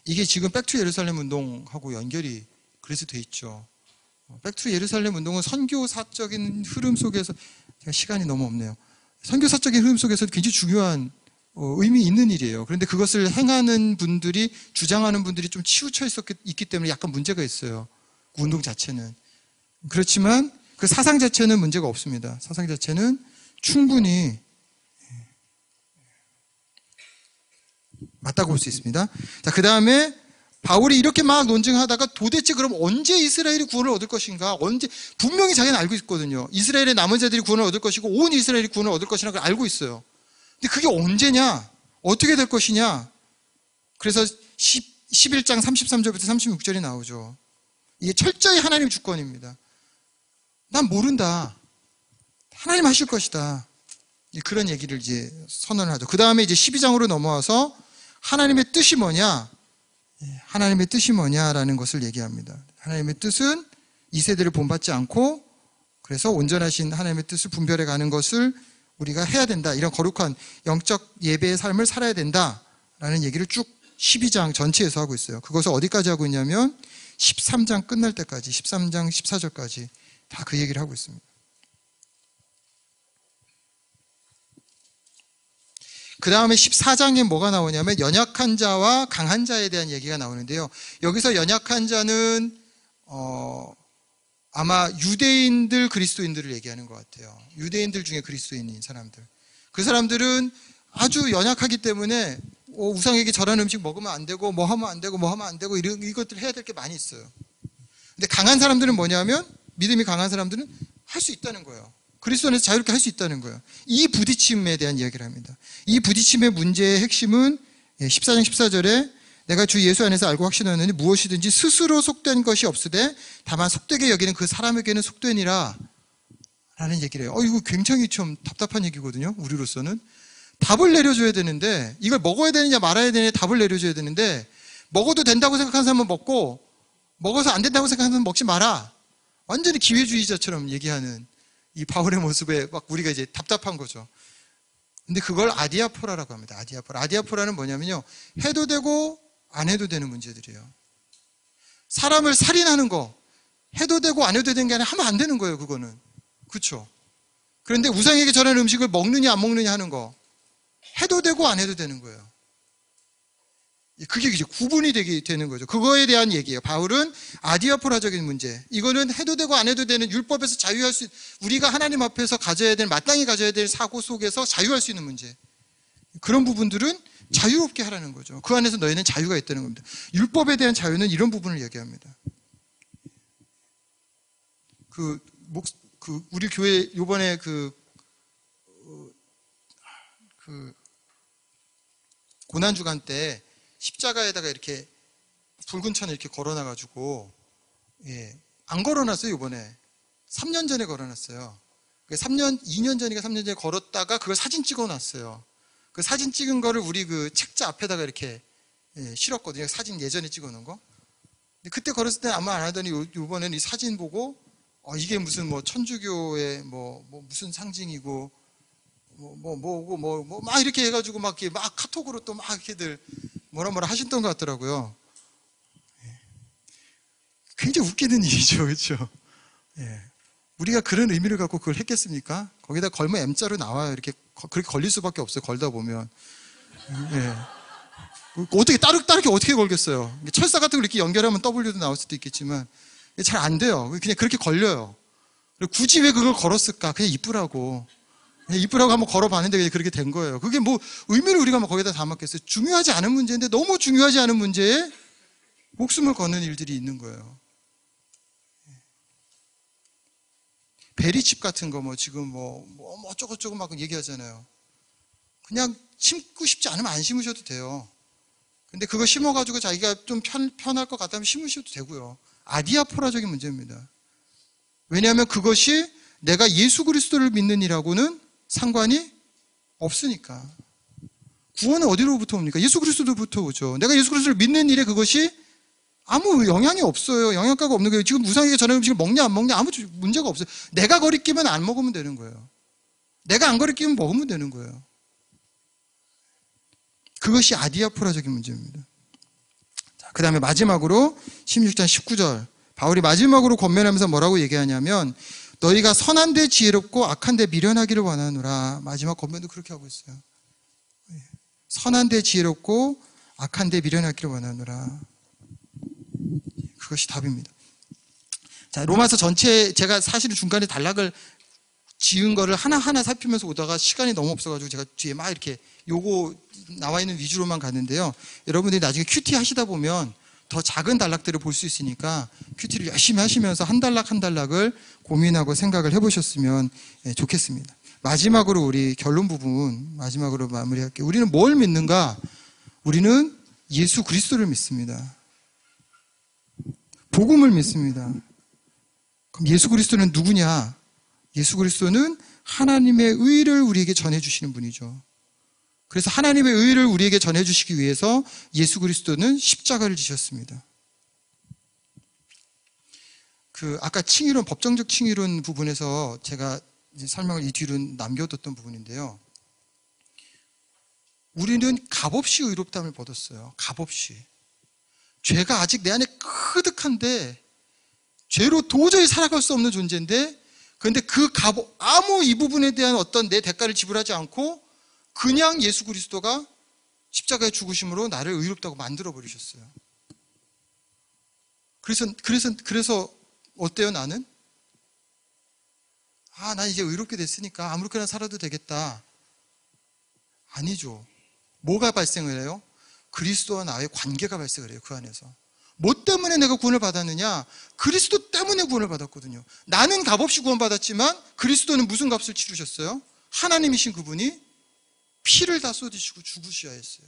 이게 지금 백투 예루살렘 운동하고 연결이 그래서 돼 있죠. 백투 예루살렘 운동은 선교사적인 흐름 속에서, 제가 시간이 너무 없네요. 선교사적인 흐름 속에서 굉장히 중요한 의미 있는 일이에요. 그런데 그것을 행하는 분들이, 주장하는 분들이 좀 치우쳐 있기 때문에 약간 문제가 있어요. 그 운동 자체는. 그렇지만 그 사상 자체는 문제가 없습니다. 사상 자체는 충분히 맞다고 볼 수 있습니다. 자, 그 다음에 바울이 이렇게 막 논증하다가 도대체 그럼 언제 이스라엘이 구원을 얻을 것인가? 분명히 자기는 알고 있거든요. 이스라엘의 남은 자들이 구원을 얻을 것이고 온 이스라엘이 구원을 얻을 것이라는 걸 알고 있어요. 근데 그게 언제냐? 어떻게 될 것이냐? 그래서 11장 33절부터 36절이 나오죠. 이게 철저히 하나님 주권입니다. 난 모른다. 하나님 하실 것이다. 그런 얘기를 이제 선언을 하죠. 그 다음에 이제 12장으로 넘어와서 하나님의 뜻이 뭐냐? 하나님의 뜻이 뭐냐라는 것을 얘기합니다. 하나님의 뜻은 이 세대를 본받지 않고 그래서 온전하신 하나님의 뜻을 분별해 가는 것을 우리가 해야 된다. 이런 거룩한 영적 예배의 삶을 살아야 된다라는 얘기를 쭉 12장 전체에서 하고 있어요. 그것을 어디까지 하고 있냐면 13장 끝날 때까지, 13장 14절까지 다 그 얘기를 하고 있습니다. 그 다음에 14장에 뭐가 나오냐면 연약한 자와 강한 자에 대한 얘기가 나오는데요. 여기서 연약한 자는 아마 유대인들, 그리스도인들을 얘기하는 것 같아요. 유대인들 중에 그리스도인인 사람들. 그 사람들은 아주 연약하기 때문에 우상에게 절한 음식 먹으면 안 되고 뭐 하면 안 되고 뭐 하면 안 되고 이것들 해야 될 게 많이 있어요. 근데 강한 사람들은 뭐냐면, 믿음이 강한 사람들은 할 수 있다는 거예요. 그리스도 안에서 자유롭게 할 수 있다는 거예요. 이 부딪힘에 대한 이야기를 합니다. 이 부딪힘의 문제의 핵심은 14장 14절에 내가 주 예수 안에서 알고 확신하노니 무엇이든지 스스로 속된 것이 없으되 다만 속되게 여기는 그 사람에게는 속되니라 라는 얘기를 해요. 이거 굉장히 좀 답답한 얘기거든요. 우리로서는. 답을 내려줘야 되는데 이걸 먹어야 되느냐 말아야 되느냐 답을 내려줘야 되는데 먹어도 된다고 생각하는 사람은 먹고 먹어서 안 된다고 생각하는 사람은 먹지 마라. 완전히 기회주의자처럼 얘기하는 이 바울의 모습에 막 우리가 이제 답답한 거죠. 근데 그걸 아디아포라라고 합니다. 아디아포라. 아디아포라는 뭐냐면요. 해도 되고 안 해도 되는 문제들이에요. 사람을 살인하는 거 해도 되고 안 해도 되는 게 아니라 하면 안 되는 거예요. 그거는. 그렇죠? 그런데 우상에게 전하는 음식을 먹느냐 안 먹느냐 하는 거 해도 되고 안 해도 되는 거예요. 그게 이제 구분이 되는 거죠. 그거에 대한 얘기예요. 바울은 아디아포라적인 문제. 이거는 해도 되고 안 해도 되는 율법에서 자유할 수, 우리가 하나님 앞에서 가져야 될, 마땅히 가져야 될 사고 속에서 자유할 수 있는 문제. 그런 부분들은 자유롭게 하라는 거죠. 그 안에서 너희는 자유가 있다는 겁니다. 율법에 대한 자유는 이런 부분을 얘기합니다. 우리 교회 요번에 고난주간 때 십자가에다가 이렇게 붉은 천을 이렇게 걸어놔가지고, 안 걸어놨어요, 요번에. 3년 전에 걸어놨어요. 2년 전인가 3년 전에 걸었다가 그걸 사진 찍어놨어요. 그 사진 찍은 거를 우리 그 책자 앞에다가 이렇게 실었거든요. 사진 예전에 찍어놓은 거. 근데 그때 걸었을 때는 아무 안 하더니 요번에는 이 사진 보고, 이게 무슨 뭐 천주교의 뭐 무슨 상징이고, 막 이렇게 해가지고 막 카톡으로 또 막 이렇게들 뭐라 하셨던 것 같더라고요. 굉장히 웃기는 일이죠. 그렇죠? 우리가 그런 의미를 갖고 그걸 했겠습니까? 거기다 걸면 M자로 나와요. 이렇게 그렇게 걸릴 수밖에 없어요. 걸다 보면. 어떻게 따르게 어떻게 걸겠어요? 철사 같은 걸 이렇게 연결하면 W도 나올 수도 있겠지만 잘 안 돼요. 그냥 그렇게 걸려요. 굳이 왜 그걸 걸었을까? 그냥 이쁘라고 한번 걸어봤는데 그냥 그렇게 된 거예요. 그게 뭐 의미를 우리가 뭐 거기다 담았겠어요? 중요하지 않은 문제인데 너무 중요하지 않은 문제에 목숨을 거는 일들이 있는 거예요. 베리칩 같은 거 지금 어쩌고저쩌고 막 얘기하잖아요. 그냥 심고 싶지 않으면 안 심으셔도 돼요. 근데 그거 심어가지고 자기가 좀 편할 것 같다면 심으셔도 되고요. 아디아포라적인 문제입니다. 왜냐하면 그것이 내가 예수 그리스도를 믿는 이라고는 상관이 없으니까. 구원은 어디로부터 옵니까? 예수 그리스도로부터 오죠. 내가 예수 그리스도를 믿는 일에 그것이 아무 영향이 없어요. 영향가가 없는 거예요. 지금 무상에게 전하는 음식을 먹냐 안 먹냐 아무 문제가 없어요. 내가 거리끼면 안 먹으면 되는 거예요. 내가 안 거리끼면 먹으면 되는 거예요. 그것이 아디아포라적인 문제입니다. 그 다음에 마지막으로 16장 19절 바울이 마지막으로 권면하면서 뭐라고 얘기하냐면 너희가 선한 데 지혜롭고 악한 데 미련하기를 원하노라. 마지막 권면도 그렇게 하고 있어요. 선한 데 지혜롭고 악한 데 미련하기를 원하노라. 그것이 답입니다. 자, 로마서 전체 제가 사실은 중간에 단락을 지은 거를 하나하나 살피면서 오다가 시간이 너무 없어가지고 제가 뒤에 막 이렇게 요거 나와 있는 위주로만 갔는데요. 여러분들이 나중에 큐티 하시다 보면 더 작은 단락들을 볼 수 있으니까 큐티를 열심히 하시면서 한 단락 한 단락을 고민하고 생각을 해보셨으면 좋겠습니다. 마지막으로 우리 결론 부분 마지막으로 마무리할게요. 우리는 뭘 믿는가? 우리는 예수 그리스도를 믿습니다. 복음을 믿습니다. 그럼 예수 그리스도는 누구냐? 예수 그리스도는 하나님의 의를 우리에게 전해주시는 분이죠. 그래서 하나님의 의를 우리에게 전해주시기 위해서 예수 그리스도는 십자가를 지셨습니다. 아까 칭의론, 법정적 칭의론 부분에서 제가 이제 설명을 이 뒤로 남겨뒀던 부분인데요. 우리는 값없이 의롭다함을 얻었어요. 값없이. 죄가 아직 내 안에 크득한데 죄로 도저히 살아갈 수 없는 존재인데 그런데 아무 이 부분에 대한 어떤 내 대가를 지불하지 않고 그냥 예수 그리스도가 십자가의 죽으심으로 나를 의롭다고 만들어 버리셨어요. 그래서 어때요, 나는? 난 이제 의롭게 됐으니까 아무렇게나 살아도 되겠다. 아니죠. 뭐가 발생을 해요? 그리스도와 나의 관계가 발생을 해요, 그 안에서. 뭐 때문에 내가 구원을 받았느냐? 그리스도 때문에 구원을 받았거든요. 나는 값없이 구원받았지만 그리스도는 무슨 값을 치르셨어요? 하나님이신 그분이 피를 다 쏟으시고 죽으셔야 했어요.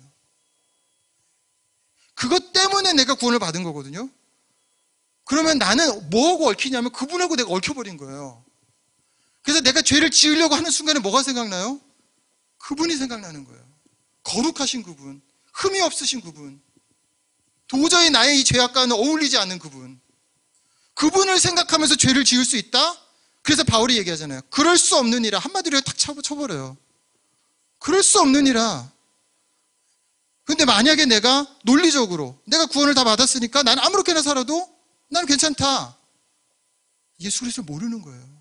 그것 때문에 내가 구원을 받은 거거든요. 그러면 나는 뭐하고 얽히냐면 그분하고 내가 얽혀버린 거예요. 그래서 내가 죄를 지으려고 하는 순간에 뭐가 생각나요? 그분이 생각나는 거예요. 거룩하신 그분, 흠이 없으신 그분, 도저히 나의 이 죄악과는 어울리지 않는 그분, 그분을 생각하면서 죄를 지을 수 있다? 그래서 바울이 얘기하잖아요. 그럴 수 없느니라. 한마디로 탁 쳐버려요. 그럴 수 없느니라. 근데 만약에 내가 논리적으로 내가 구원을 다 받았으니까 난 아무렇게나 살아도 나는 괜찮다. 예수 그리스도를 모르는 거예요.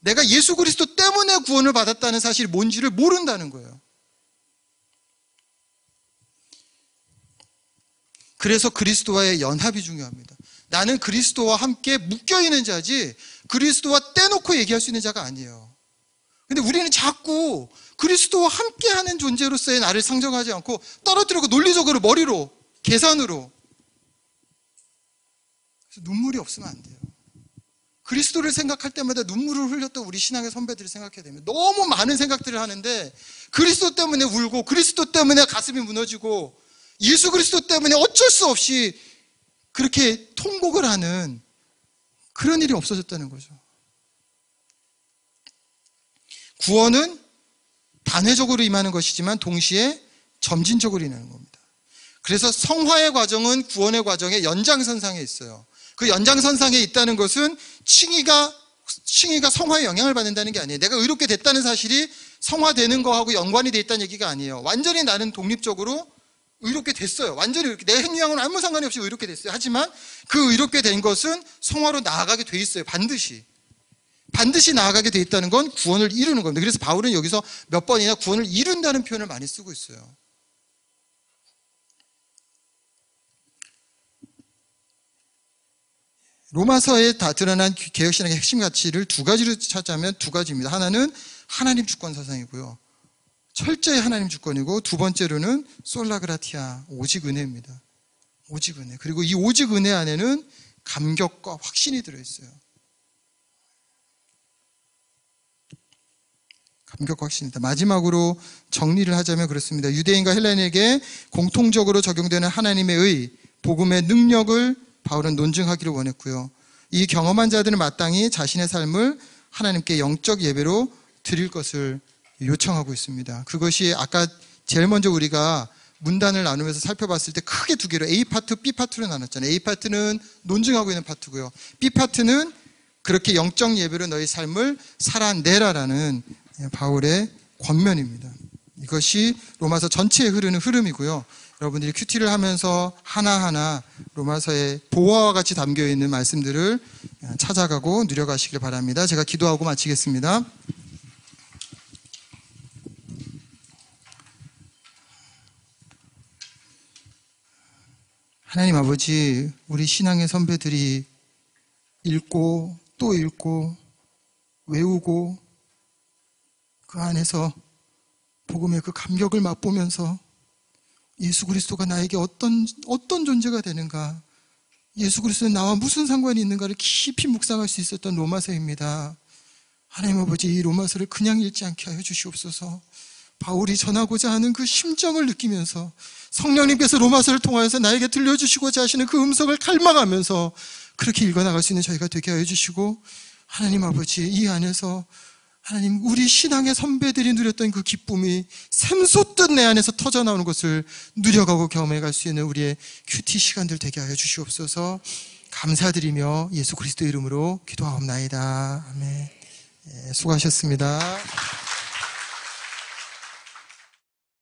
내가 예수 그리스도 때문에 구원을 받았다는 사실이 뭔지를 모른다는 거예요. 그래서 그리스도와의 연합이 중요합니다. 나는 그리스도와 함께 묶여있는 자지 그리스도와 떼놓고 얘기할 수 있는 자가 아니에요. 근데 우리는 자꾸 그리스도와 함께하는 존재로서의 나를 상정하지 않고 떨어뜨리고 논리적으로 머리로 계산으로. 그래서 눈물이 없으면 안 돼요. 그리스도를 생각할 때마다 눈물을 흘렸던 우리 신앙의 선배들을 생각해야 됩니다. 너무 많은 생각들을 하는데 그리스도 때문에 울고 그리스도 때문에 가슴이 무너지고 예수 그리스도 때문에 어쩔 수 없이 그렇게 통곡을 하는 그런 일이 없어졌다는 거죠. 구원은 단회적으로 임하는 것이지만 동시에 점진적으로 임하는 겁니다. 그래서 성화의 과정은 구원의 과정의 연장선상에 있어요. 그 연장선상에 있다는 것은 칭의가 성화에 영향을 받는다는 게 아니에요. 내가 의롭게 됐다는 사실이 성화되는 거하고 연관이 돼 있다는 얘기가 아니에요. 완전히 나는 독립적으로 의롭게 됐어요. 완전히 의롭게. 내 행위와는 아무 상관이 없이 의롭게 됐어요. 하지만 그 의롭게 된 것은 성화로 나아가게 돼 있어요. 반드시 나아가게 돼 있다는 건 구원을 이루는 겁니다. 그래서 바울은 여기서 몇 번이나 구원을 이룬다는 표현을 많이 쓰고 있어요. 로마서에 다 드러난 개혁신학의 핵심 가치를 두 가지로 찾자면 두 가지입니다. 하나는 하나님 주권 사상이고요. 철저히 하나님 주권이고, 두 번째로는 솔라그라티아, 오직 은혜입니다. 오직 은혜. 그리고 이 오직 은혜 안에는 감격과 확신이 들어있어요. 감격과 확신이다. 마지막으로 정리를 하자면 그렇습니다. 유대인과 헬라인에게 공통적으로 적용되는 하나님의 의, 복음의 능력을 바울은 논증하기를 원했고요. 이 경험한 자들은 마땅히 자신의 삶을 하나님께 영적 예배로 드릴 것을 요청하고 있습니다. 그것이 아까 제일 먼저 우리가 문단을 나누면서 살펴봤을 때 크게 두 개로 A파트, B파트로 나눴잖아요. A파트는 논증하고 있는 파트고요. B파트는 그렇게 영적 예배로 너희 삶을 살아내라라는 바울의 권면입니다. 이것이 로마서 전체에 흐르는 흐름이고요. 여러분들이 큐티를 하면서 하나하나 로마서의 보화와 같이 담겨있는 말씀들을 찾아가고 누려가시길 바랍니다. 제가 기도하고 마치겠습니다. 하나님 아버지, 우리 신앙의 선배들이 읽고 또 읽고 외우고 그 안에서 복음의 그 감격을 맛보면서 예수 그리스도가 나에게 어떤 존재가 되는가, 예수 그리스도는 나와 무슨 상관이 있는가를 깊이 묵상할 수 있었던 로마서입니다. 하나님 아버지, 이 로마서를 그냥 읽지 않게 하여 주시옵소서. 바울이 전하고자 하는 그 심정을 느끼면서 성령님께서 로마서를 통하여서 나에게 들려주시고자 하시는 그 음성을 갈망하면서 그렇게 읽어나갈 수 있는 저희가 되게 하여 주시고, 하나님 아버지, 이 안에서 하나님, 우리 신앙의 선배들이 누렸던 그 기쁨이 샘솟듯 내 안에서 터져나오는 것을 누려가고 경험해갈 수 있는 우리의 큐티 시간들 되게 하여 주시옵소서. 감사드리며 예수 그리스도 이름으로 기도하옵나이다. 아멘. 수고하셨습니다.